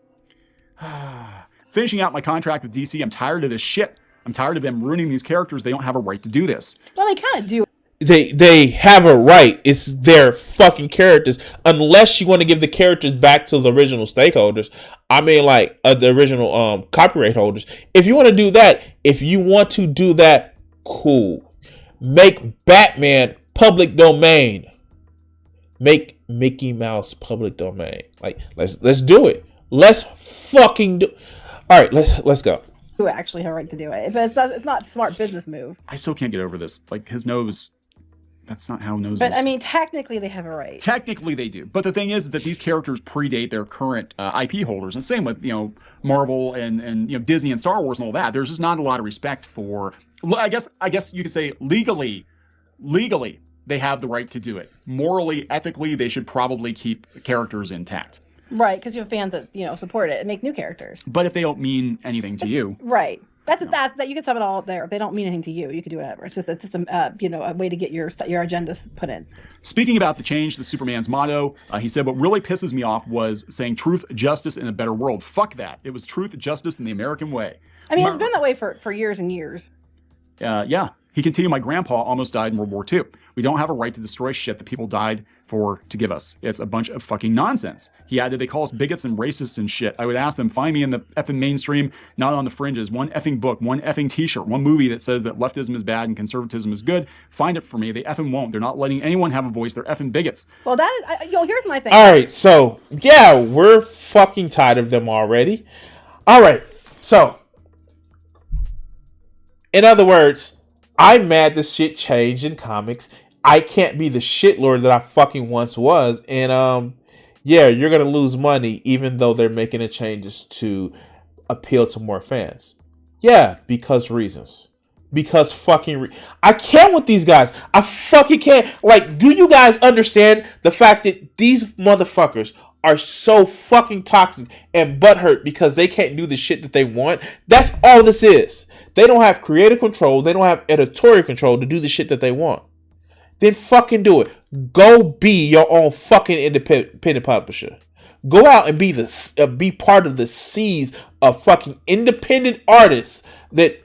Finishing out my contract with DC, I'm tired of this shit. I'm tired of them ruining these characters. They don't have a right to do this. Well, they kind of do. They have a right. It's their fucking characters. Unless you want to give the characters back to the original stakeholders. I mean, like the original copyright holders. If you want to do that, cool. Make Batman public domain. Make Mickey Mouse public domain. Like let's do it. Let's fucking do. All right, let's go. Who actually have a right to do it? But it's not a smart business move. I still can't get over this. Like his nose. That's not how noses. But I mean, technically they have a right. Technically they do. But the thing is that these characters predate their current IP holders, and same with Marvel and Disney and Star Wars and all that. There's just not a lot of respect for. I guess you could say legally, they have the right to do it. Morally, ethically, they should probably keep characters intact. Right, because you have fans that support it and make new characters. But if they don't mean anything to you, right. That's you can sum it all up there. If they don't mean anything to you, you can do whatever. It's just a way to get your agendas put in. Speaking about the change to Superman's motto, he said, "What really pisses me off was saying truth, justice, in a better world. Fuck that. It was truth, justice, in the American way." I mean, it's been that way for years and years. Yeah. He continued, my grandpa almost died in World War II. We don't have a right to destroy shit that people died for to give us. It's a bunch of fucking nonsense. He added, they call us bigots and racists and shit. I would ask them, find me in the effing mainstream, not on the fringes. One effing book, one effing t-shirt, one movie that says that leftism is bad and conservatism is good. Find it for me. They effing won't. They're not letting anyone have a voice. They're effing bigots. Well, that is, here's my thing. All right, so yeah, we're fucking tired of them already. All right, so in other words, I'm mad this shit changed in comics. I can't be the shitlord that I fucking once was, and yeah, you're gonna lose money even though they're making the changes to appeal to more fans. Yeah, because reasons. Because fucking I can't with these guys. I fucking can't. Like, do you guys understand the fact that these motherfuckers are so fucking toxic and butthurt because they can't do the shit that they want? That's all this is. They don't have creative control. They don't have editorial control to do the shit that they want. Then fucking do it. Go be your own fucking independent publisher. Go out and be part of the seas of fucking independent artists that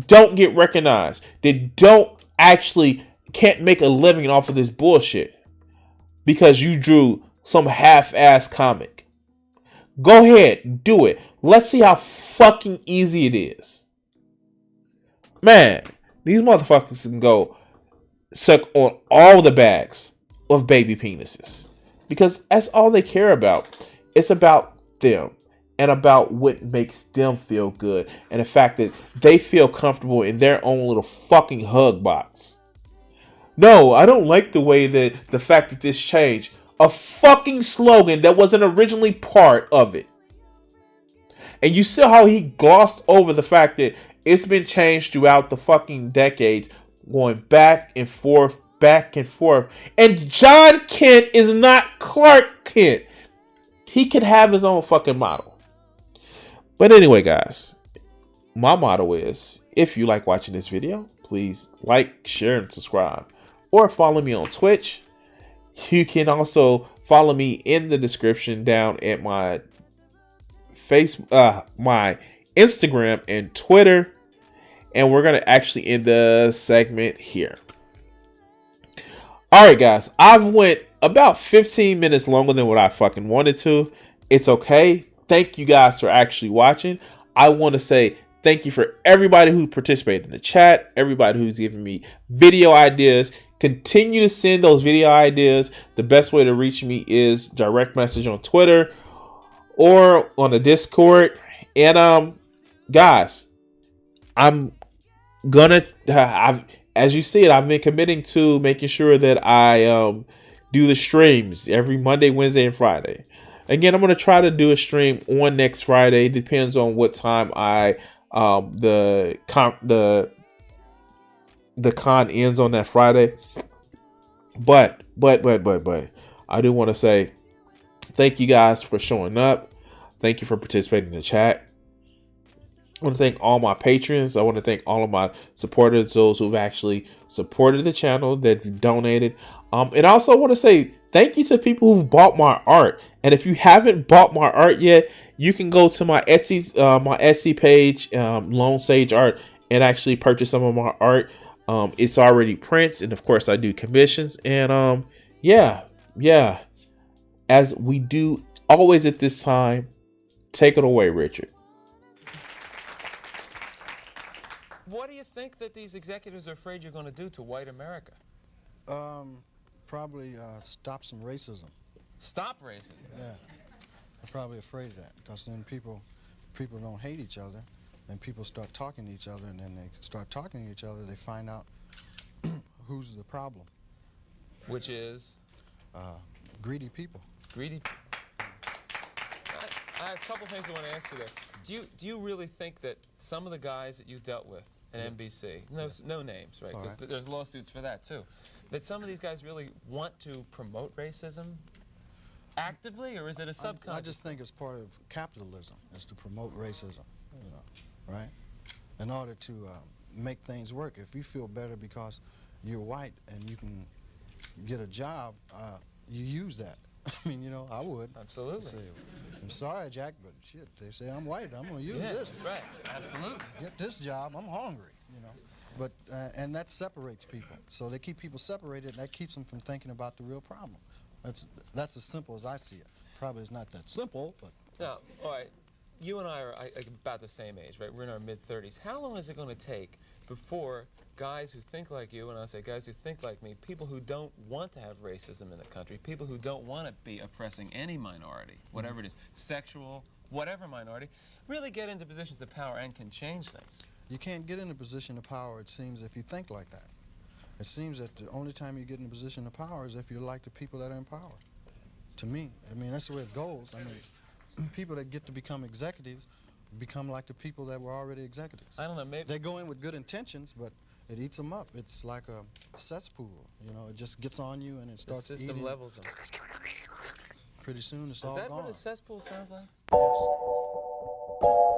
don't get recognized. That don't actually can't make a living off of this bullshit because you drew some half-ass comic. Go ahead, do it. Let's see how fucking easy it is. Man, these motherfuckers can go suck on all the bags of baby penises because that's all they care about. It's about them and about what makes them feel good and the fact that they feel comfortable in their own little fucking hug box. No, I don't like the way that the fact that this changed. A fucking slogan that wasn't originally part of it. And you see how he glossed over the fact that it's been changed throughout the fucking decades, going back and forth, back and forth. And John Kent is not Clark Kent. He could have his own fucking model. But anyway, guys, my motto is, if you like watching this video, please like, share, and subscribe. Or follow me on Twitch. You can also follow me in the description down at my my Instagram and Twitter. And we're going to actually end the segment here. Alright, guys. I've went about 15 minutes longer than what I fucking wanted to. It's okay. Thank you guys for actually watching. I want to say thank you for everybody who participated in the chat. Everybody who's giving me video ideas. Continue to send those video ideas. The best way to reach me is direct message on Twitter or on the Discord. And guys, I'm gonna as you see it, I've been committing to making sure that I do the streams every Monday, Wednesday, and Friday. Again, I'm gonna try to do a stream on next Friday. Depends on what time the con ends on that Friday. But I do want to say thank you guys for showing up. Thank you for participating in the chat. I want to thank all my patrons. I want to thank all of my supporters, those who've actually supported the channel, that donated. And I also want to say thank you to people who've bought my art. And if you haven't bought my art yet, you can go to my Etsy page, Lone Sage Art, and actually purchase some of my art. It's already prints, and of course I do commissions. And yeah. As we do always at this time, take it away, Richard. What do you think that these executives are afraid you're going to do to white America? Probably stop some racism. Stop racism? Yeah. They're probably afraid of that because then people don't hate each other. Then people start talking to each other, and then they start talking to each other, they find out who's the problem. Which is? Greedy people. Greedy. I have a couple things I want to ask you there. Do you really think that some of the guys that you dealt with at NBC, no names, right? Because there's lawsuits for that too, that some of these guys really want to promote racism actively, or is it a subconscious? I just think it's part of capitalism, is to promote racism, right? In order to make things work. If you feel better because you're white and you can get a job, you use that. I mean, I would. Absolutely. Say, I'm sorry, Jack, but shit, they say I'm white. I'm going to use this. Right. Absolutely. Get this job. I'm hungry, But and that separates people. So they keep people separated, and that keeps them from thinking about the real problem. That's as simple as I see it. Probably it's not that simple, but. Now, all right, you and I are about the same age, right? We're in our mid-30s. How long is it going to take before guys who think like you, and I say guys who think like me, people who don't want to have racism in the country, people who don't want to be oppressing any minority, whatever it is, sexual, whatever minority, really get into positions of power and can change things? You can't get in a position of power, it seems, if you think like that. It seems that the only time you get in a position of power is if you're like the people that are in power. To me, I mean, that's the way it goes. I mean, people that get to become executives become like the people that were already executives. I don't know, maybe... They go in with good intentions, but it eats them up. It's like a cesspool, you know, it just gets on you and it starts the system eating. levels them. Pretty soon it's all gone. Is that what a cesspool sounds like? Yes.